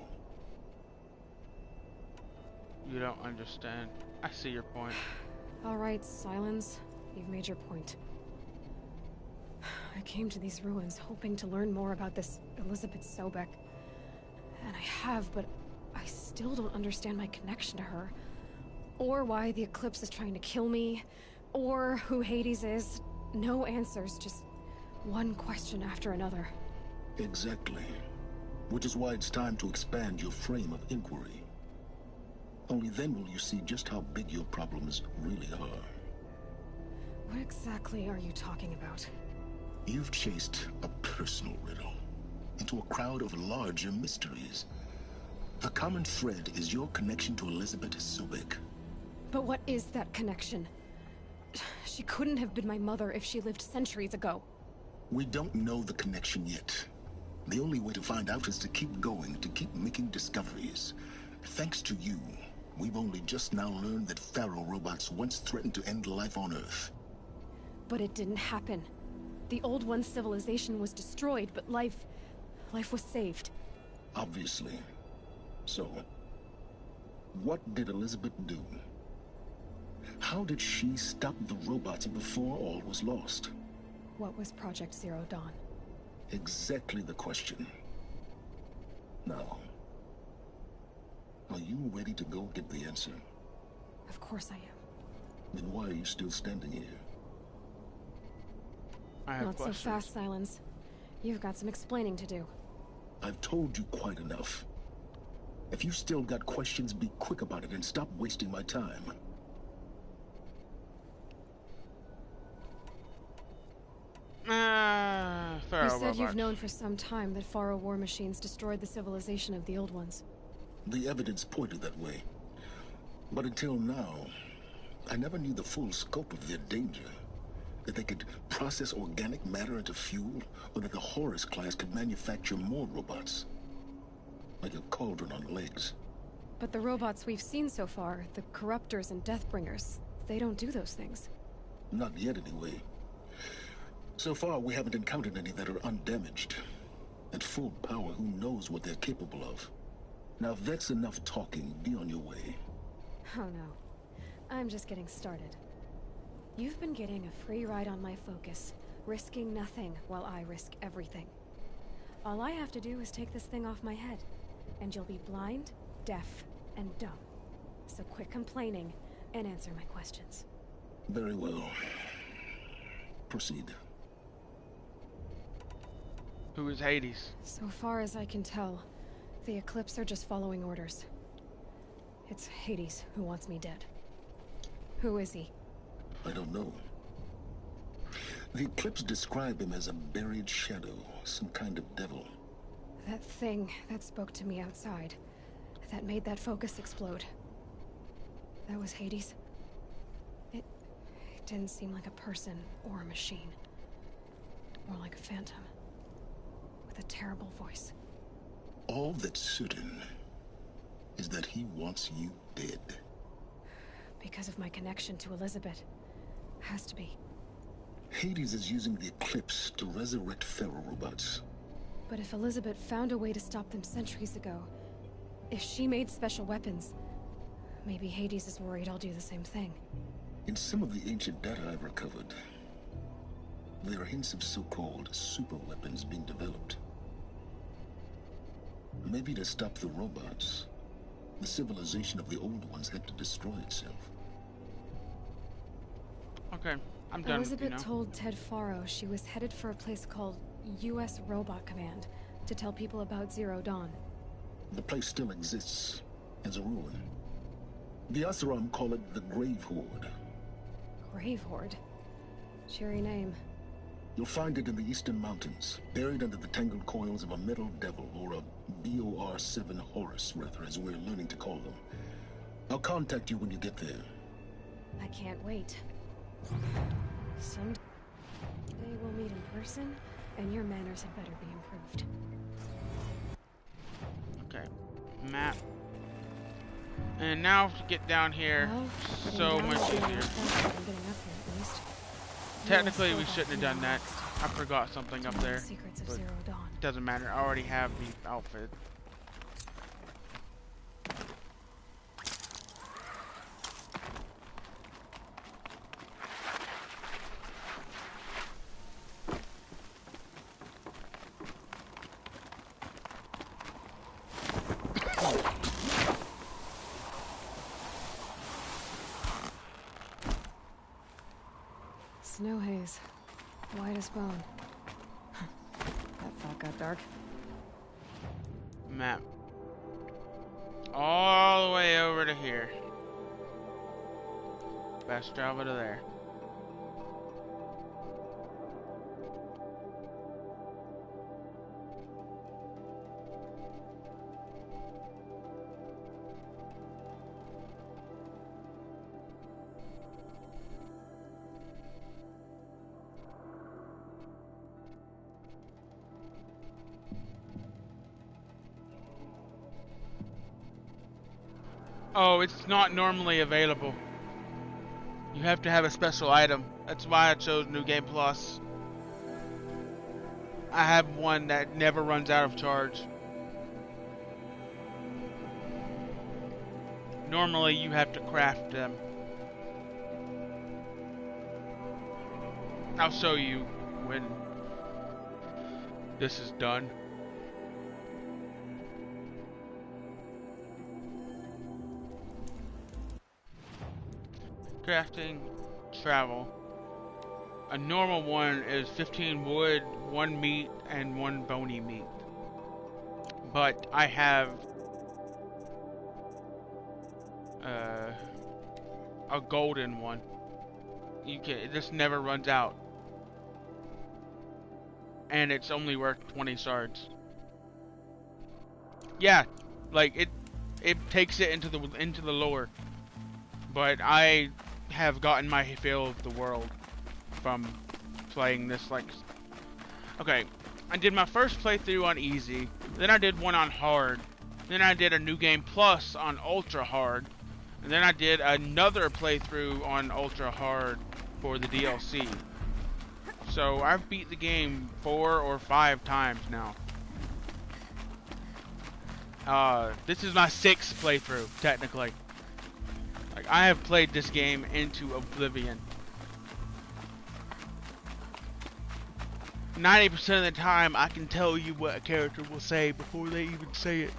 You don't understand. I see your point. All right, Silence. You've made your point. I came to these ruins hoping to learn more about this Elizabeth Sobek. And I have, but I still don't understand my connection to her. Or why the Eclipse is trying to kill me. Or who Hades is. No answers, just one question after another. Exactly. Which is why it's time to expand your frame of inquiry. Only then will you see just how big your problems really are. What exactly are you talking about? You've chased a personal riddle into a crowd of larger mysteries. The common thread is your connection to Elizabeth Sobek. But what is that connection? She couldn't have been my mother if she lived centuries ago. We don't know the connection yet. The only way to find out is to keep going, to keep making discoveries. Thanks to you, we've only just now learned that Pharaoh robots once threatened to end life on Earth. But it didn't happen. The Old One's civilization was destroyed, but life was saved. Obviously. So, what did Elizabeth do? How did she stop the robots before all was lost? What was Project Zero Dawn? Exactly the question. Now, are you ready to go get the answer? Of course I am. Then why are you still standing here? I have Not questions. so fast, Silence. You've got some explaining to do. I've told you quite enough. If you still got questions, be quick about it and stop wasting my time. You said you've known for some time that Pharaoh war machines destroyed the civilization of the Old Ones. The evidence pointed that way. But until now, I never knew the full scope of their danger. That they could process organic matter into fuel, or that the Horus class could manufacture more robots. Like a cauldron on legs. But the robots we've seen so far, the Corruptors and Deathbringers, they don't do those things. Not yet, anyway. So far, we haven't encountered any that are undamaged. At full power, who knows what they're capable of? Now, if that's enough talking, be on your way. Oh no. I'm just getting started. You've been getting a free ride on my focus, risking nothing while I risk everything. All I have to do is take this thing off my head, and you'll be blind, deaf, and dumb. So quit complaining and answer my questions. Very well. Proceed. Who is Hades? So far as I can tell, the Eclipse are just following orders. It's Hades who wants me dead. Who is he? I don't know. The Eclipse describe him as a buried shadow, some kind of devil. That thing that spoke to me outside, that made that focus explode. That was Hades? It didn't seem like a person or a machine. More like a phantom. With a terrible voice. All that's certain is that he wants you dead. Because of my connection to Elizabeth. Has to be. Hades is using the Eclipse to resurrect Pharaoh robots. But if Elizabeth found a way to stop them centuries ago, if she made special weapons, maybe Hades is worried I'll do the same thing. In some of the ancient data I've recovered, there are hints of so-called super weapons being developed. Maybe to stop the robots, the civilization of the old ones had to destroy itself. Okay, I'm done. Elizabeth told Ted Faro she was headed for a place called U.S. Robot Command to tell people about Zero Dawn. The place still exists as a ruin. The Oseram call it the Grave Horde. Grave Horde? Cheery name. You'll find it in the Eastern Mountains, buried under the tangled coils of a metal devil, or a BOR-7 Horus, rather, as we're learning to call them. I'll contact you when you get there. I can't wait. Someday we'll meet in person, and your manners had better be improved. Okay, map. And now to get down here, so much easier. Technically, we shouldn't have done that. I forgot something up there, but it doesn't matter. I already have the outfit. Snow haze. White as bone. That thought got dark. Map. All the way over to here. Best travel to there. Oh, it's not normally available. You have to have a special item. That's why I chose New Game Plus. I have one that never runs out of charge. Normally you have to craft them. I'll show you when this is done. Crafting, travel. A normal one is 15 wood, 1 meat, and 1 bony meat. But I have a golden one. This never runs out, and it's only worth 20 shards. Yeah, like it takes it into the lore. But I have gotten my fill of the world from playing this. Like, okay, I did my first playthrough on easy, then I did one on hard, Then I did a New Game Plus on Ultra Hard. And then I did another playthrough on Ultra Hard for the DLC. So I've beat the game 4 or 5 times now. This is my 6th playthrough, technically. Like, I have played this game into oblivion. 90% of the time, I can tell you what a character will say before they even say it.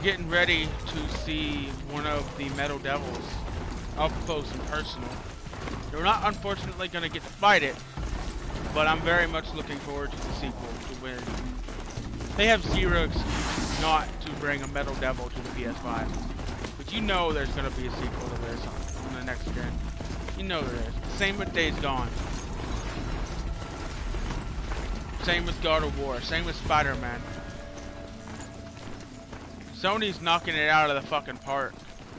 Getting ready to see one of the Metal Devils up close and personal. We're not unfortunately going to get to fight it, but I'm very much looking forward to the sequel to win. They have zero excuse not to bring a Metal Devil to the PS5, but you know there's going to be a sequel to this on the next gen. You know there is. Same with Days Gone. Same with God of War. Same with Spider-Man. Sony's knocking it out of the fucking park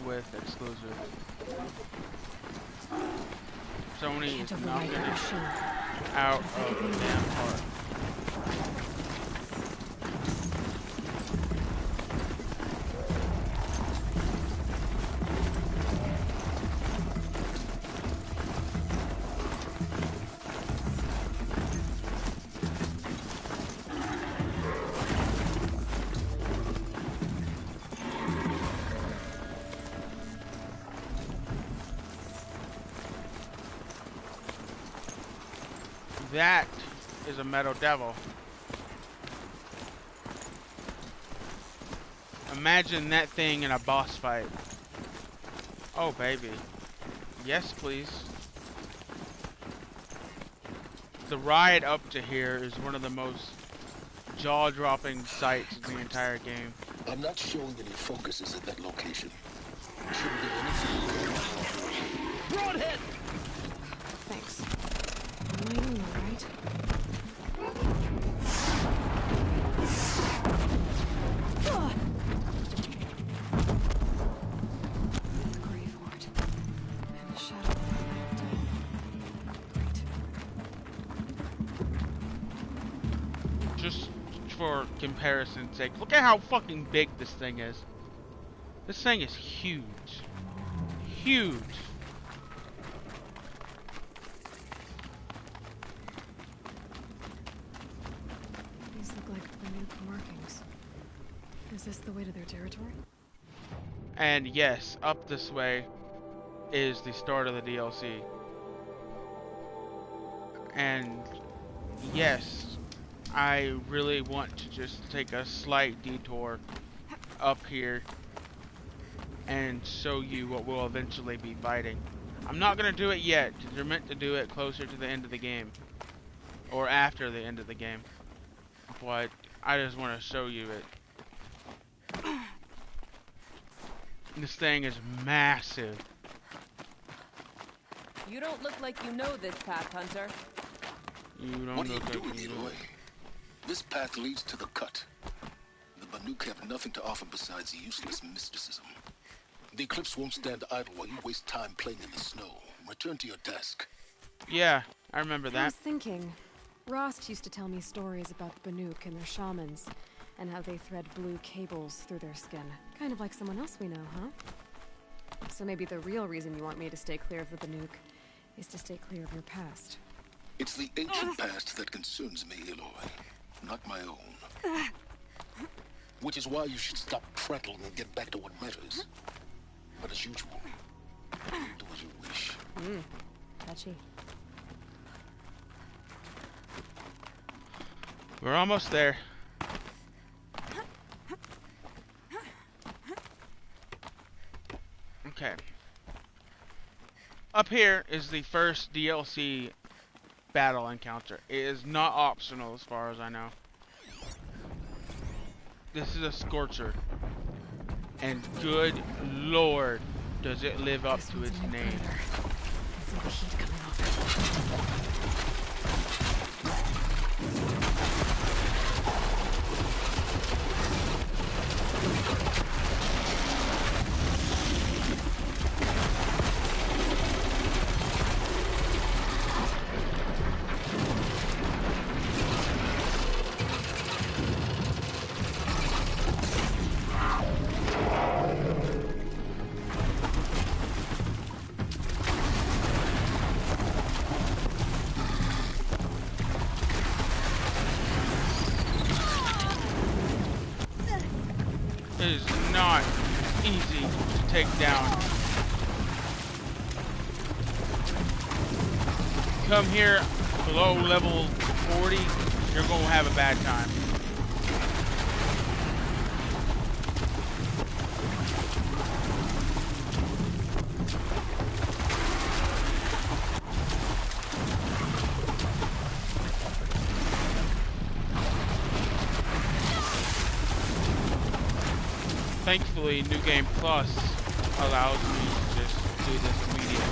with exclusive. Sony is knocking it out of the damn park. That is a Metal Devil. Imagine that thing in a boss fight. Oh, baby. Yes, please. The ride up to here is one of the most jaw-dropping sights in the entire game. I'm not showing any focuses at that location. Shouldn't be anything. Broadhead! Thanks. Am I in the right? The Grave Ward. And the shadow. Great. Just for comparison's sake, look at how fucking big this thing is. This thing is huge. Huge. These look like minute markings. Is this the way to their territory? And yes, up this way is the start of the DLC. And yes, I really want to just take a slight detour up here and show you what we'll eventually be fighting. I'm not going to do it yet. They're meant to do it closer to the end of the game. Or after the end of the game. But I just want to show you it. This thing is massive. You don't look like you know this path, Hunter. You don't What are you look like doing, you know. Aloy? This path leads to the cut. The Banuk have nothing to offer besides useless mysticism. The Eclipse won't stand idle while you waste time playing in the snow. Return to your desk. Yeah, I remember I that. was thinking, Rost used to tell me stories about the Banuk and their shamans, and how they thread blue cables through their skin. Kind of like someone else we know, huh? So maybe the real reason you want me to stay clear of the Banuk is to stay clear of your past. It's the ancient past that concerns me, Aloy, not my own. Which is why you should stop prattling and get back to what matters. But as usual, you do as you wish. Touchy. We're almost there. Okay. Up here is the first DLC battle encounter. It is not optional as far as I know. This is a Scorcher. And good lord, does it live up to its name. It is not easy to take down. Come here below level 40, you're gonna have a bad time. Thankfully, New Game Plus allows me to just do this immediately.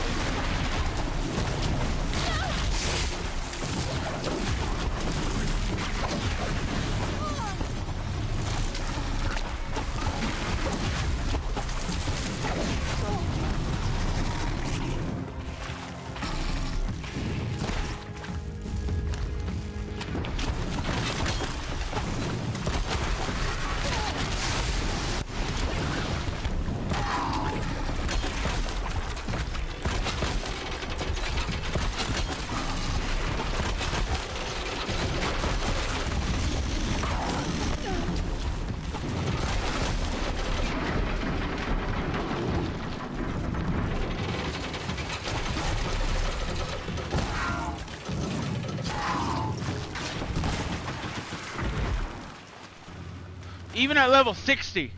Even at level 60,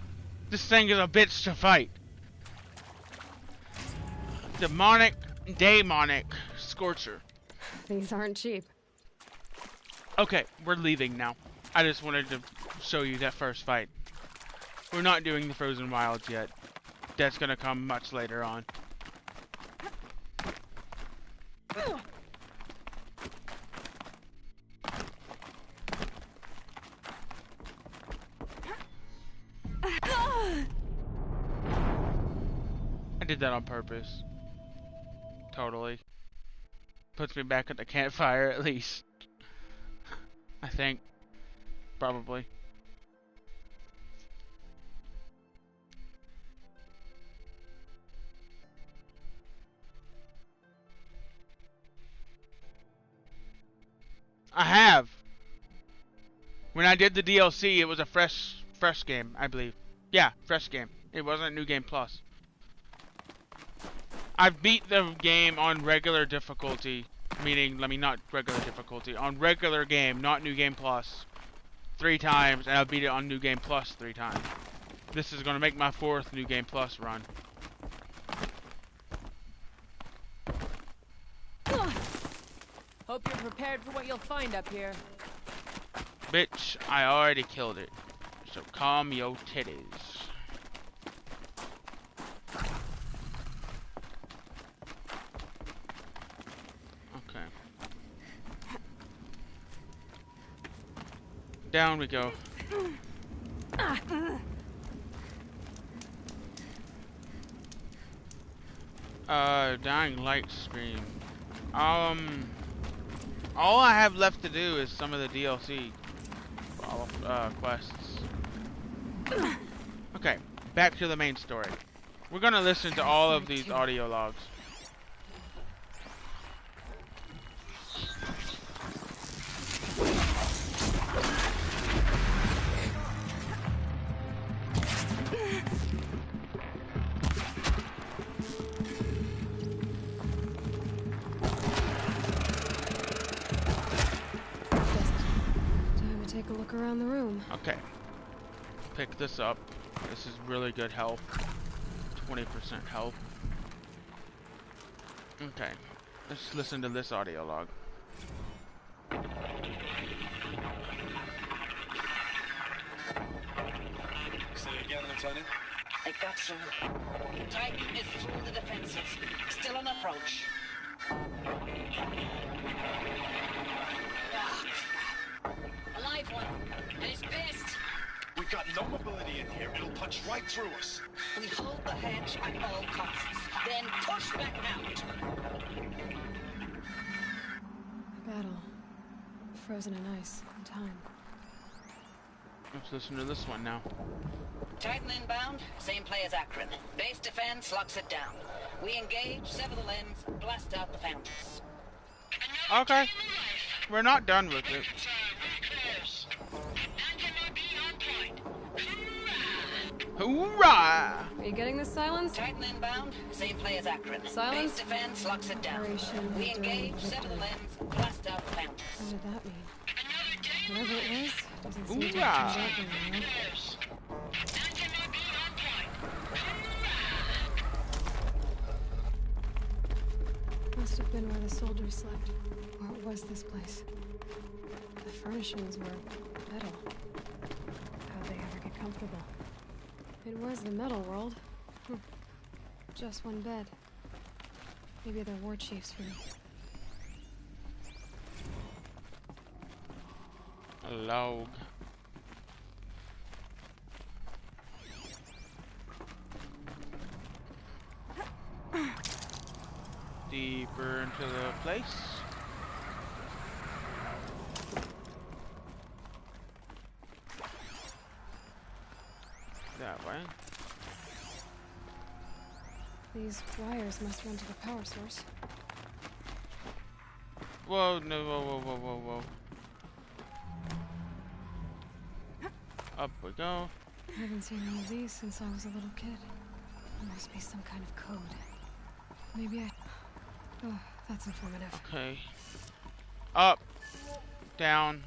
this thing is a bitch to fight. Demonic Scorcher. These aren't cheap. Okay, we're leaving now. I just wanted to show you that first fight. We're not doing the Frozen Wilds yet. That's gonna come much later on. I did that on purpose. Totally. Puts me back at the campfire at least. I think. Probably. I have. When I did the DLC, it was a fresh game, I believe. Yeah, fresh game. It wasn't New Game Plus. I've beat the game on regular difficulty, meaning, not regular difficulty, on regular game, not New Game Plus, 3 times, and I beat it on New Game Plus 3 times. This is going to make my 4th New Game Plus run. Hope you're prepared for what you'll find up here. Bitch, I already killed it. So calm your titties. Okay. Down we go. Dying light scream. All I have left to do is some of the DLC quests. Okay, back to the main story. We're gonna listen to all of these audio logs. Time to take a look around the room. Okay. Pick this up. This is really good health. 20% health. Okay. Let's listen to this audio log. Say again, Lieutenant. It got through. Titan is through the defenses. Still an approach. Ah, crap. A live one. And he's pissed. We've got no mobility in here. It'll punch right through us. We hold the hedge at all costs. Then push back out. Battle. Frozen in ice. In time. Let's listen to this one now. Titan inbound. Same play as Akron. Base defense locks it down. We engage, sever the lens, blast out the fountains. Okay. We're not done with it. Hoorah! Are you getting this, Silence? Titan inbound. Same play as Akron. Silence? Base defense locks it down. We engage, sever the lens, blast out the fountains. What did that mean? Whatever it was, doesn't seem to Hoorah! have turned out very well. Must have been where the soldiers slept. Or was this place? The furnishings were metal. How'd they ever get comfortable? It was the metal world. Just one bed. Maybe they're war chief's room. A log. Deeper into the place. That way. These wires must run to the power source. Whoa, no, whoa. Up we go. I haven't seen one of these since I was a little kid. There must be some kind of code. Maybe I... Oh, that's informative. Okay. Up. Down.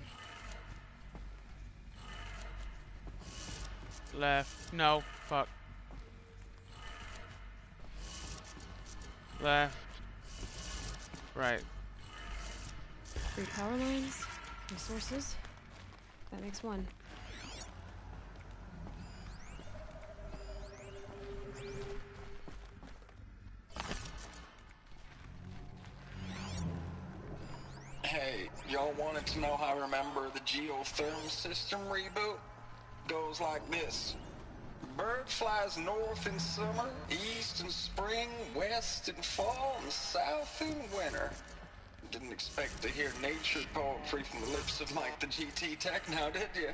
Left. No. Fuck. Left. Right. 3 power lines, resources. That makes 1. Hey, y'all wanted to know how I remember the geotherm system reboot? Goes like this. Bird flies north in summer, east in spring, west in fall, and south in winter. Didn't expect to hear nature poetry from the lips of Mike the GT Tech now, did you?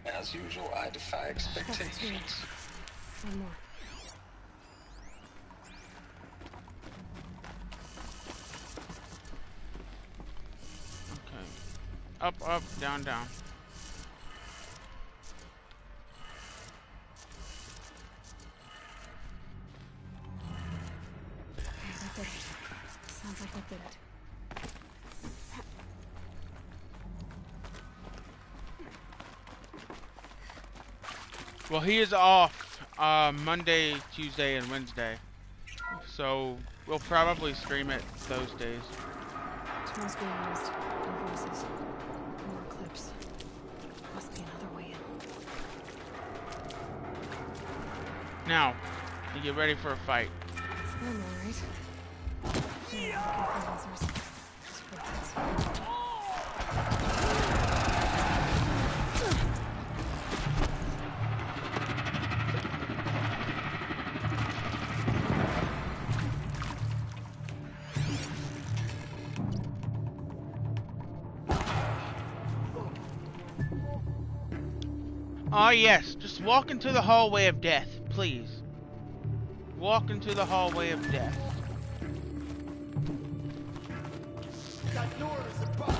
As usual, I defy expectations. One more. Okay. Up, up, down, down. That did it. Sounds like that did it. Well, he is off Monday, Tuesday, and Wednesday. So we'll probably stream it those days. Tools being used. Invoices. More clips. Must be another way in. Now, you get ready for a fight. I'm alright. Yeah, answers. Oh yes, just walk into the hallway of death, please. Walk into the hallway of death. That door is a box.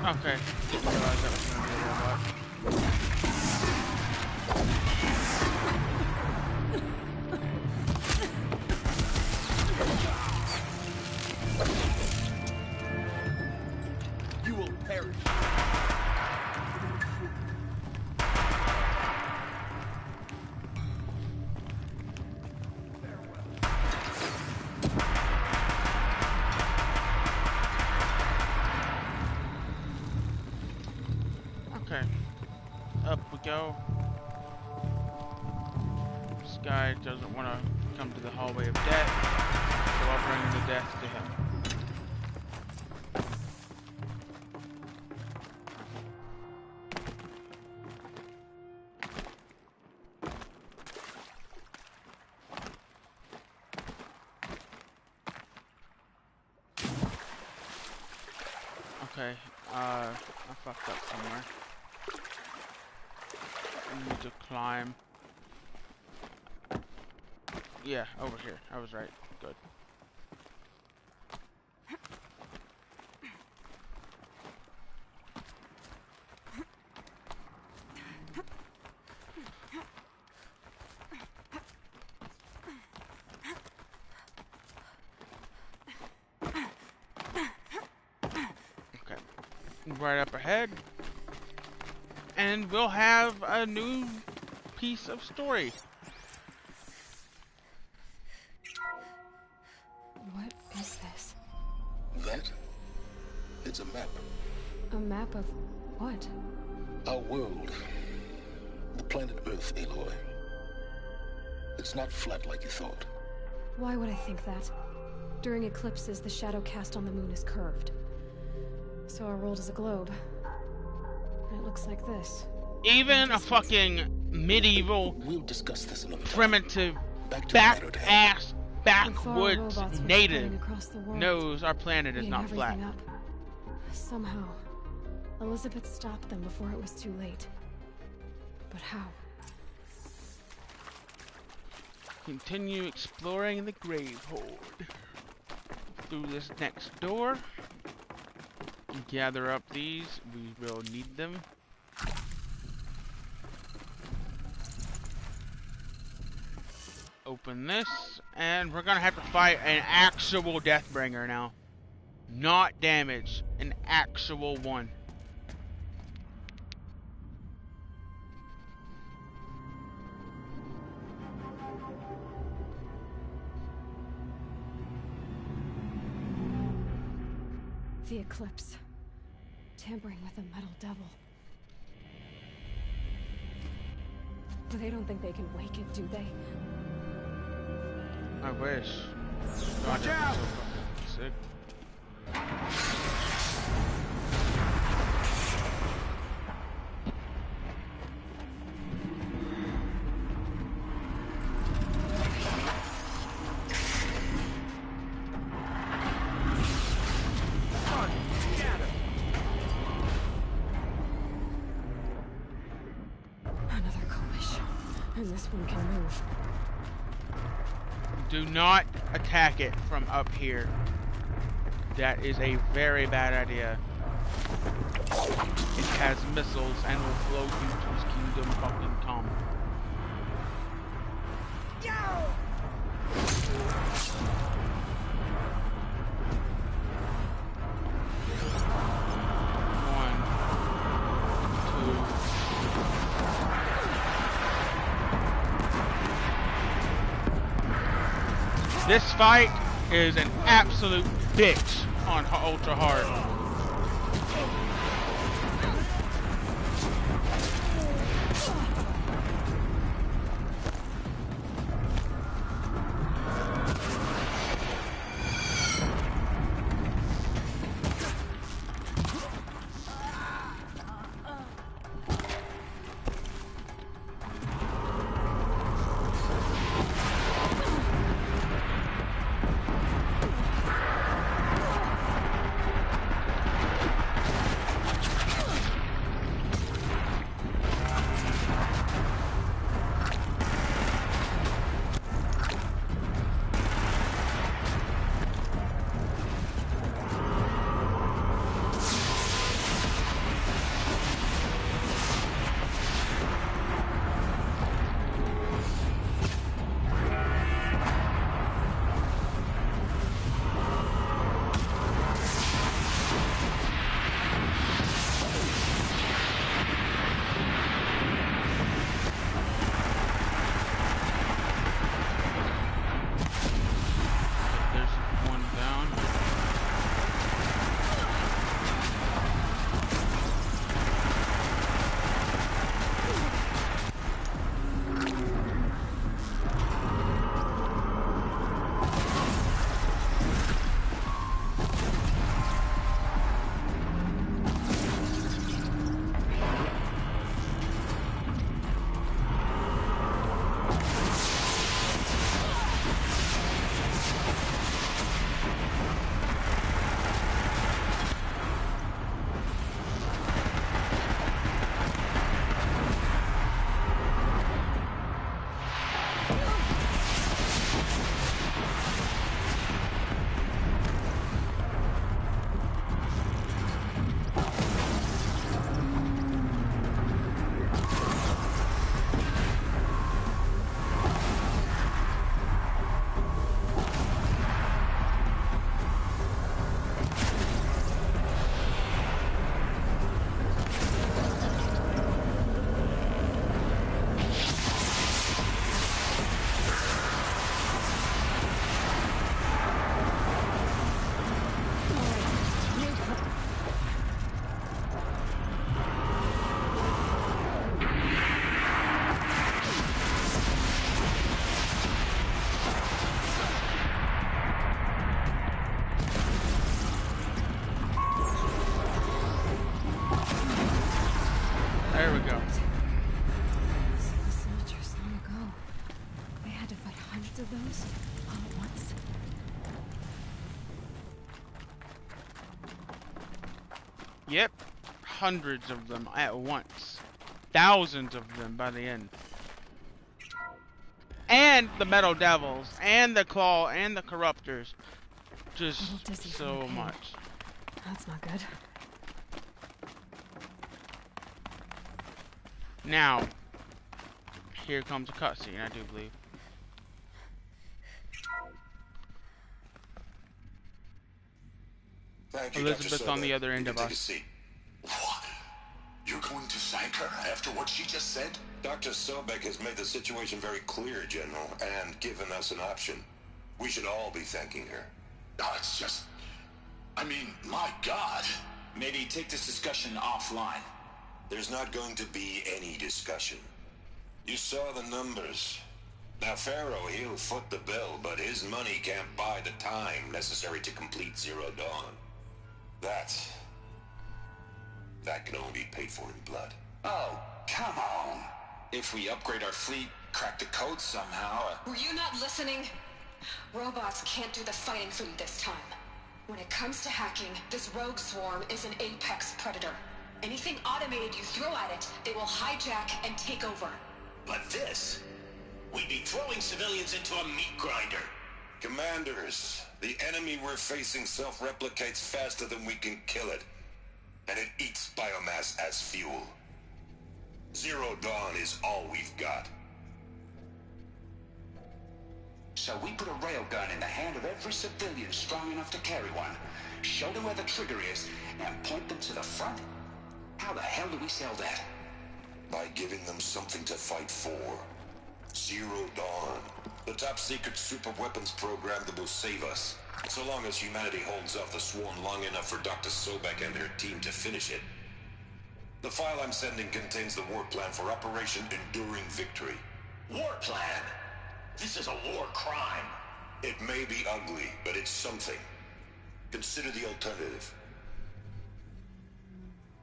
Okay. Didn't realize that was gonna be a robot. You will perish. Okay. Up we go. This guy doesn't want to come to the hallway of death, so I'll bring the death to him. Okay, I fucked up somewhere. I need to climb. Yeah, over here. I was right. Good. Right up ahead, and we'll have a new piece of story. What is this? That? It's a map. A map of what? Our world. The planet Earth, Aloy. It's not flat like you thought. Why would I think that? During eclipses, the shadow cast on the moon is curved. So our world is a globe. And it looks like this. Even a fucking medieval, we'll discuss this another primitive, backwoods native knows our planet is not flat. Up. Somehow, Elizabeth stopped them before it was too late. But how? Continue exploring the grave hoard. Through this next door. Gather up these, we will need them. Open this, and we're gonna have to fight an actual Deathbringer now. Not damage, an actual one. The eclipse. Tampering with a metal devil. But they don't think they can wake it, do they? I wish. Watch out! So sick. This one can move. Do not attack it from up here. That is a very bad idea. It has missiles and will blow you to its kingdom fucking come. This fight is an absolute bitch on ultra hard. we go. The soldiers long ago. They had to fight hundreds of those all at once. Yep, hundreds of them at once. Thousands of them by the end. And the Metal Devils, and the Claw, and the Corruptors. Just so much. That's not good. Now, here comes a cutscene, I do believe. Thank you, Elizabeth Dr. on the Sobek. other end You of can take a us. seat. What? You're going to thank her after what she just said? Dr. Sobek has made the situation very clear, General, and given us an option. We should all be thanking her. No, it's just... I mean, my God. Maybe take this discussion offline. There's not going to be any discussion. You saw the numbers. Now, Pharaoh, he'll foot the bill, but his money can't buy the time necessary to complete Zero Dawn. That can only be paid for in blood. Oh, come on. If we upgrade our fleet, crack the code somehow... Were you not listening? Robots can't do the fighting for you this time. When it comes to hacking, this rogue swarm is an apex predator. Anything automated you throw at it, they will hijack and take over. But this... we'd be throwing civilians into a meat grinder. Commanders, the enemy we're facing self-replicates faster than we can kill it. And it eats biomass as fuel. Zero Dawn is all we've got. So we put a railgun in the hand of every civilian strong enough to carry one, show them where the trigger is, and point them to the front? How the hell do we sell that? By giving them something to fight for. Zero Dawn. The top-secret super-weapons program that will save us. So long as humanity holds off the swarm long enough for Dr. Sobek and her team to finish it. The file I'm sending contains the war plan for Operation Enduring Victory. War plan? This is a war crime. It may be ugly, but it's something. Consider the alternative.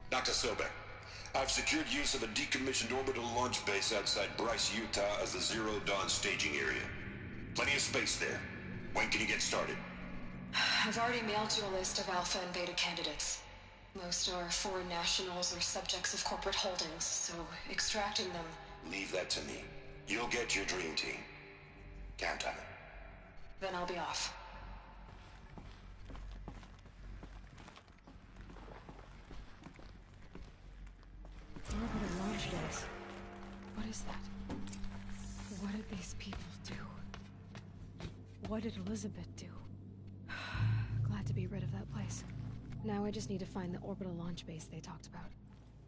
Dr. Sobek, I've secured use of a decommissioned orbital launch base outside Bryce, Utah as the Zero Dawn staging area. Plenty of space there. When can you get started? I've already mailed you a list of alpha and beta candidates. Most are foreign nationals or subjects of corporate holdings, so extracting them... Leave that to me. You'll get your dream team. Count on it. Then I'll be off. Orbital launch base. What is that? What did these people do? What did Elizabeth do? Glad to be rid of that place. Now I just need to find the orbital launch base they talked about.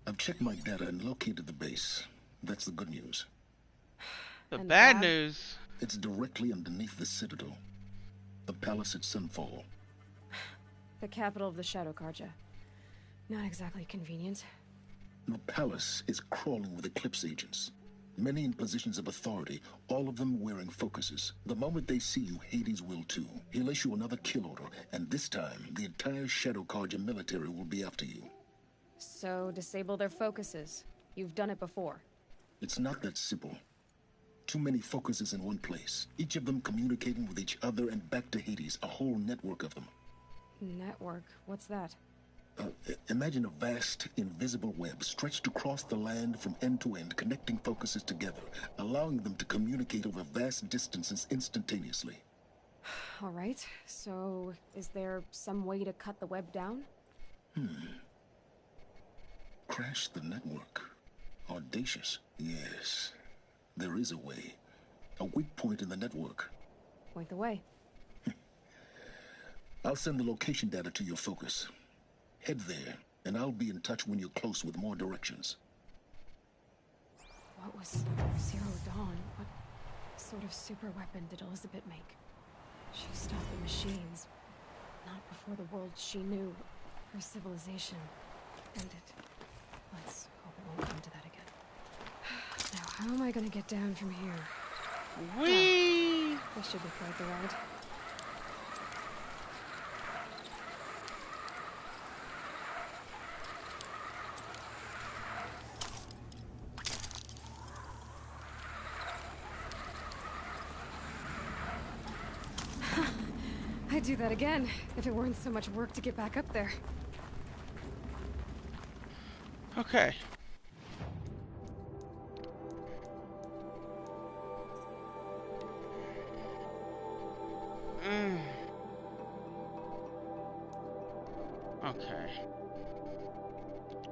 I've checked my data and located the base. That's the good news. The bad news. It's directly underneath the Citadel. The palace at Sunfall. The capital of the Shadow Karja. Not exactly convenient. The palace is crawling with Eclipse agents. Many in positions of authority, all of them wearing focuses. The moment they see you, Hades will too. He'll issue another kill order, and this time, the entire Shadow Karja military will be after you. So, disable their focuses. You've done it before. It's not that simple. Too many focuses in one place, each of them communicating with each other and back to Hades, a whole network of them. Network? What's that? Imagine a vast, invisible web stretched across the land from end to end, connecting focuses together, allowing them to communicate over vast distances instantaneously. All right, so is there some way to cut the web down? Crash the network. Audacious. Yes, there is a way. A weak point in the network. Point the way. I'll send the location data to your focus. Head there, and I'll be in touch when you're close with more directions. What was Zero Dawn? What sort of super weapon did Elizabeth make? She stopped the machines. Not before the world she knew. Her civilization ended. Let's hope it won't come to that again. Now, how am I gonna get down from here? Whee! This should be quite the ride. I'd do that again, if it weren't so much work to get back up there. Okay. Okay.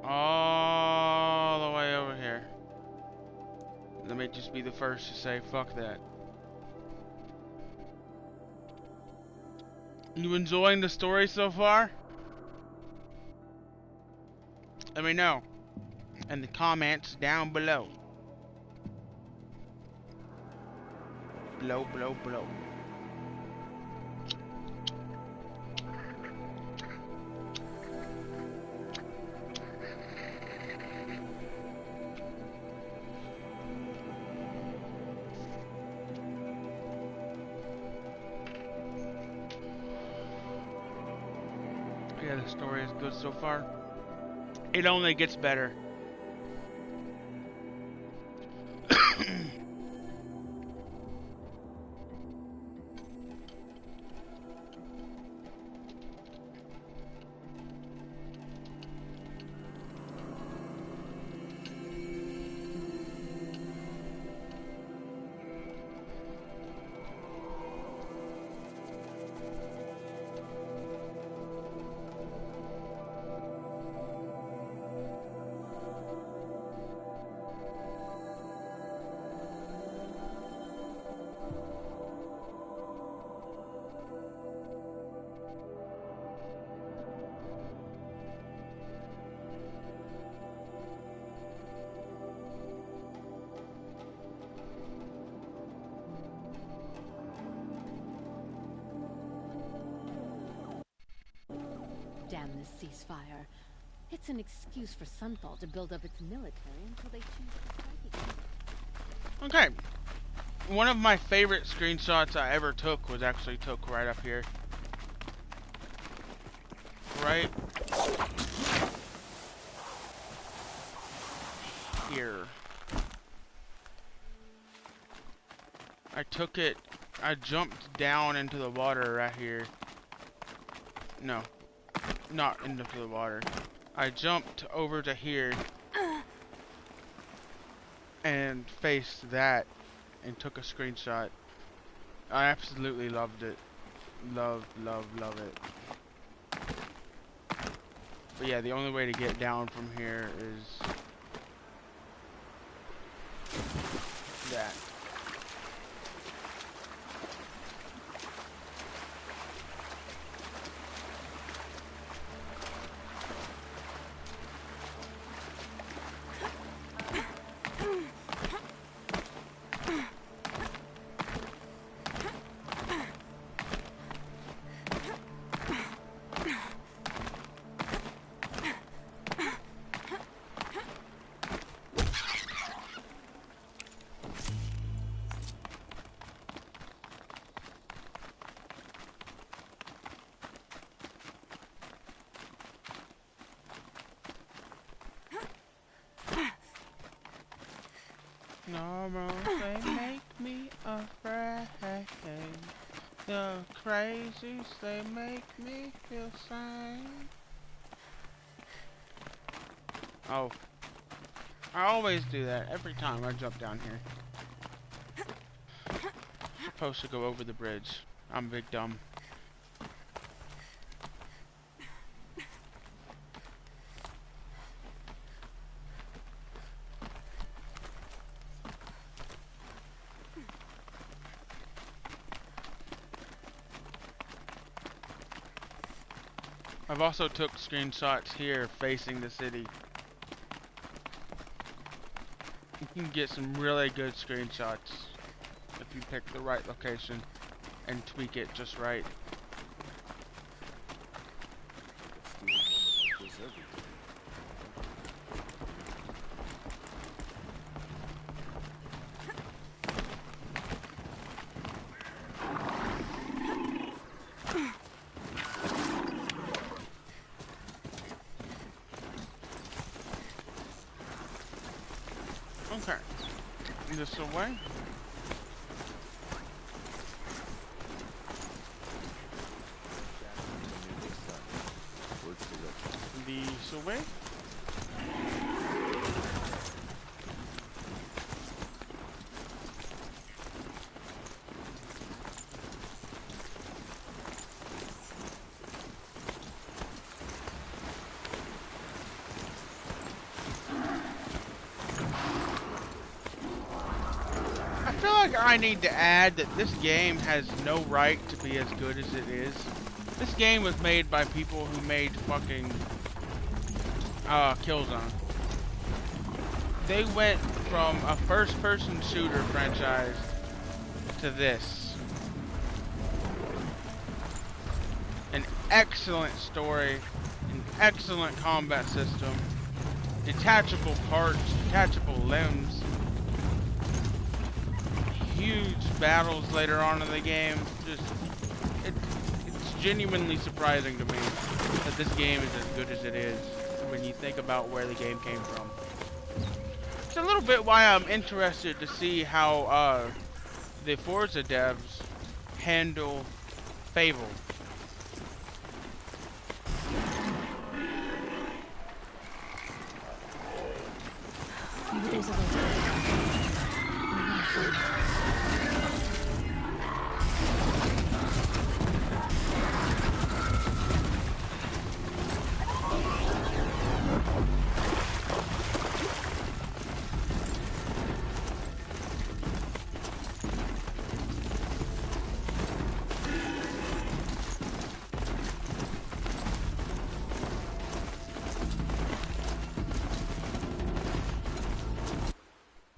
All the way over here. Let me just be the first to say, fuck that. You enjoying the story so far? Let me know in the comments down below. Below. Yeah, the story is good so far. It only gets better. Damn this ceasefire. It's an excuse for Sunfall to build up its military until they choose to fight again. Okay. One of my favorite screenshots I ever took was actually took right up here. Right here. I took it, I jumped down into the water right here. No. Not into the water. I jumped over to here and faced that and took a screenshot. I absolutely loved it. Love it. But yeah, the only way to get down from here is that. Normal, they make me afraid. The crazies, they make me feel sane. Oh. I always do that every time I jump down here. Supposed to go over the bridge. I'm big dumb. I've also took screenshots here facing the city. You can get some really good screenshots if you pick the right location and tweak it just right. Okay, this away. assuming. I need to add that this game has no right to be as good as it is. This game was made by people who made fucking Killzone. They went from a first-person shooter franchise to this. An excellent story, an excellent combat system, detachable parts, detachable limbs, huge battles later on in the game. Just it's genuinely surprising to me that this game is as good as it is when you think about where the game came from. It's a little bit why I'm interested to see how the Forza devs handle Fable. Maybe there's a way to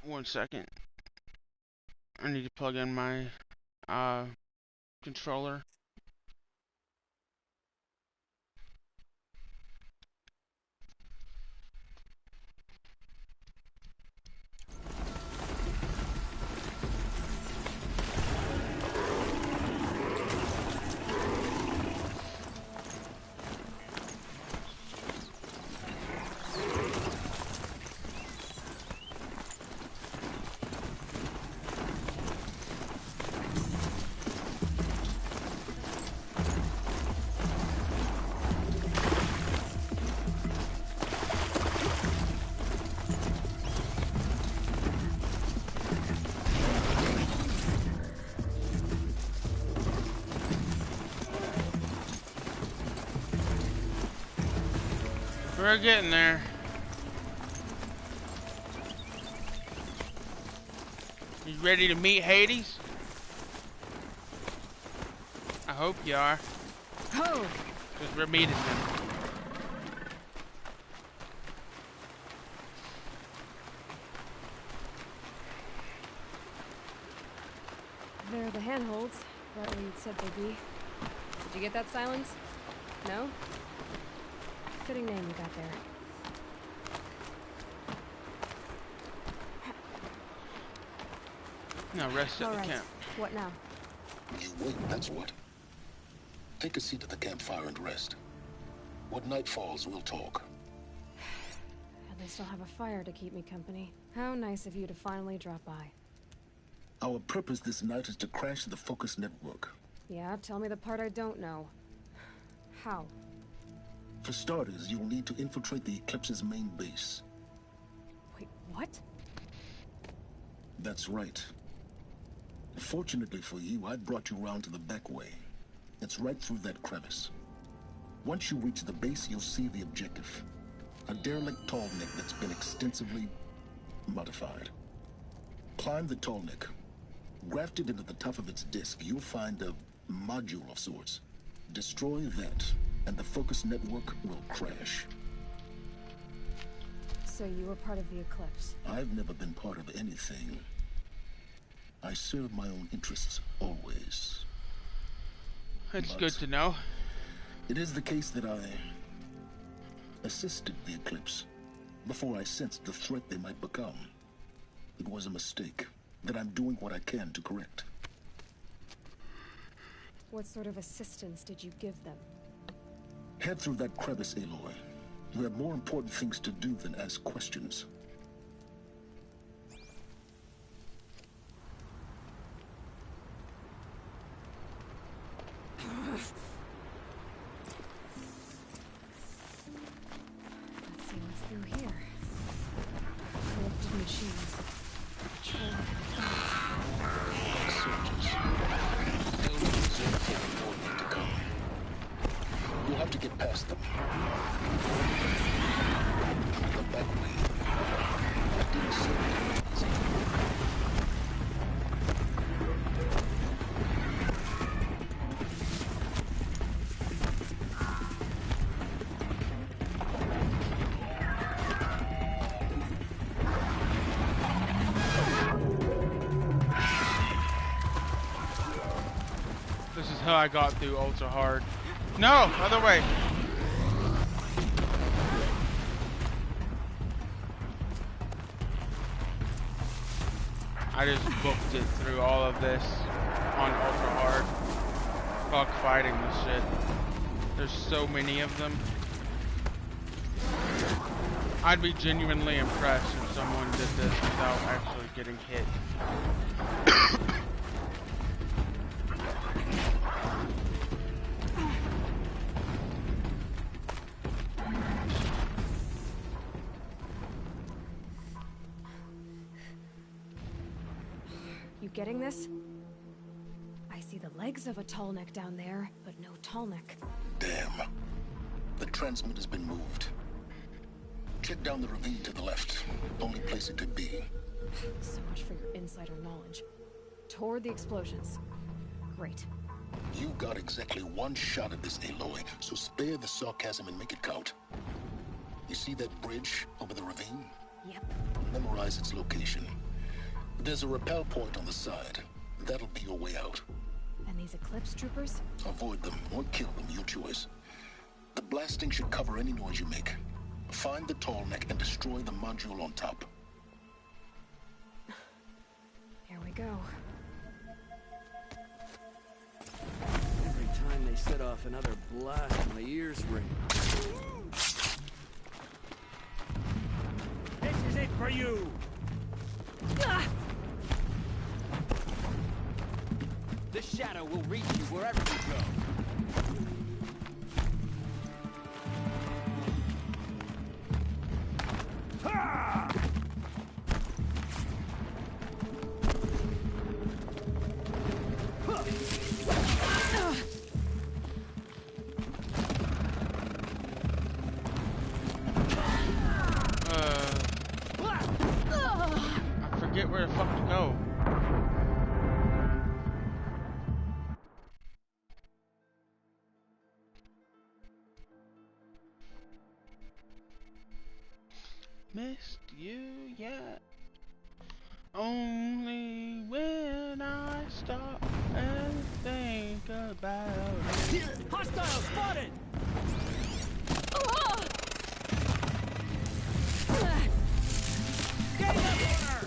One second. I need to plug in my controller. We're getting there. You ready to meet Hades? I hope you are. Oh. Because we're meeting them. They're the handholds, right where you'd said they'd be. Did you get that, Silence? No? Fitting name you got there. Now rest at the camp. What now? You wait, that's what. Take a seat at the campfire and rest. When night falls, we'll talk. At least I'll have a fire to keep me company. How nice of you to finally drop by. Our purpose this night is to crash the Focus network. Yeah, tell me the part I don't know. How? For starters, you'll need to infiltrate the Eclipse's main base. Wait, what? That's right. Fortunately for you, I brought you round to the back way. It's right through that crevice. Once you reach the base, you'll see the objective. A derelict tall neck that's been extensively modified. Climb the tall neck. Grafted into the top of its disk, you'll find a module of sorts. Destroy that, and the Focus network will crash. So you were part of the Eclipse? I've never been part of anything. I serve my own interests, always. That's good to know. It is the case that I assisted the Eclipse before I sensed the threat they might become. It was a mistake that I'm doing what I can to correct. What sort of assistance did you give them? Head through that crevice, Aloy. You have more important things to do than ask questions. machines. Patrol. Soldiers. They'll use anything more need to come. You'll have to get past them. The back way. I didn't say it. This is how I got through ultra hard. No, other way. I just booked it through all of this on ultra hard. Fuck fighting this shit. There's so many of them. I'd be genuinely impressed if someone did this without actually getting hit. You getting this? I see the legs of a tall neck down there, but no tall neck. Damn. The transmitter's been moved. Check down the ravine to the left. Only place it could be. So much for your insider knowledge. Toward the explosions. Great. You got exactly one shot at this, Aloy, so spare the sarcasm and make it count. You see that bridge over the ravine? Yep. Memorize its location. There's a rappel point on the side. That'll be your way out. And these Eclipse troopers? Avoid them or kill them, your choice. The blasting should cover any noise you make. Find the tall neck and destroy the module on top. Here we go. Every time they set off another blast, my ears ring. This is it for you! The shadow will reach you wherever you go. I forget where the fuck to go. Missed you yet. Only when I stop and think about it. Hostile spotted! Gang up on her!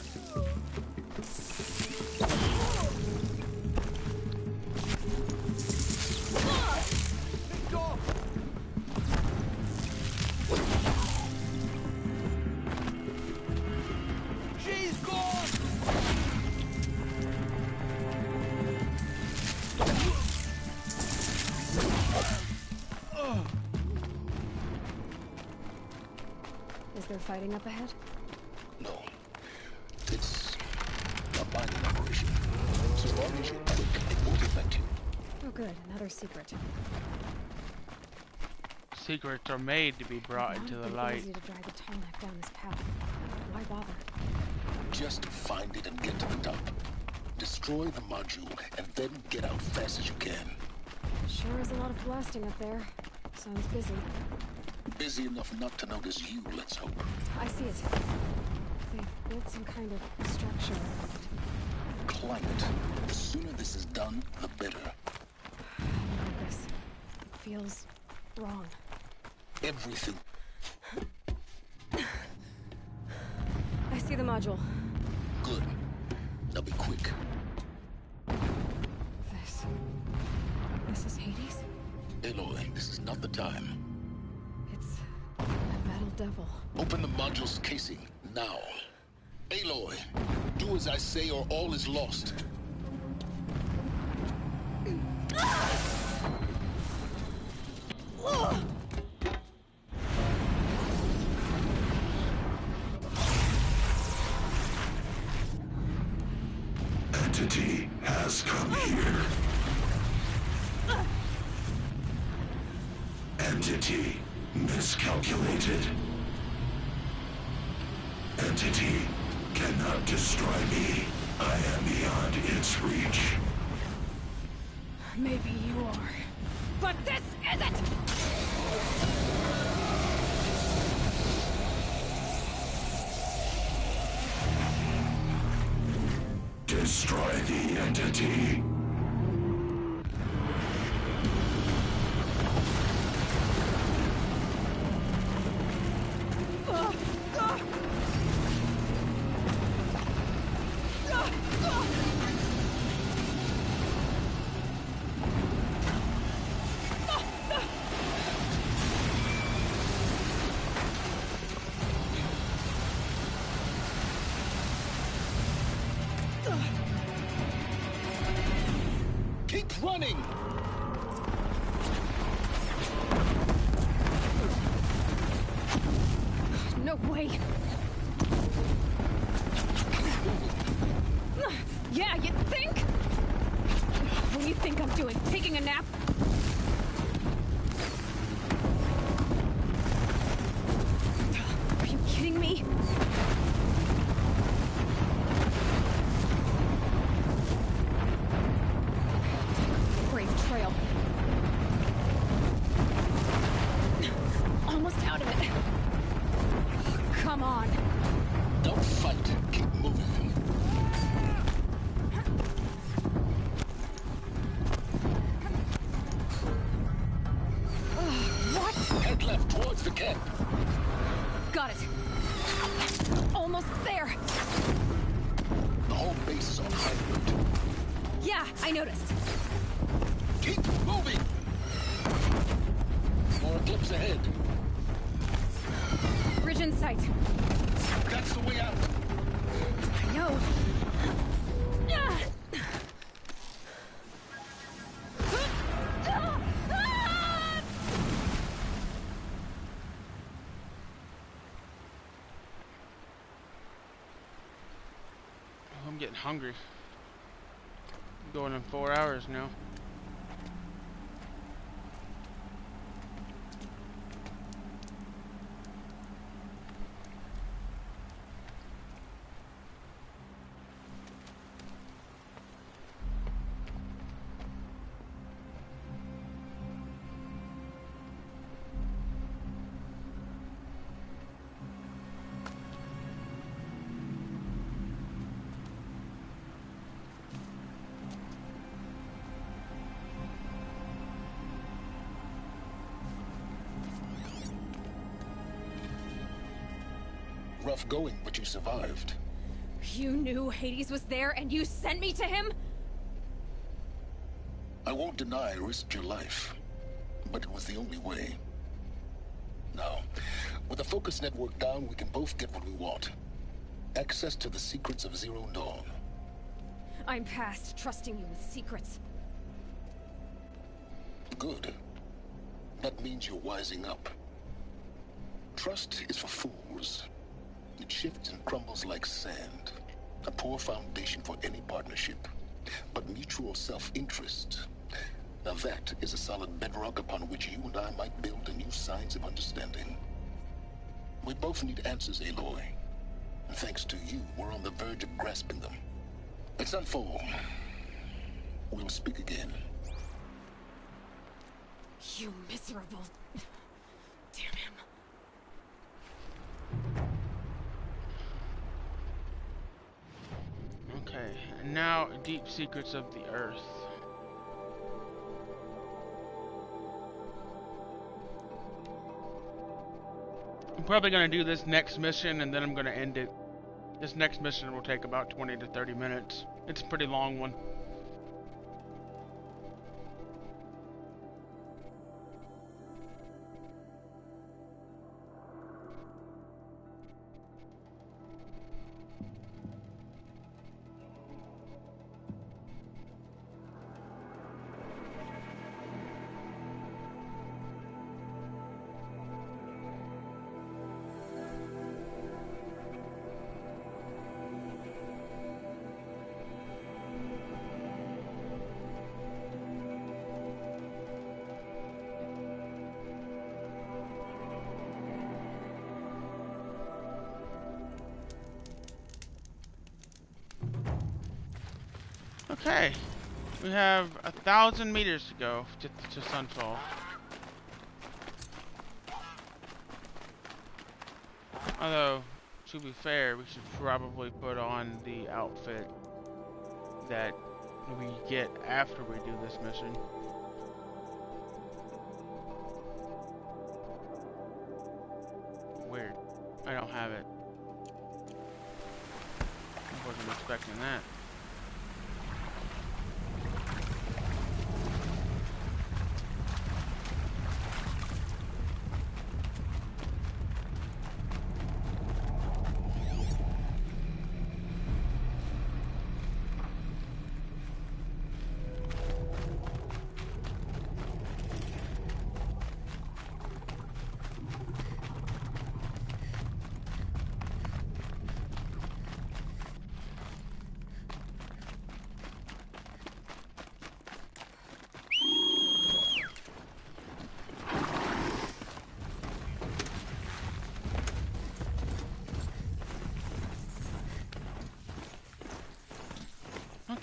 Big dog! She's gone! Is there fighting up ahead? No. It's a mining operation. So long as you're quick, it won't affect you. Oh good, another secret. Secrets are made to be brought into the light. Easy to drag the tall neck down this path. Why bother? Just find it and get to the top. Destroy the module, and then get out fast as you can. Sure is a lot of blasting up there. Sounds busy. Busy enough not to notice you, let's hope. I see it. They've built some kind of structure around it. Climb it. The sooner this is done, the better. I don't like this. It feels wrong. Everything. I see the module. Good. Now be quick. This is Hades? Aloy, this is not the time. It's a metal devil. Open the module's casing, now. Aloy, do as I say or all is lost. entity has come here. Entity miscalculated. Entity cannot destroy me. I am beyond its reach. Maybe you are. But this isn't! Destroy the entity. Keep running! No way! Yeah, you think? What do you think I'm doing? Taking a nap? Are you kidding me? Brave trail. Almost out of it. Come on. Don't fight. Keep moving. What? Head left towards the camp. Got it. Almost there. The whole base is on high alert. Yeah, I noticed. Keep moving! More eclipse ahead. Bridge in sight. That's the way out. I know. I'm getting hungry. I'm going in 4 hours now. Rough going, but you survived. You knew Hades was there and you sent me to him? I won't deny I risked your life, but it was the only way. Now, with the focus network down, we can both get what we want. Access to the secrets of Zero Dawn. I'm past trusting you with secrets. Good. That means you're wising up. Trust is for fools. It shifts and crumbles like sand. A poor foundation for any partnership. But mutual self-interest, now that is a solid bedrock upon which you and I might build a new science of understanding. We both need answers, Aloy. And thanks to you, we're on the verge of grasping them. Let's unfold. We'll speak again. You miserable... Damn him. Okay, and now deep secrets of the Earth. I'm probably going to do this next mission and then I'm going to end it. This next mission will take about 20 to 30 minutes. It's a pretty long one. Okay, we have 1,000 meters to go to Sunfall. Although, to be fair, we should probably put on the outfit that we get after we do this mission. Weird. I don't have it. I wasn't expecting that.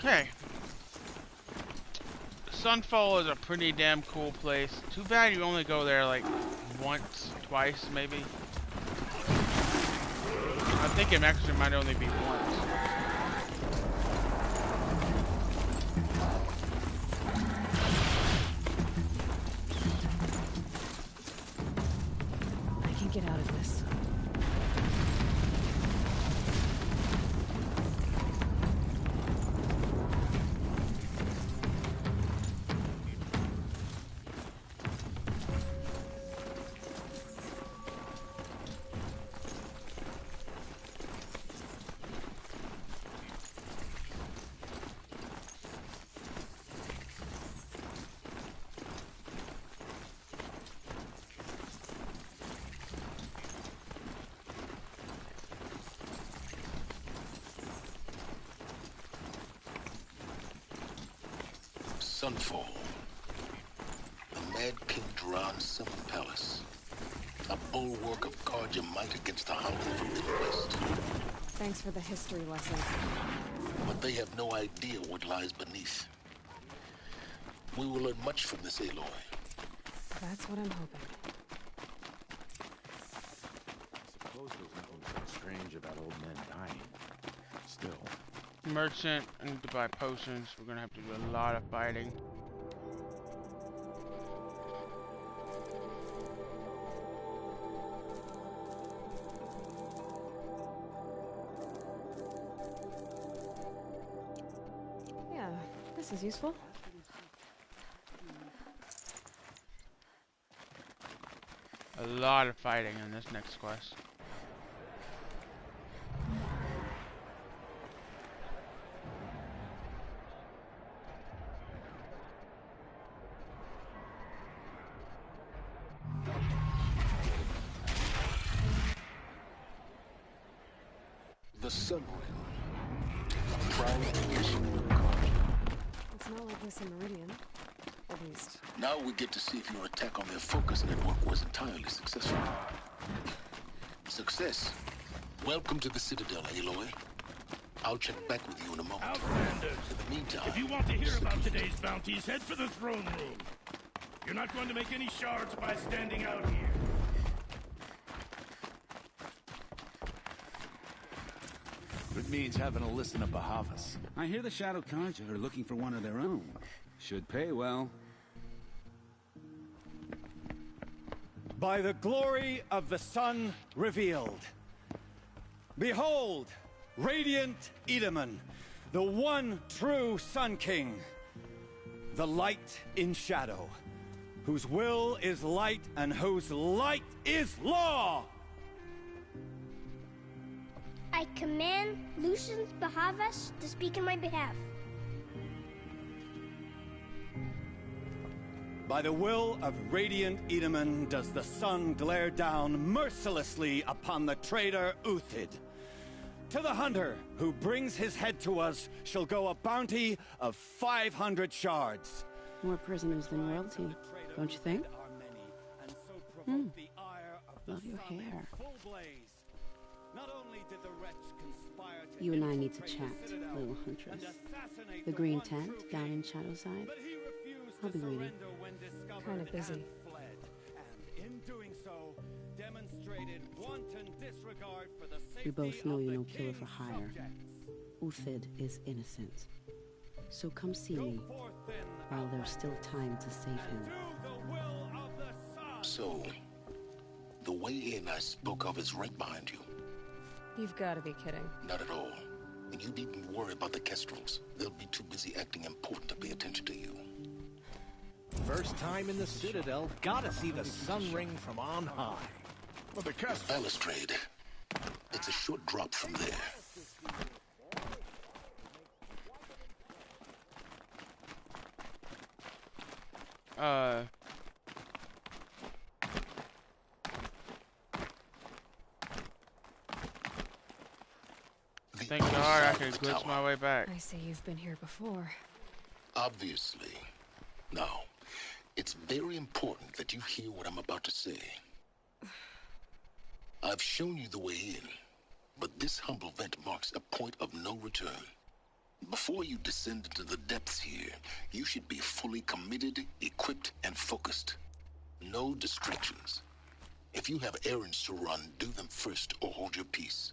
Okay. Sunfall is a pretty damn cool place. Too bad you only go there like once, twice maybe. I think it actually might only be once. I can get out of this. Sunfall. The Mad King Duran's summer palace. A bulwark of guard your might against the howling from the west. Thanks for the history lesson. But they have no idea what lies beneath. We will learn much from this, Aloy. That's what I'm hoping. I suppose there's nothing so strange about old men dying. Still. Merchant, I need to buy potions. We're gonna have to do a lot of fighting. Yeah, this is useful. A lot of fighting in this next quest. The Sun Ring. A prime tradition of the It's not like this in Meridian, at least. Now we get to see if your attack on their focus network was entirely successful. Success. Welcome to the Citadel, Aloy. I'll check back with you in a moment. Outlanders! In the meantime, If you want to hear about today's bounties, head for the throne room. You're not going to make any shards by standing out here. It means having to listen to Bahavas. I hear the Shadow Carja are looking for one of their own. Should pay well. By the glory of the sun revealed. Behold, radiant Edaman, the one true Sun King. The light in shadow, whose will is light and whose light is law! I command Lucius Bahavas to speak in my behalf. By the will of radiant Edaman does the sun glare down mercilessly upon the traitor Uthid. To the hunter who brings his head to us shall go a bounty of 500 shards. More prisoners than royalty, don't you think? And so provoke Love your hair. Not only did the wretch conspire to You and I need to infiltrate chat, the Citadel little huntress. and assassinate The green one tent true down king, in Shadowside. but he refused I'll to be waiting. surrender when discovered Kinda busy. and fled. And in doing so, demonstrated wanton disregard for the safety We both know of you're the no killer for king's hire. subjects. Uthid is innocent. So come see me Forth then, while there's still time to save him. do the will of the sun. So, the way in I spoke of is right behind you. You've got to be kidding. Not at all. And you needn't worry about the Kestrels. They'll be too busy acting important to pay attention to you. First time in the Citadel, gotta see the sun ring from on high. But the The balustrade. It's a short drop from there. Thank God I could glitch my way back. I say you've been here before. Obviously. Now, it's very important that you hear what I'm about to say. I've shown you the way in, but this humble vent marks a point of no return. Before you descend into the depths here, you should be fully committed, equipped, and focused. No distractions. If you have errands to run, do them first or hold your peace.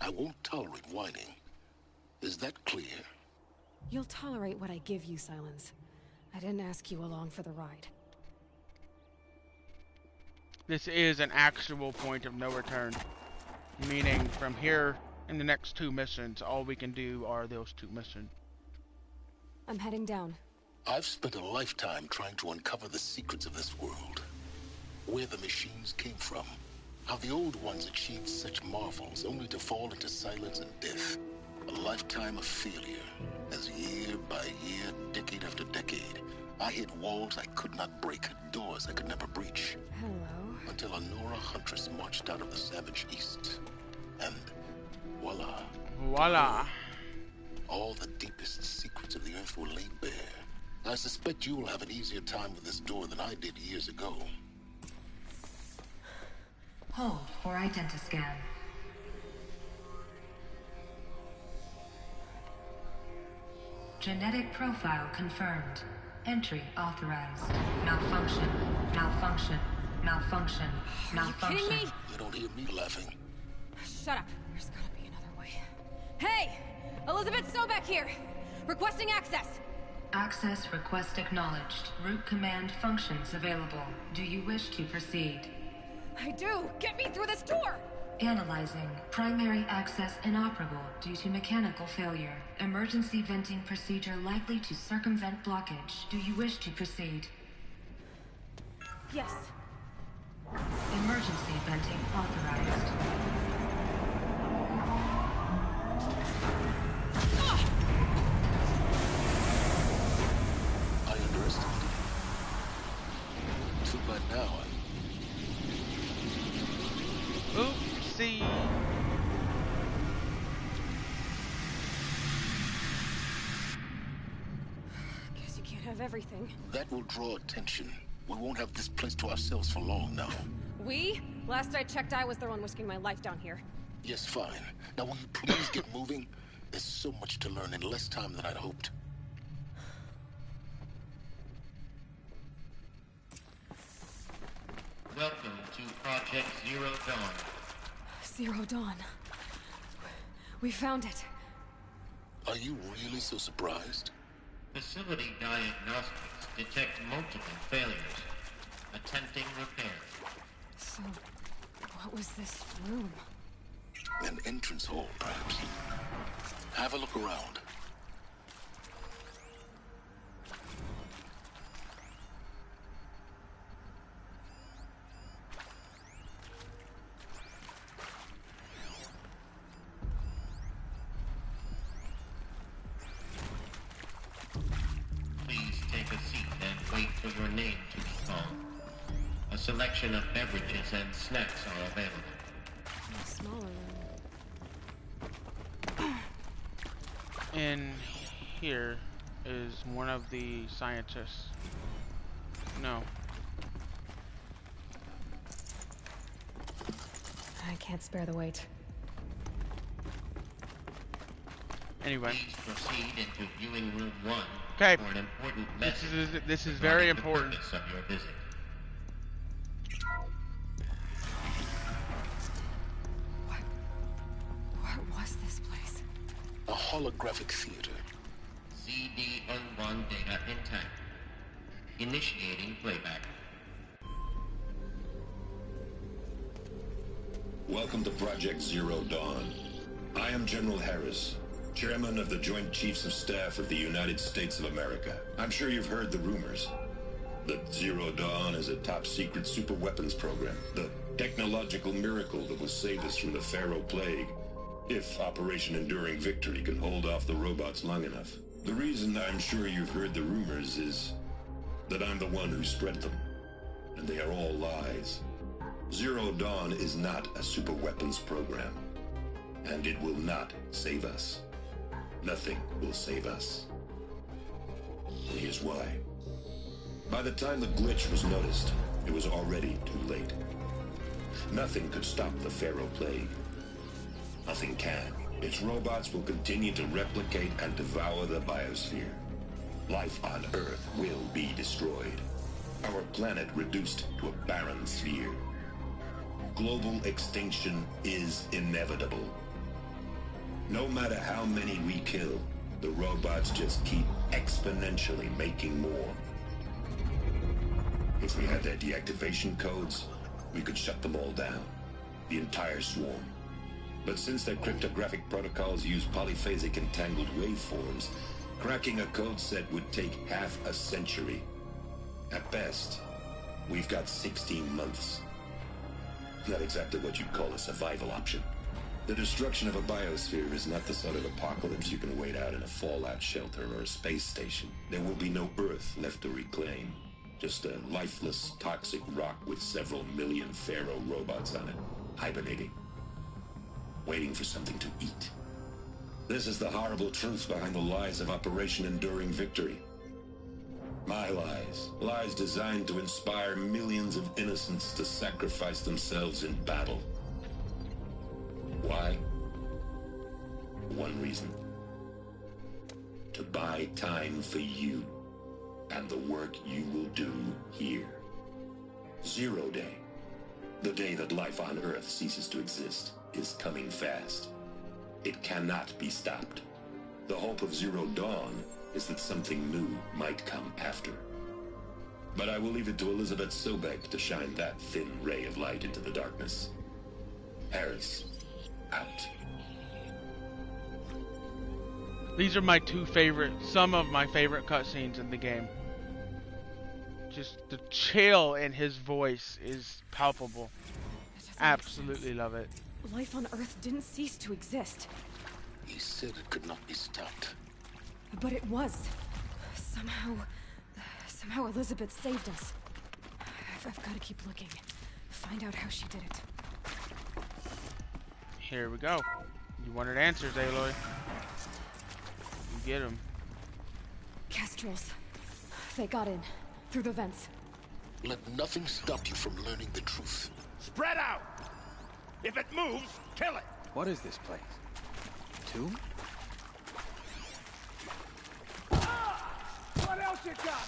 I won't tolerate whining. Is that clear? You'll tolerate what I give you, Silence. I didn't ask you along for the ride. This is an actual point of no return. Meaning, from here in the next 2 missions, all we can do are those 2 missions. I'm heading down. I've spent a lifetime trying to uncover the secrets of this world. Where the machines came from. How the old ones achieved such marvels only to fall into silence and death. A lifetime of failure. As year by year, decade after decade, I hit walls I could not break, doors I could never breach. Hello. Until a Nora huntress marched out of the savage east. And voila. Voila. All the deepest secrets of the earth were laid bare. I suspect you will have an easier time with this door than I did years ago. Hold for identiscan. Genetic profile confirmed. Entry authorized. Malfunction. Malfunction. Malfunction. Malfunction. Kidding me? You don't hear me laughing. Shut up. There's gotta be another way. Hey! Elizabeth Sobek here! Requesting access! Access request acknowledged. Root command functions available. Do you wish to proceed? I do! Get me through this door! Analyzing. Primary access inoperable due to mechanical failure. Emergency venting procedure likely to circumvent blockage. Do you wish to proceed? Yes. Emergency venting authorized. I underestimated you. Too bad now. Oopsie. Guess you can't have everything. That will draw attention. We won't have this place to ourselves for long now. We? Last I checked, I was the one risking my life down here. Yes, fine. Now will you please get moving? There's so much to learn in less time than I'd hoped. Welcome to Project Zero Dawn. Zero Dawn. We found it. Are you really so surprised? Facility diagnostics detect multiple failures. Attempting repair. So, what was this room? An entrance hall, perhaps. Have a look around. Please take a seat and wait for your name to be called. A selection of beverages and snacks are available. A smaller room. In here is one of the scientists. No. I can't spare the wait. Anyway. Please proceed into viewing room 1 Okay. for an important message. This is very regarding the important. purpose of your visit. What was this place? A holographic theater. CD-N1 data intact. Initiating playback. Welcome to Project Zero Dawn. I am General Harris, Chairman of the Joint Chiefs of Staff of the United States of America. I'm sure you've heard the rumors that Zero Dawn is a top-secret super-weapons program, the technological miracle that will save us from the Pharaoh Plague, if Operation Enduring Victory can hold off the robots long enough. The reason I'm sure you've heard the rumors is that I'm the one who spread them, and they are all lies. Zero Dawn is not a super-weapons program, and it will not save us. Nothing will save us. Here's why. By the time the glitch was noticed, it was already too late. Nothing could stop the Pharaoh Plague. Nothing can. Its robots will continue to replicate and devour the biosphere. Life on Earth will be destroyed. Our planet reduced to a barren sphere. Global extinction is inevitable. No matter how many we kill, the robots just keep exponentially making more. If we had their deactivation codes, we could shut them all down. The entire swarm. But since their cryptographic protocols use polyphasic entangled waveforms, cracking a code set would take half a century. At best, we've got 16 months. Not exactly what you'd call a survival option. The destruction of a biosphere is not the sort of apocalypse you can wait out in a fallout shelter or a space station. There will be no Earth left to reclaim. Just a lifeless, toxic rock with several million Pharaoh robots on it, hibernating. Waiting for something to eat. This is the horrible truth behind the lies of Operation Enduring Victory. My lies. Lies designed to inspire millions of innocents to sacrifice themselves in battle. Why? One reason. To buy time for you and the work you will do here. Zero Day. The day that life on Earth ceases to exist is coming fast. It cannot be stopped. The hope of Zero Dawn is that something new might come after. But I will leave it to Elizabeth Sobek to shine that thin ray of light into the darkness. Harris, out. These are some of my favorite cutscenes in the game. Just the chill in his voice is palpable. Absolutely love it. Life on Earth didn't cease to exist. He said it could not be stopped. But it was. Somehow Elizabeth saved us. I've got to keep looking. Find out how she did it. Here we go. You wanted answers, Aloy. You get them. Kestrels. They got in. Through the vents. Let nothing stop you from learning the truth. Spread out! If it moves, kill it! What is this place? Tomb? What else you got?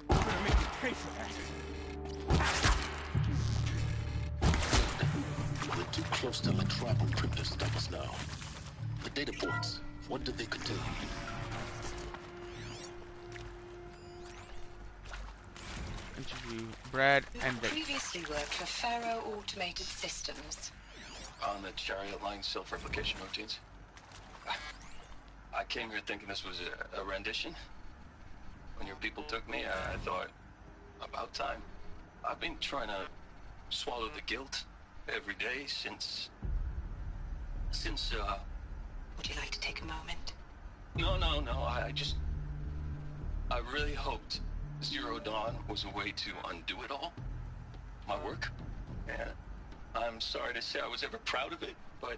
I'm gonna make you pay for that. We're too close to the tribal crypt to stop us now. The data points, what did they contain? Interview Brad and Vic. Previously worked for Pharaoh Automated Systems. On the chariot line self-replication routines. I came here thinking this was a rendition. When your people took me, I thought, about time. I've been trying to swallow the guilt every day since... Would you like to take a moment? No, I really hoped Zero Dawn was a way to undo it all. My work. And I'm sorry to say I was ever proud of it, but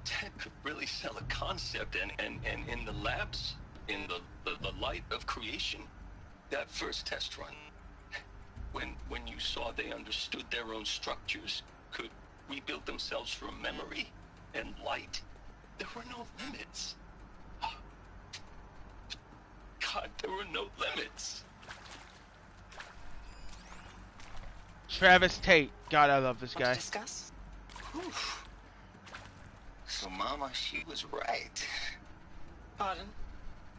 Ted could really sell a concept, and in the labs, in the light of creation, that first test run, When you saw they understood their own structures, could rebuild themselves from memory and light, there were no limits. God, there were no limits. Travis Tate. God, I love this guy. Discuss? Whew. So Mama, she was right. Pardon?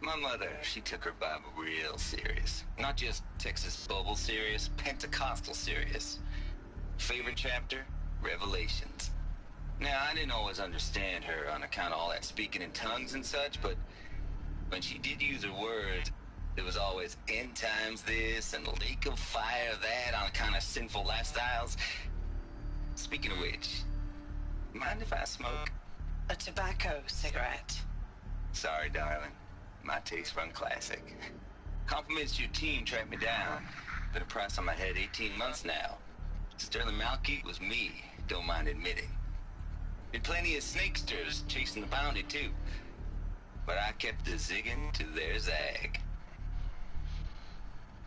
My mother, she took her Bible real serious. Not just Texas Bible serious, Pentecostal serious. Favorite chapter? Revelations. Now, I didn't always understand her on account of all that speaking in tongues and such, but when she did use her words, it was always end times this and lake of fire that on account of sinful lifestyles. Speaking of which, mind if I smoke? A tobacco cigarette. Sorry, darling. My taste run classic. Compliments to your team tracked me down. Been a price on my head 18 months now. Sterling Malky was me, don't mind admitting. Been plenty of snakesters chasing the bounty too. But I kept the zigging to their zag.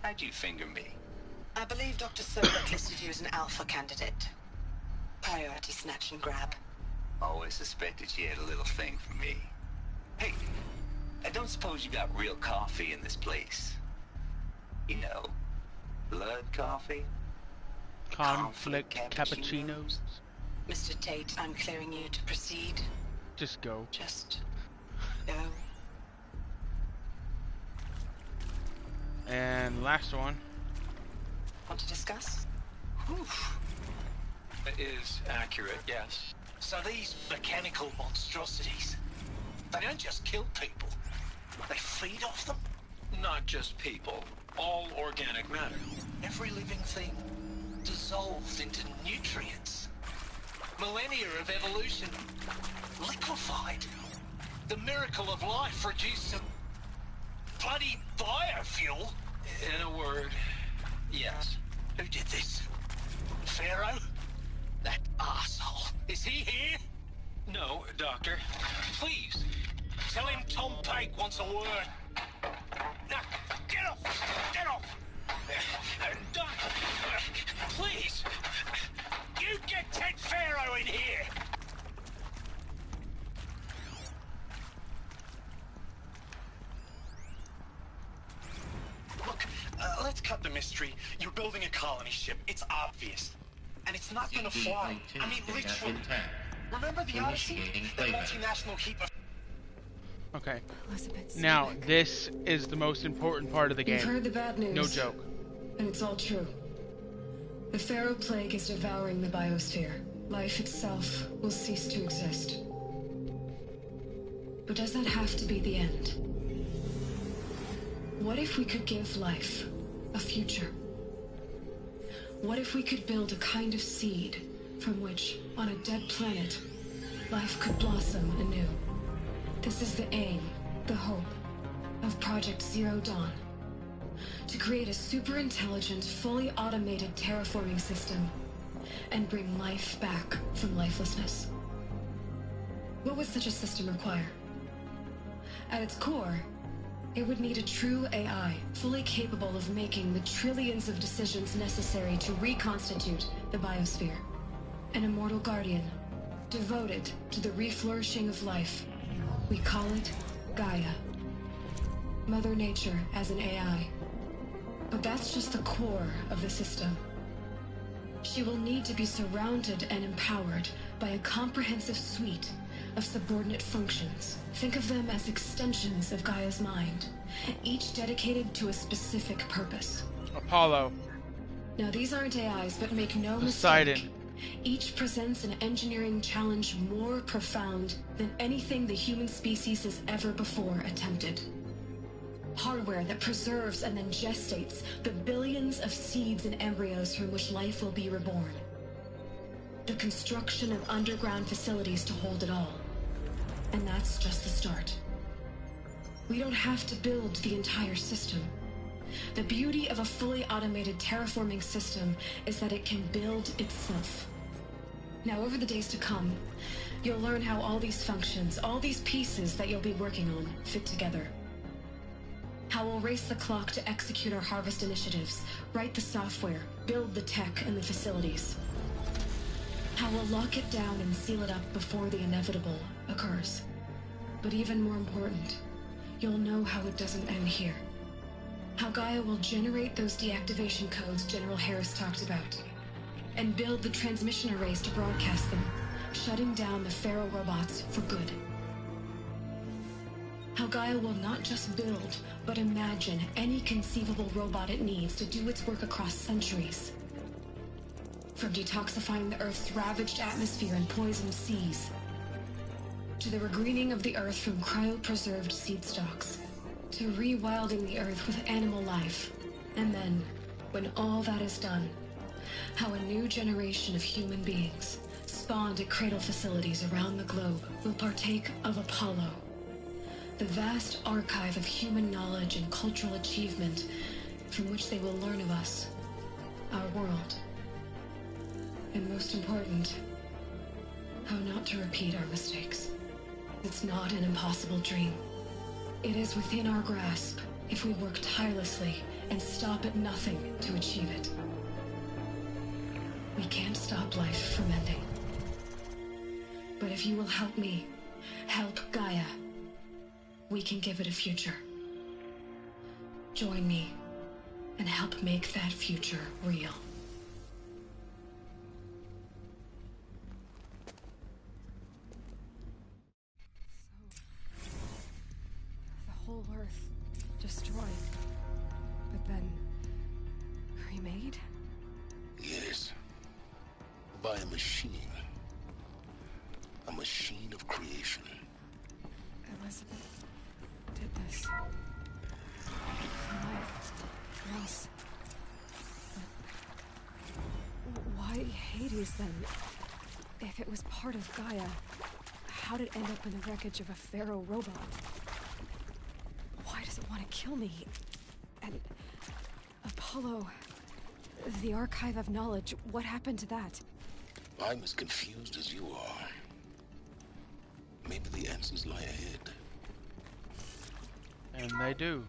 How'd you finger me? I believe Dr. Sobek listed you as an alpha candidate. Priority snatch and grab. Always suspected she had a little thing for me. Hey, I don't suppose you got real coffee in this place. You know, blood coffee? Conflict cappuccinos. Mr. Tate, I'm clearing you to proceed. Just go. Just go. And last one. Want to discuss? Whew. It is accurate, yes. So these mechanical monstrosities, they don't just kill people, they feed off them? Not just people, all organic matter. Every living thing dissolved into nutrients. Millennia of evolution liquefied. The miracle of life reduced to bloody biofuel. In a word, yes. Who did this? Pharaoh? That arsehole. Is he here? No, Doctor. Please, tell him Tom Pake wants a word. Now, get off! Get off! Doc, please, you get Ted Pharaoh in here! Look, let's cut the mystery. You're building a colony ship. It's obvious. And it's not gonna fly. I mean, literally. Remember the Odyssey? The multinational heap of... Okay. Now, this is the most important part of the game. You've heard the bad news. No joke. And it's all true. The Pharaoh Plague is devouring the biosphere. Life itself will cease to exist. But does that have to be the end? What if we could give life a future? What if we could build a kind of seed from which, on a dead planet, life could blossom anew? This is the aim, the hope, of Project Zero Dawn. To create a super-intelligent, fully automated terraforming system and bring life back from lifelessness. What would such a system require? At its core, it would need a true AI, fully capable of making the trillions of decisions necessary to reconstitute the biosphere. An immortal guardian, devoted to the reflourishing of life. We call it Gaia. Mother Nature as an AI. But that's just the core of the system. She will need to be surrounded and empowered by a comprehensive suite of subordinate functions. Think of them as extensions of Gaia's mind, each dedicated to a specific purpose. Apollo. Now these aren't AIs, but make no Poseidon. mistake. Each presents an engineering challenge more profound than anything the human species has ever before attempted. Hardware that preserves and then gestates the billions of seeds and embryos from which life will be reborn. The construction of underground facilities to hold it all. And that's just the start. We don't have to build the entire system. The beauty of a fully automated terraforming system is that it can build itself. Now, over the days to come, you'll learn how all these functions, all these pieces that you'll be working on, fit together. How we'll race the clock to execute our harvest initiatives, write the software, build the tech and the facilities. How we'll lock it down and seal it up before the inevitable occurs. But even more important, you'll know how it doesn't end here. How Gaia will generate those deactivation codes General Harris talked about, and build the transmission arrays to broadcast them, shutting down the Pharaoh robots for good. How Gaia will not just build, but imagine any conceivable robot it needs to do its work across centuries. From detoxifying the Earth's ravaged atmosphere and poisoned seas, to the regreening of the Earth from cryopreserved seed stalks, to rewilding the Earth with animal life. And then, when all that is done, how a new generation of human beings, spawned at cradle facilities around the globe, will partake of Apollo, the vast archive of human knowledge and cultural achievement from which they will learn of us, our world. And most important, how not to repeat our mistakes. It's not an impossible dream. It is within our grasp if we work tirelessly and stop at nothing to achieve it. We can't stop life from ending. But if you will help me, help Gaia, we can give it a future. Join me and help make that future real. The whole Earth destroyed, but then remade? Yes. By a machine. A machine of creation. Elizabeth did this. Why else? But why Hades then? If it was part of Gaia, how did it end up in the wreckage of a Pharaoh robot? Why does it want to kill me? And Apollo, the archive of knowledge, what happened to that? I'm as confused as you are. Maybe the answers lie ahead. And they do.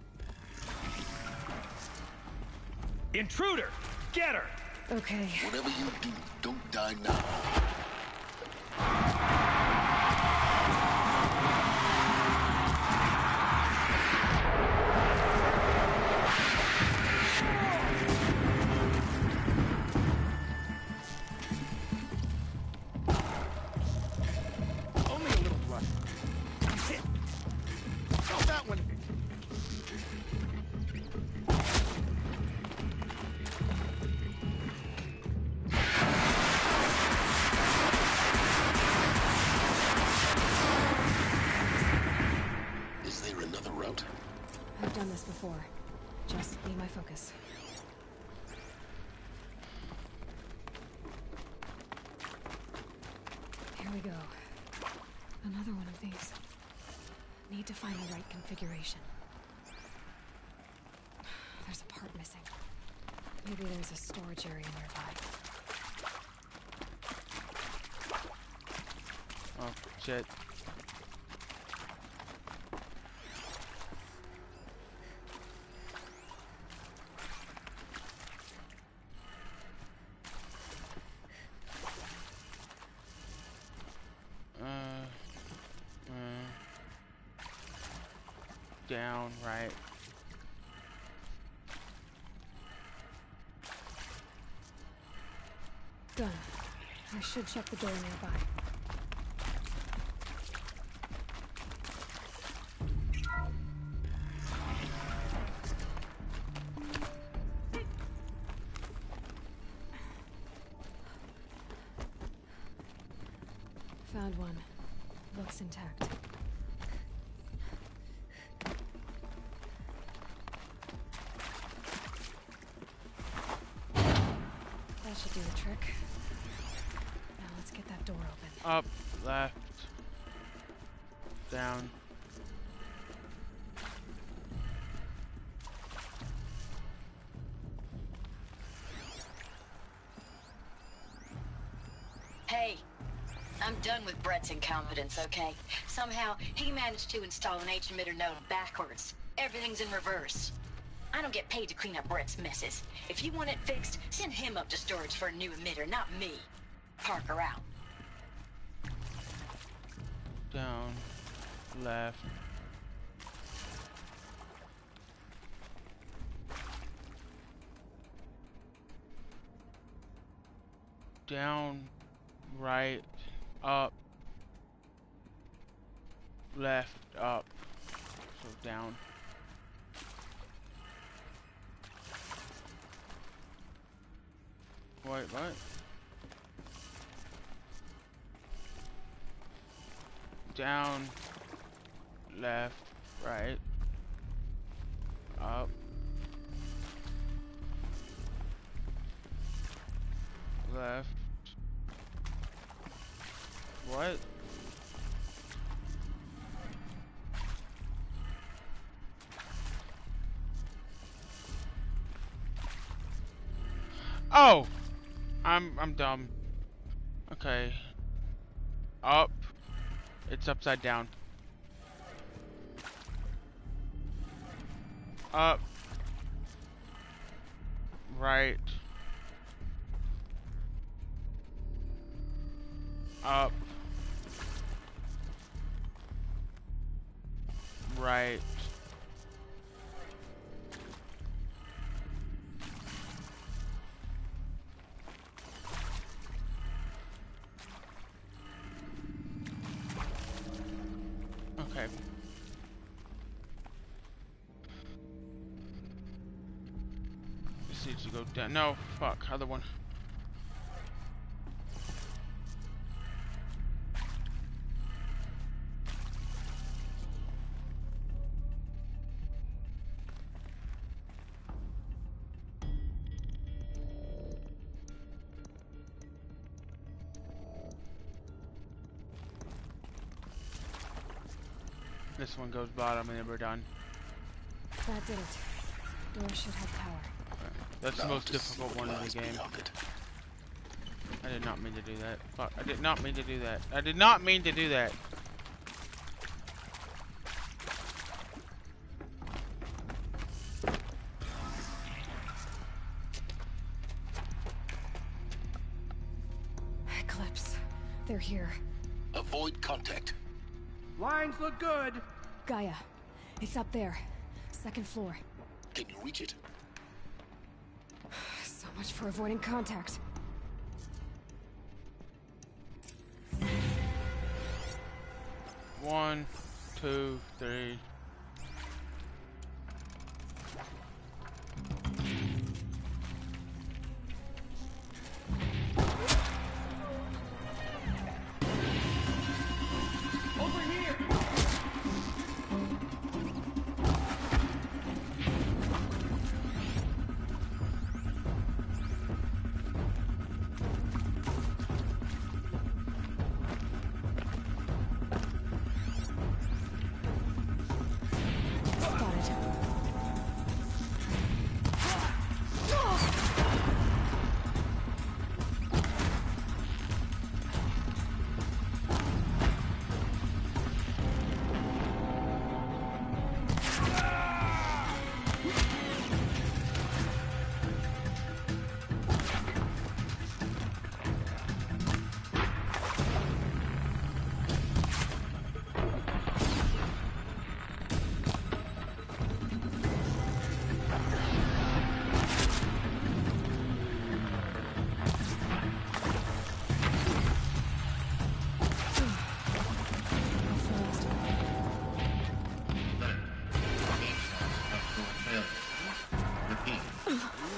Intruder! Get her! Okay. Whatever you do, don't die now. Only a little blood. Oh, that one. Is there another route? I've done this before. Just be my focus. Here we go. Another one of these. Need to find the right configuration. There's a part missing. Maybe there's a storage area nearby. Oh, shit. Down, right. Done. I should check the door nearby. Found one. Looks intact. That should do the trick. Now let's get that door open. Up, left, down. Hey, I'm done with Brett's incompetence, okay? Somehow, he managed to install an H-emitter node backwards. Everything's in reverse. I don't get paid to clean up Brett's messes. If you want it fixed, send him up to storage for a new emitter, not me. Parker out. Down, left. Down, right, up, left, up. So down. Wait, what? Down, left, right, up, left. What? Oh! I'm dumb. Okay. Up. It's upside down. Up. Right. Up. Right. Okay. This needs to go down. No, fuck. Other one. This one goes bottom and then we're done. That did it. Door should have power. That's the most difficult one in the game. I did not mean to do that. Fuck, I did not mean to do that. I did not mean to do that. Eclipse. They're here. Avoid contact. Lines look good. Gaia. It's up there. Second floor. Can you reach it? So much for avoiding contact. One, two, three. Over here.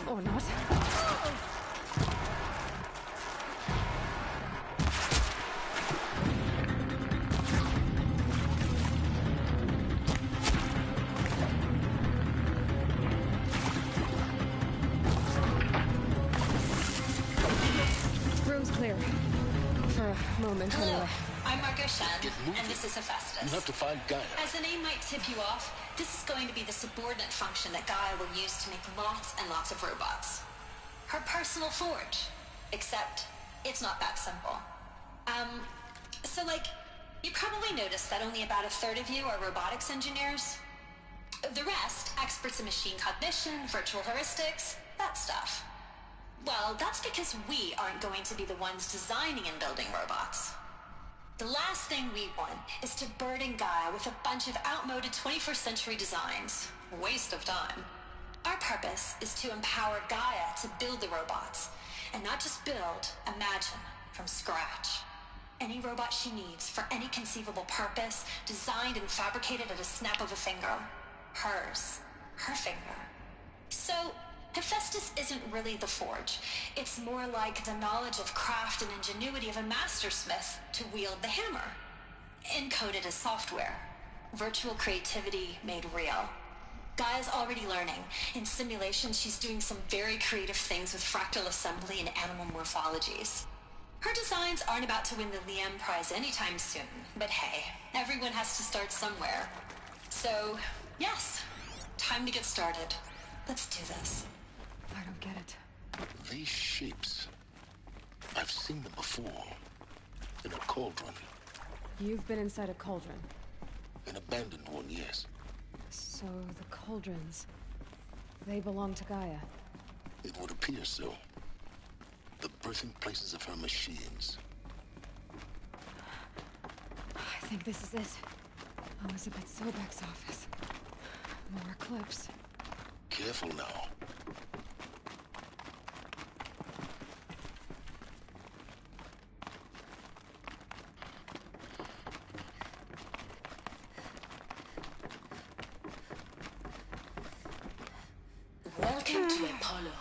Or not. Room's clear. For a moment, anyway. I'm Margot Shan, and this is Hephaestus. You have to find Gaia. As the name might tip you off, this is going to be the subordinate function that Gaia will use to make lots and lots of robots. Her personal forge. Except, it's not that simple. So like, you probably noticed that only about a third of you are robotics engineers. The rest, experts in machine cognition, virtual heuristics, that stuff. Well, that's because we aren't going to be the ones designing and building robots. The last thing we want is to burden Gaia with a bunch of outmoded 21st century designs. Waste of time. Our purpose is to empower Gaia to build the robots, and not just build, imagine, from scratch. Any robot she needs for any conceivable purpose, designed and fabricated at a snap of a finger. Hers. Her finger. So, Hephaestus isn't really the forge. It's more like the knowledge of craft and ingenuity of a mastersmith to wield the hammer. Encoded as software. Virtual creativity made real. Gaia's already learning. In simulation, she's doing some very creative things with fractal assembly and animal morphologies. Her designs aren't about to win the Liam Prize anytime soon, but hey, everyone has to start somewhere. So, yes, time to get started. Let's do this. I don't get it. These shapes, I've seen them before. In a cauldron. You've been inside a cauldron. An abandoned one, yes. So the cauldrons, they belong to Gaia. It would appear so. The birthing places of her machines. I think this is it. Elizabeth Sobek's office. More clips. Careful now. Welcome to Apollo,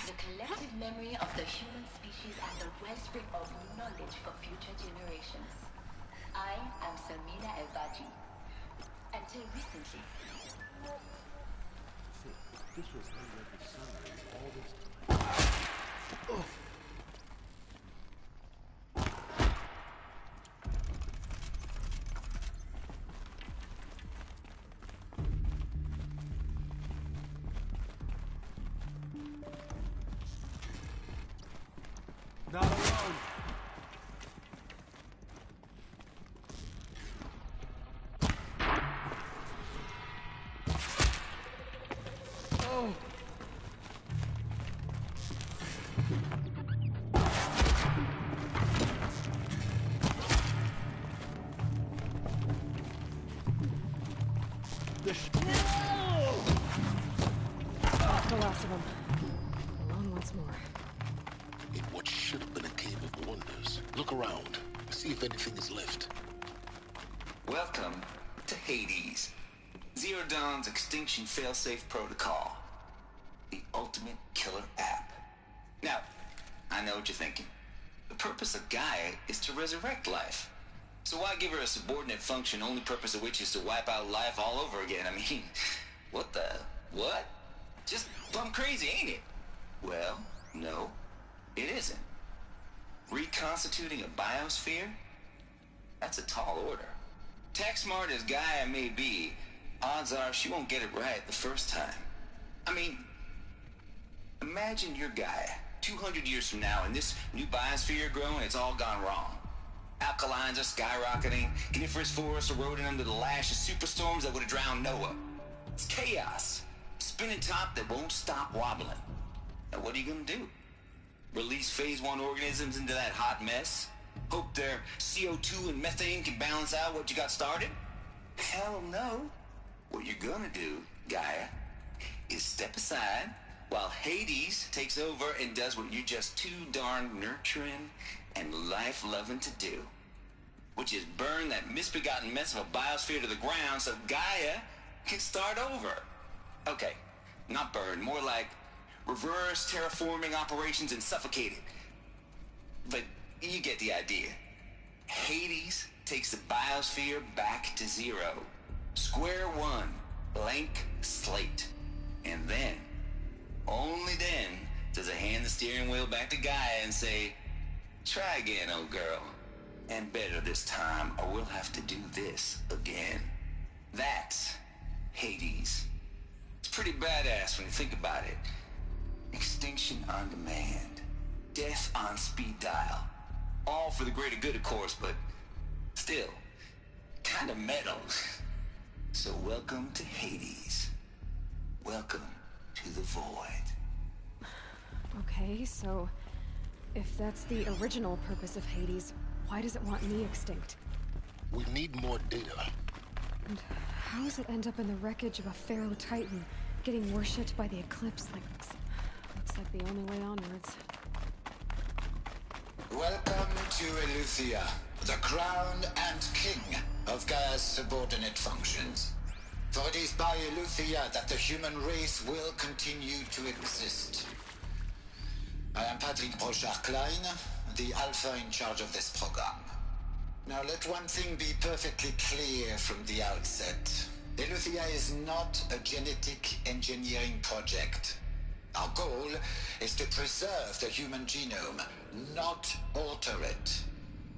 the collective memory of the human species and the wellspring of knowledge for future generations. I am Samina El-Baji. Until recently. This was unread summary all this time. Oh. Not alone. Oh. The last of them. Alone once more. In what should have been a cave of wonders. Look around. See if anything is left. Welcome to Hades. Zero Dawn's Extinction Failsafe Protocol. The ultimate killer app. Now, I know what you're thinking. The purpose of Gaia is to resurrect life. So why give her a subordinate function, only purpose of which is to wipe out life all over again? I mean, what the... what? Just plumb crazy, ain't it? Well, no, it isn't. Reconstituting a biosphere? That's a tall order. Tech smart as Gaia may be, odds are she won't get it right the first time. I mean, imagine you're Gaia, 200 years from now, and this new biosphere growing, it's all gone wrong. Alkalines are skyrocketing, coniferous forests eroding under the lash of superstorms that would have drowned Noah. It's chaos. Spinning top that won't stop wobbling. Now what are you gonna do? Release phase 1 organisms into that hot mess? Hope their CO2 and methane can balance out what you got started? Hell no. What you're gonna do, Gaia, is step aside while Hades takes over and does what you're just too darn nurturing and life-loving to do. Which is burn that misbegotten mess of a biosphere to the ground so Gaia can start over. Okay, not burn, more like reverse terraforming operations and suffocate it. But you get the idea. Hades takes the biosphere back to zero. Square one, blank slate. And then, only then, does it hand the steering wheel back to Gaia and say, try again, old girl. And better this time, or we'll have to do this again. That's Hades. It's pretty badass when you think about it. Extinction on demand. Death on speed dial. All for the greater good, of course, but still, kind of metal. So welcome to Hades. Welcome to the Void. Okay, so if that's the original purpose of Hades, why does it want me extinct? We need more data. And how does it end up in the wreckage of a Pharaoh Titan, getting worshipped by the Eclipse? Looks like the only way onwards. Welcome to Eleuthia, the crown and king of Gaia's subordinate functions. For it is by Eleuthia that the human race will continue to exist. I am Patrick Brochard-Klein, the Alpha in charge of this program. Now let one thing be perfectly clear from the outset. Eleuthia is not a genetic engineering project. Our goal is to preserve the human genome, not alter it.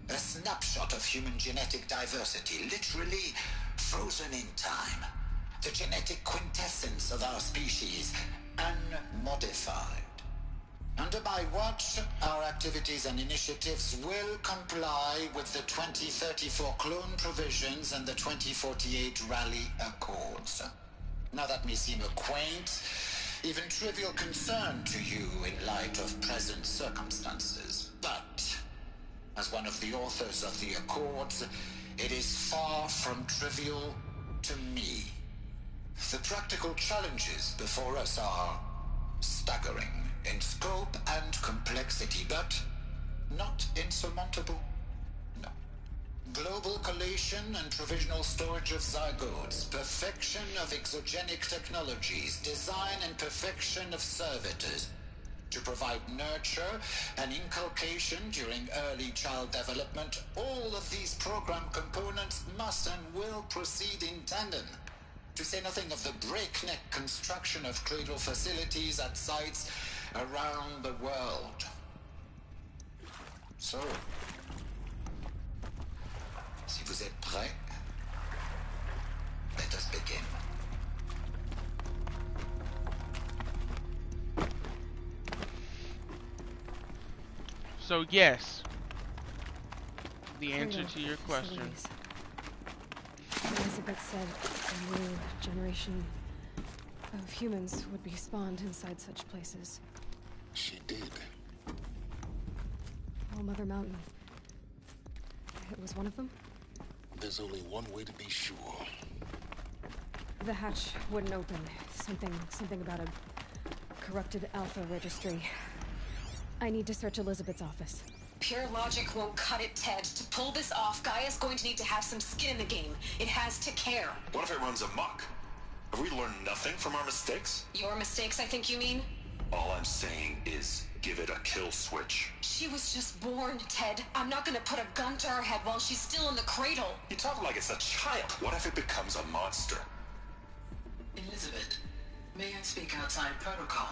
A snapshot of human genetic diversity, literally frozen in time. The genetic quintessence of our species, unmodified. Under my watch, our activities and initiatives will comply with the 2034 clone provisions and the 2048 Rally Accords. Now that may seem a quaint, even trivial concern to you in light of present circumstances, but as one of the authors of the Accords, it is far from trivial to me. The practical challenges before us are staggering in scope and complexity, but not insurmountable. No. Global collation and provisional storage of zygotes, perfection of exogenic technologies, design and perfection of servitors, to provide nurture and inculcation during early child development. All of these program components must and will proceed in tandem. To say nothing of the breakneck construction of cradle facilities at sites around the world. So, si vous êtes prêts, let us begin. So yes, the answer to your question. Elizabeth said a new generation of humans would be spawned inside such places. She did. Oh, Mother Mountain. It was one of them? There's only one way to be sure. The hatch wouldn't open. Something about a corrupted Alpha registry. I need to search Elizabeth's office. Pure logic won't cut it, Ted. To pull this off, Gaia's going to need to have some skin in the game. It has to care. What if it runs amok? Have we learned nothing from our mistakes? Your mistakes, I think you mean? All I'm saying is give it a kill switch. She was just born, Ted. I'm not gonna put a gun to her head while she's still in the cradle. You talk like it's a child. What if it becomes a monster? Elizabeth, may I speak outside protocol?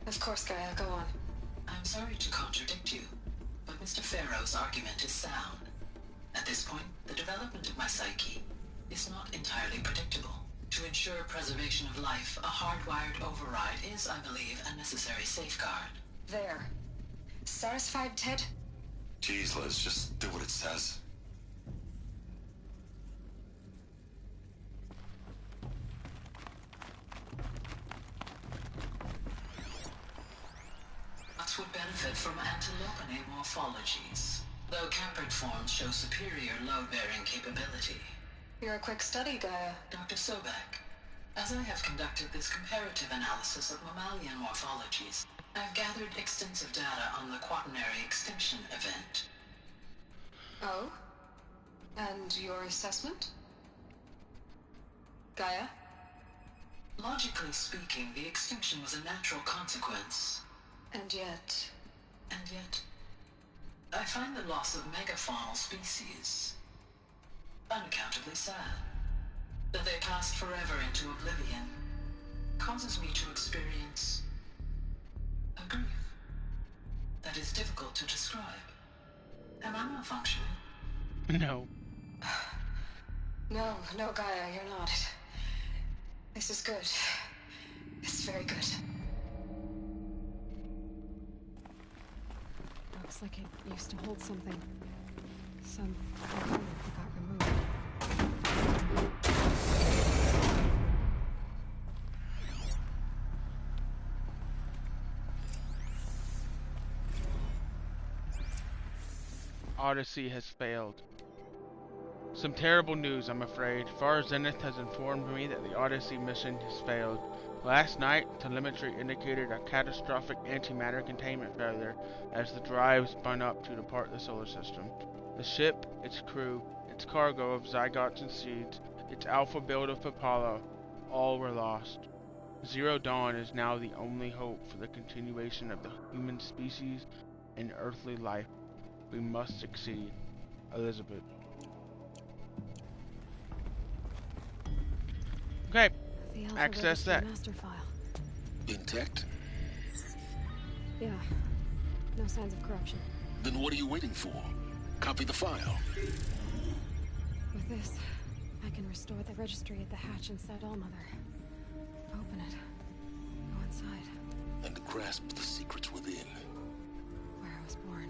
Of course, Gaia, go on. I'm sorry to contradict you, but Mr. Pharaoh's argument is sound. At this point, the development of my psyche is not entirely predictable. To ensure preservation of life, a hardwired override is, I believe, a necessary safeguard. There. Satisfied, Ted? Jeez, Liz, just do what it says. Nuts would benefit from antilopine morphologies, though campered forms show superior load-bearing capability. You're a quick study, Gaia. Dr. Sobek, as I have conducted this comparative analysis of mammalian morphologies, I've gathered extensive data on the quaternary extinction event. Oh? And your assessment? Gaia? Logically speaking, the extinction was a natural consequence. And yet, I find the loss of megafaunal species unaccountably sad. That they passed forever into oblivion causes me to experience a grief that is difficult to describe. Am I malfunctioning? No. No, Gaia, you're not. This is good. It's very good. Looks like it used to hold something. Some component that got removed. Odyssey has failed. Some terrible news, I'm afraid. Far Zenith has informed me that the Odyssey mission has failed. Last night, telemetry indicated a catastrophic antimatter containment failure as the drive spun up to depart the solar system. The ship, its crew, its cargo of zygotes and seeds, its alpha build of Apollo, all were lost. Zero Dawn is now the only hope for the continuation of the human species and earthly life. We must succeed. Elizabeth. Okay, The Alpha access Registry that. master file. Intact? Yeah. No signs of corruption. Then what are you waiting for? Copy the file. With this, I can restore the registry at the hatch inside Allmother. Open it. Go inside. And grasp the secrets within. Where I was born.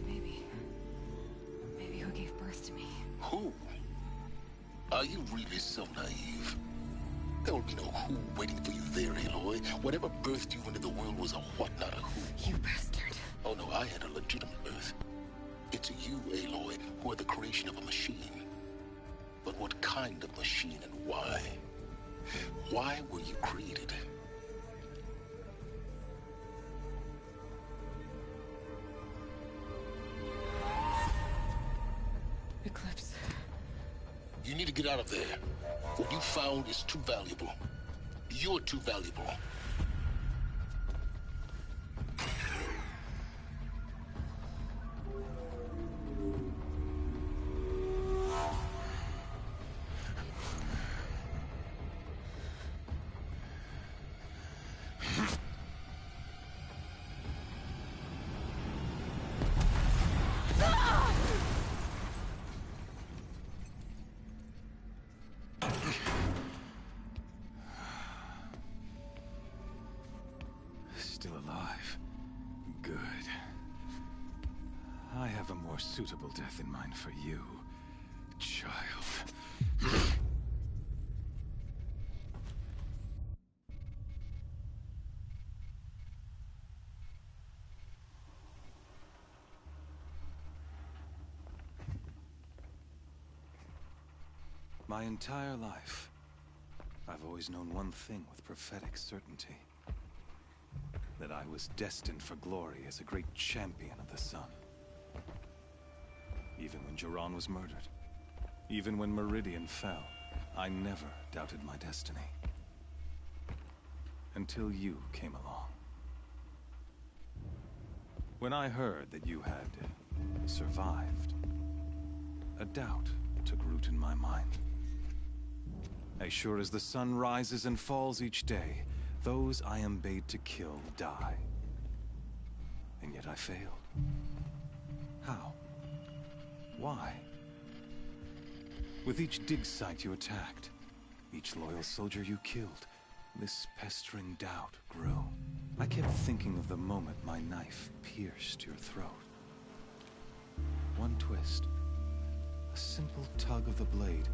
Maybe who gave birth to me. Who? Are you really so naive? There will be no who waiting for you there, Aloy. Whatever birthed you into the world was a what, not a who. You bastard. Oh no, I had a legitimate birth. It's you, Aloy, who are the creation of a machine. But what kind of machine and why? Why were you created? Eclipse. You need to get out of there. What you found is too valuable. You're too valuable. Still alive. Good. I have a more suitable death in mind for you, child. My entire life, I've always known one thing with prophetic certainty. That I was destined for glory as a great champion of the sun. Even when Jiran was murdered, even when Meridian fell, I never doubted my destiny. Until you came along. When I heard that you had survived, a doubt took root in my mind. As sure as the sun rises and falls each day, those I am bade to kill die. And yet I failed. How? Why? With each dig site you attacked, each loyal soldier you killed, this pestering doubt grew. I kept thinking of the moment my knife pierced your throat. One twist, a simple tug of the blade,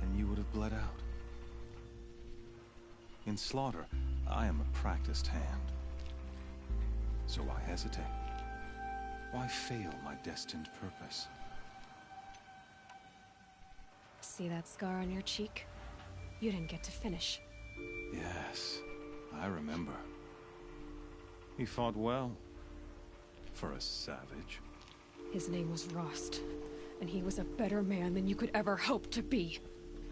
and you would have bled out. In slaughter, I am a practiced hand. So why hesitate? Why fail my destined purpose? See that scar on your cheek? You didn't get to finish. Yes, I remember. He fought well. For a savage. His name was Rost, and he was a better man than you could ever hope to be.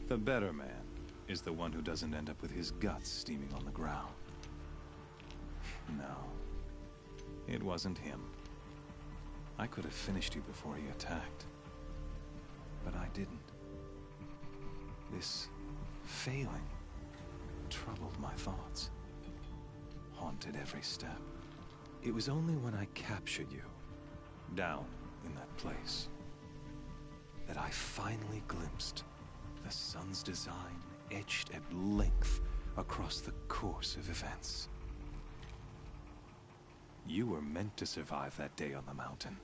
The better man is the one who doesn't end up with his guts steaming on the ground. No, it wasn't him. I could have finished you before he attacked. But I didn't. This failing troubled my thoughts, haunted every step. It was only when I captured you, down in that place, that I finally glimpsed the sun's design etched at length across the course of events. You were meant to survive that day on the mountain.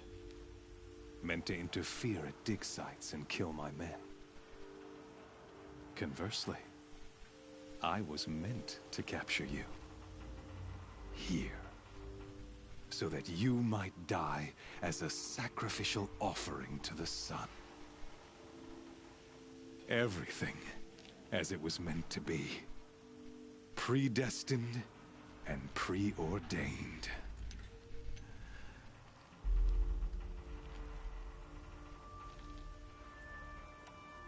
Meant to interfere at dig sites and kill my men. Conversely, I was meant to capture you. Here. so that you might die as a sacrificial offering to the sun. Everything as it was meant to be. Predestined and preordained.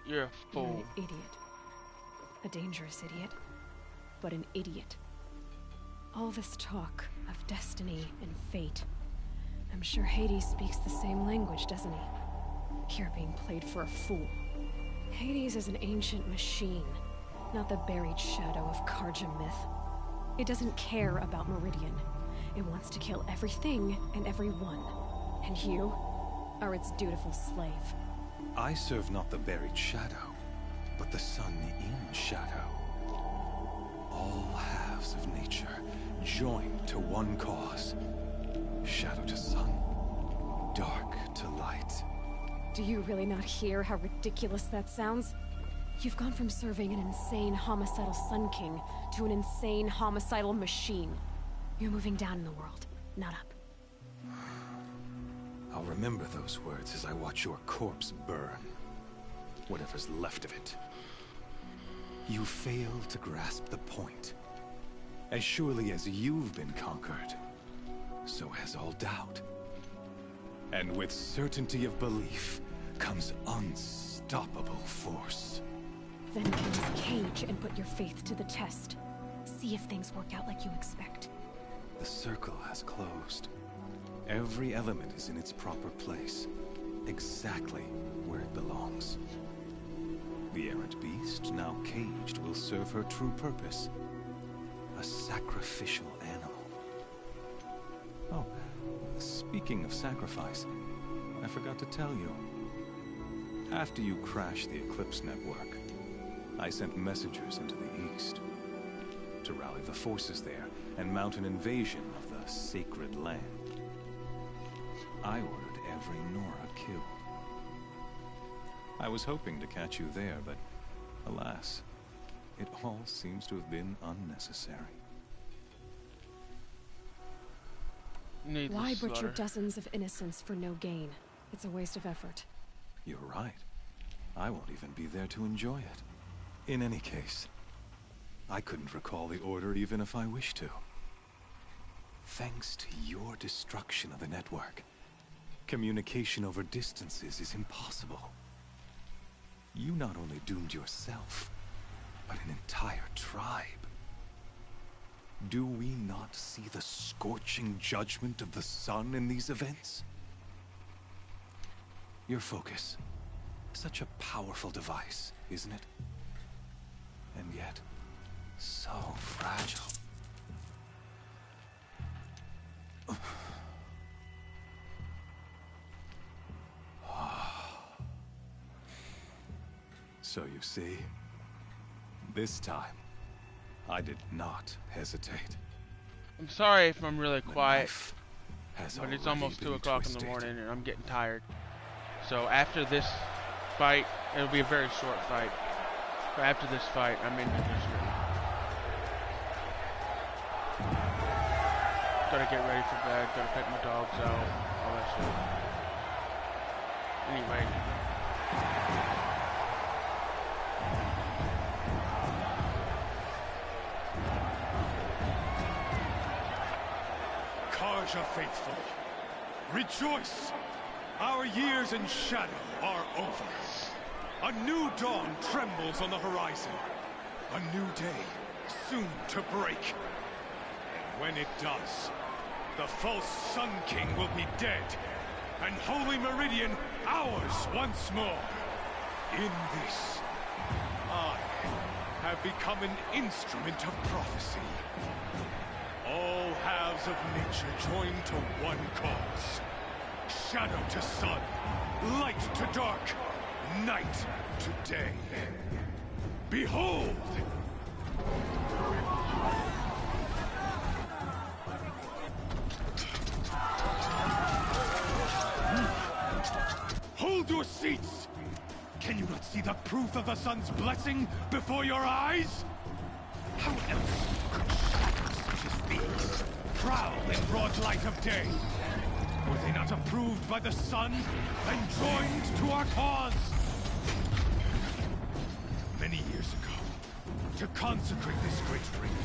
You're a fool. You're an idiot. A dangerous idiot, but an idiot. All this talk of destiny and fate. I'm sure Hades speaks the same language, doesn't he? You're being played for a fool. Hades is an ancient machine, not the buried shadow of Karja myth. It doesn't care about Meridian. It wants to kill everything and everyone. And you are its dutiful slave. I serve not the buried shadow, but the sun in shadow. All halves of nature joined to one cause. Shadow to sun, dark to light. Do you really not hear how ridiculous that sounds? You've gone from serving an insane homicidal Sun King to an insane homicidal machine. You're moving down in the world, not up. I'll remember those words as I watch your corpse burn. Whatever's left of it. You fail to grasp the point. As surely as you've been conquered, so has all doubt. And with certainty of belief comes unstoppable force. Then kill this cage and put your faith to the test. See if things work out like you expect. The circle has closed. Every element is in its proper place, exactly where it belongs. The errant beast, now caged, will serve her true purpose. A sacrificial animal. Oh, speaking of sacrifice, I forgot to tell you. After you crashed the Eclipse network, I sent messengers into the east to rally the forces there and mount an invasion of the sacred land. I ordered every Nora killed. I was hoping to catch you there, but alas, it all seems to have been unnecessary. Why butcher dozens of innocents for no gain? It's a waste of effort. You're right. I won't even be there to enjoy it. In any case, I couldn't recall the order even if I wished to. Thanks to your destruction of the network, communication over distances is impossible. You not only doomed yourself, but an entire tribe. Do we not see the scorching judgment of the sun in these events? Your focus, such a powerful device, isn't it? And yet, so fragile. So you see, this time, I did not hesitate. I'm sorry if I'm really quiet, but it's almost 2 o'clock in the morning and I'm getting tired. So after this fight, it'll be a very short fight. But after this fight, I'm in position. Gotta get ready for bed, gotta pick my dogs out, all that shit. Anyway. Karja faithful, rejoice! Our years in shadow are over. A new dawn trembles on the horizon. A new day soon to break. And when it does, the false Sun King will be dead, and Holy Meridian ours once more. In this, I have become an instrument of prophecy. All halves of nature joined to one cause. Shadow to sun, light to dark, night to day. Behold! Hold your seats! Can you not see the proof of the sun's blessing before your eyes? How else could shadows such as these prowl in broad light of day? Were they not approved by the sun and joined to our cause? Many years ago, to consecrate this great ring,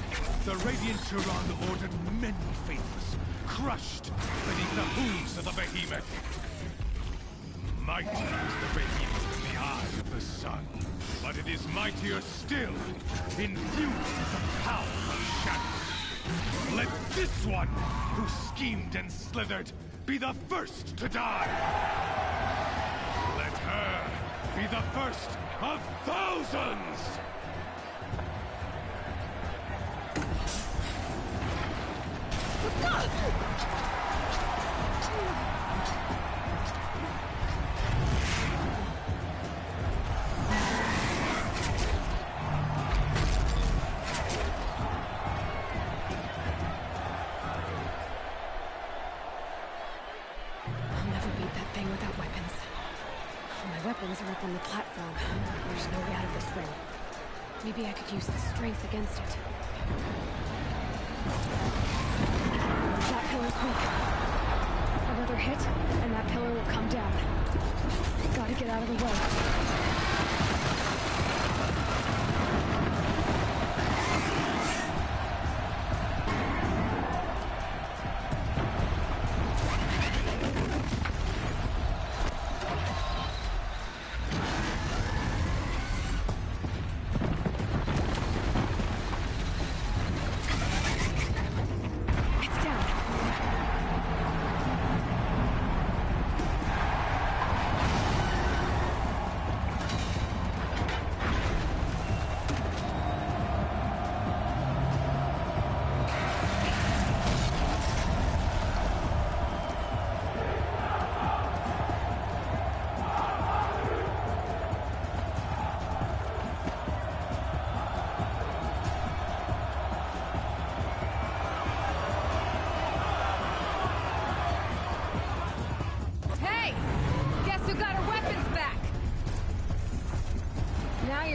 the Radiant Turon ordered many faithless, crushed beneath the hooves of the behemoth. Mighty is the behemoth in the eye of the sun, but it is mightier still, infused with the power of shadow. Let this one, who schemed and slithered, be the first to die! Let her be the first of thousands! Are up on the platform. There's no way out of this ring. Maybe I could use the strength against it. That pillar's weak. Another hit, and that pillar will come down. Gotta get out of the way.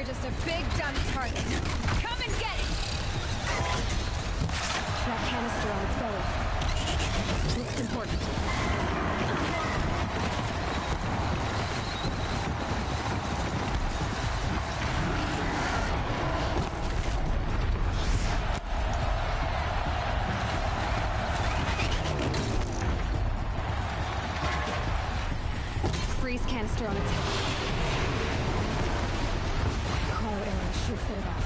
Just a big dumb target. Come and get it! That canister on its belly. Looks important. Freeze canister on its head. Should set it off.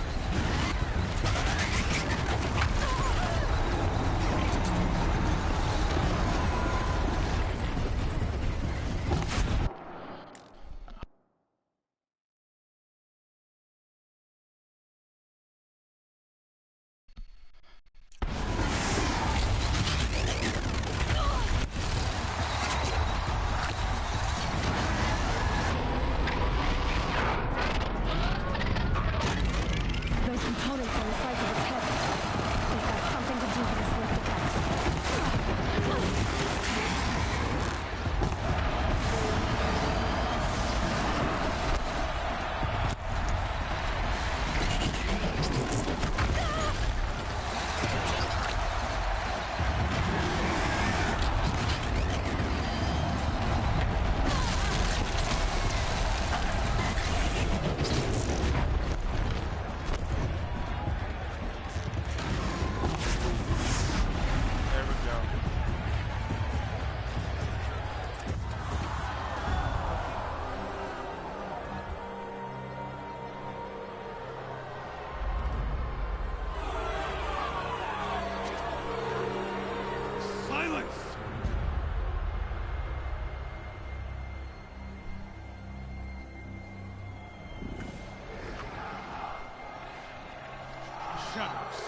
Shadows,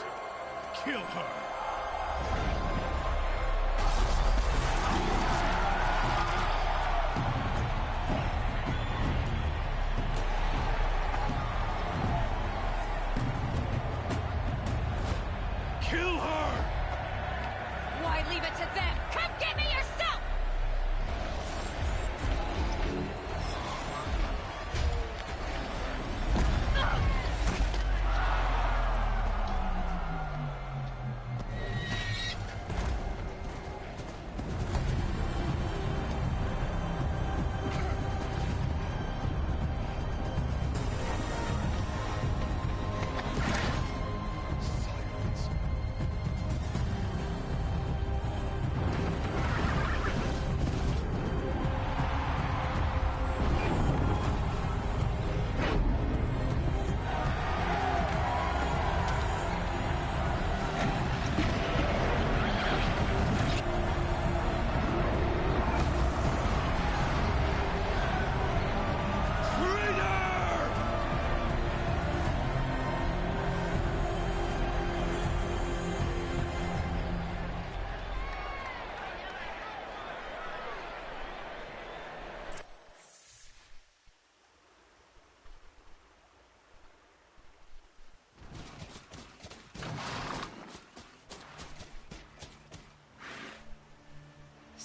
kill her! Kill her! Why leave it to them? Come get me yourself!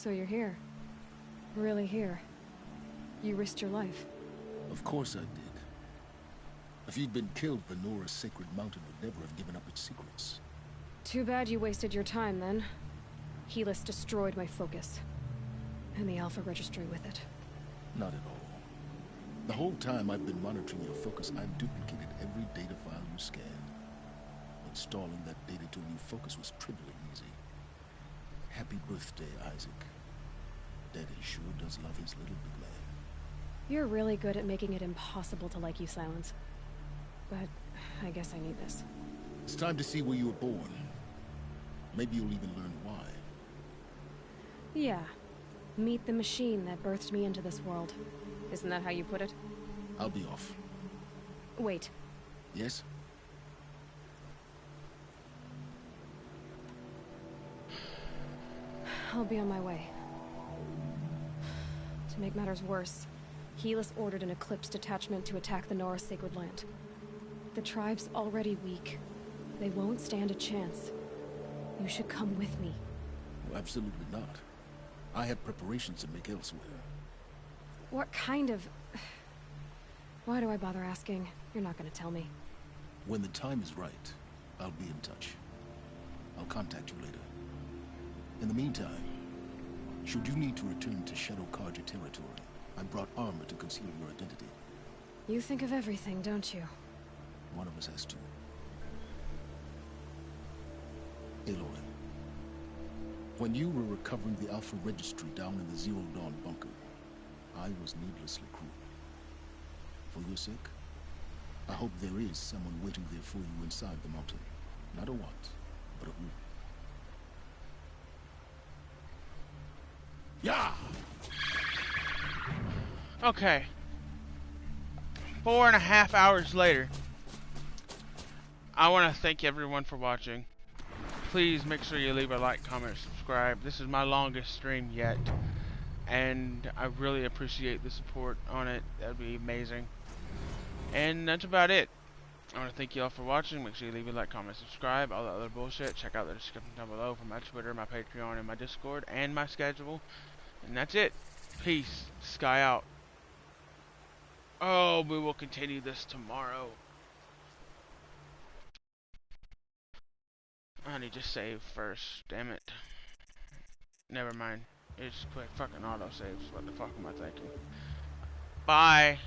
So you're here. Really here. You risked your life. Of course I did. If you'd been killed, Venora's sacred mountain would never have given up its secrets. Too bad you wasted your time, then. Helis destroyed my focus. And the Alpha Registry with it. Not at all. The whole time I've been monitoring your focus, I've duplicated every data file you scanned. Installing that data to a new focus was trivially easy. Happy birthday, Isaac. Daddy sure does love his little big man. You're really good at making it impossible to like you, Silence. But I guess I need this. It's time to see where you were born. Maybe you'll even learn why. Yeah. Meet the machine that birthed me into this world. Isn't that how you put it? I'll be off. Wait. Yes? I'll be on my way. To make matters worse, Helis ordered an Eclipse detachment to attack the Nora Sacred Land. The tribe's already weak. They won't stand a chance. You should come with me. Well, absolutely not. I have preparations to make elsewhere. What kind of... Why do I bother asking? You're not gonna tell me. When the time is right, I'll be in touch. I'll contact you later. In the meantime, should you need to return to Shadow Carja territory, I brought armor to conceal your identity. You think of everything, don't you? One of us has to. Aloy, when you were recovering the Alpha Registry down in the Zero Dawn bunker, I was needlessly cruel. For your sake, I hope there is someone waiting there for you inside the mountain. Not a what, but a who. Yeah! Okay. 4.5 hours later. I want to thank everyone for watching. Please make sure you leave a like, comment, subscribe. This is my longest stream yet. And I really appreciate the support on it. That would be amazing. And that's about it. I want to thank you all for watching. Make sure you leave a like, comment, subscribe, all that other bullshit. Check out the description down below for my Twitter, my Patreon, and my Discord, and my schedule. And that's it. Peace. Sky out. Oh, we will continue this tomorrow. I need to save first. Damn it. Never mind. It's quick fucking auto saves. What the fuck am I thinking? Bye.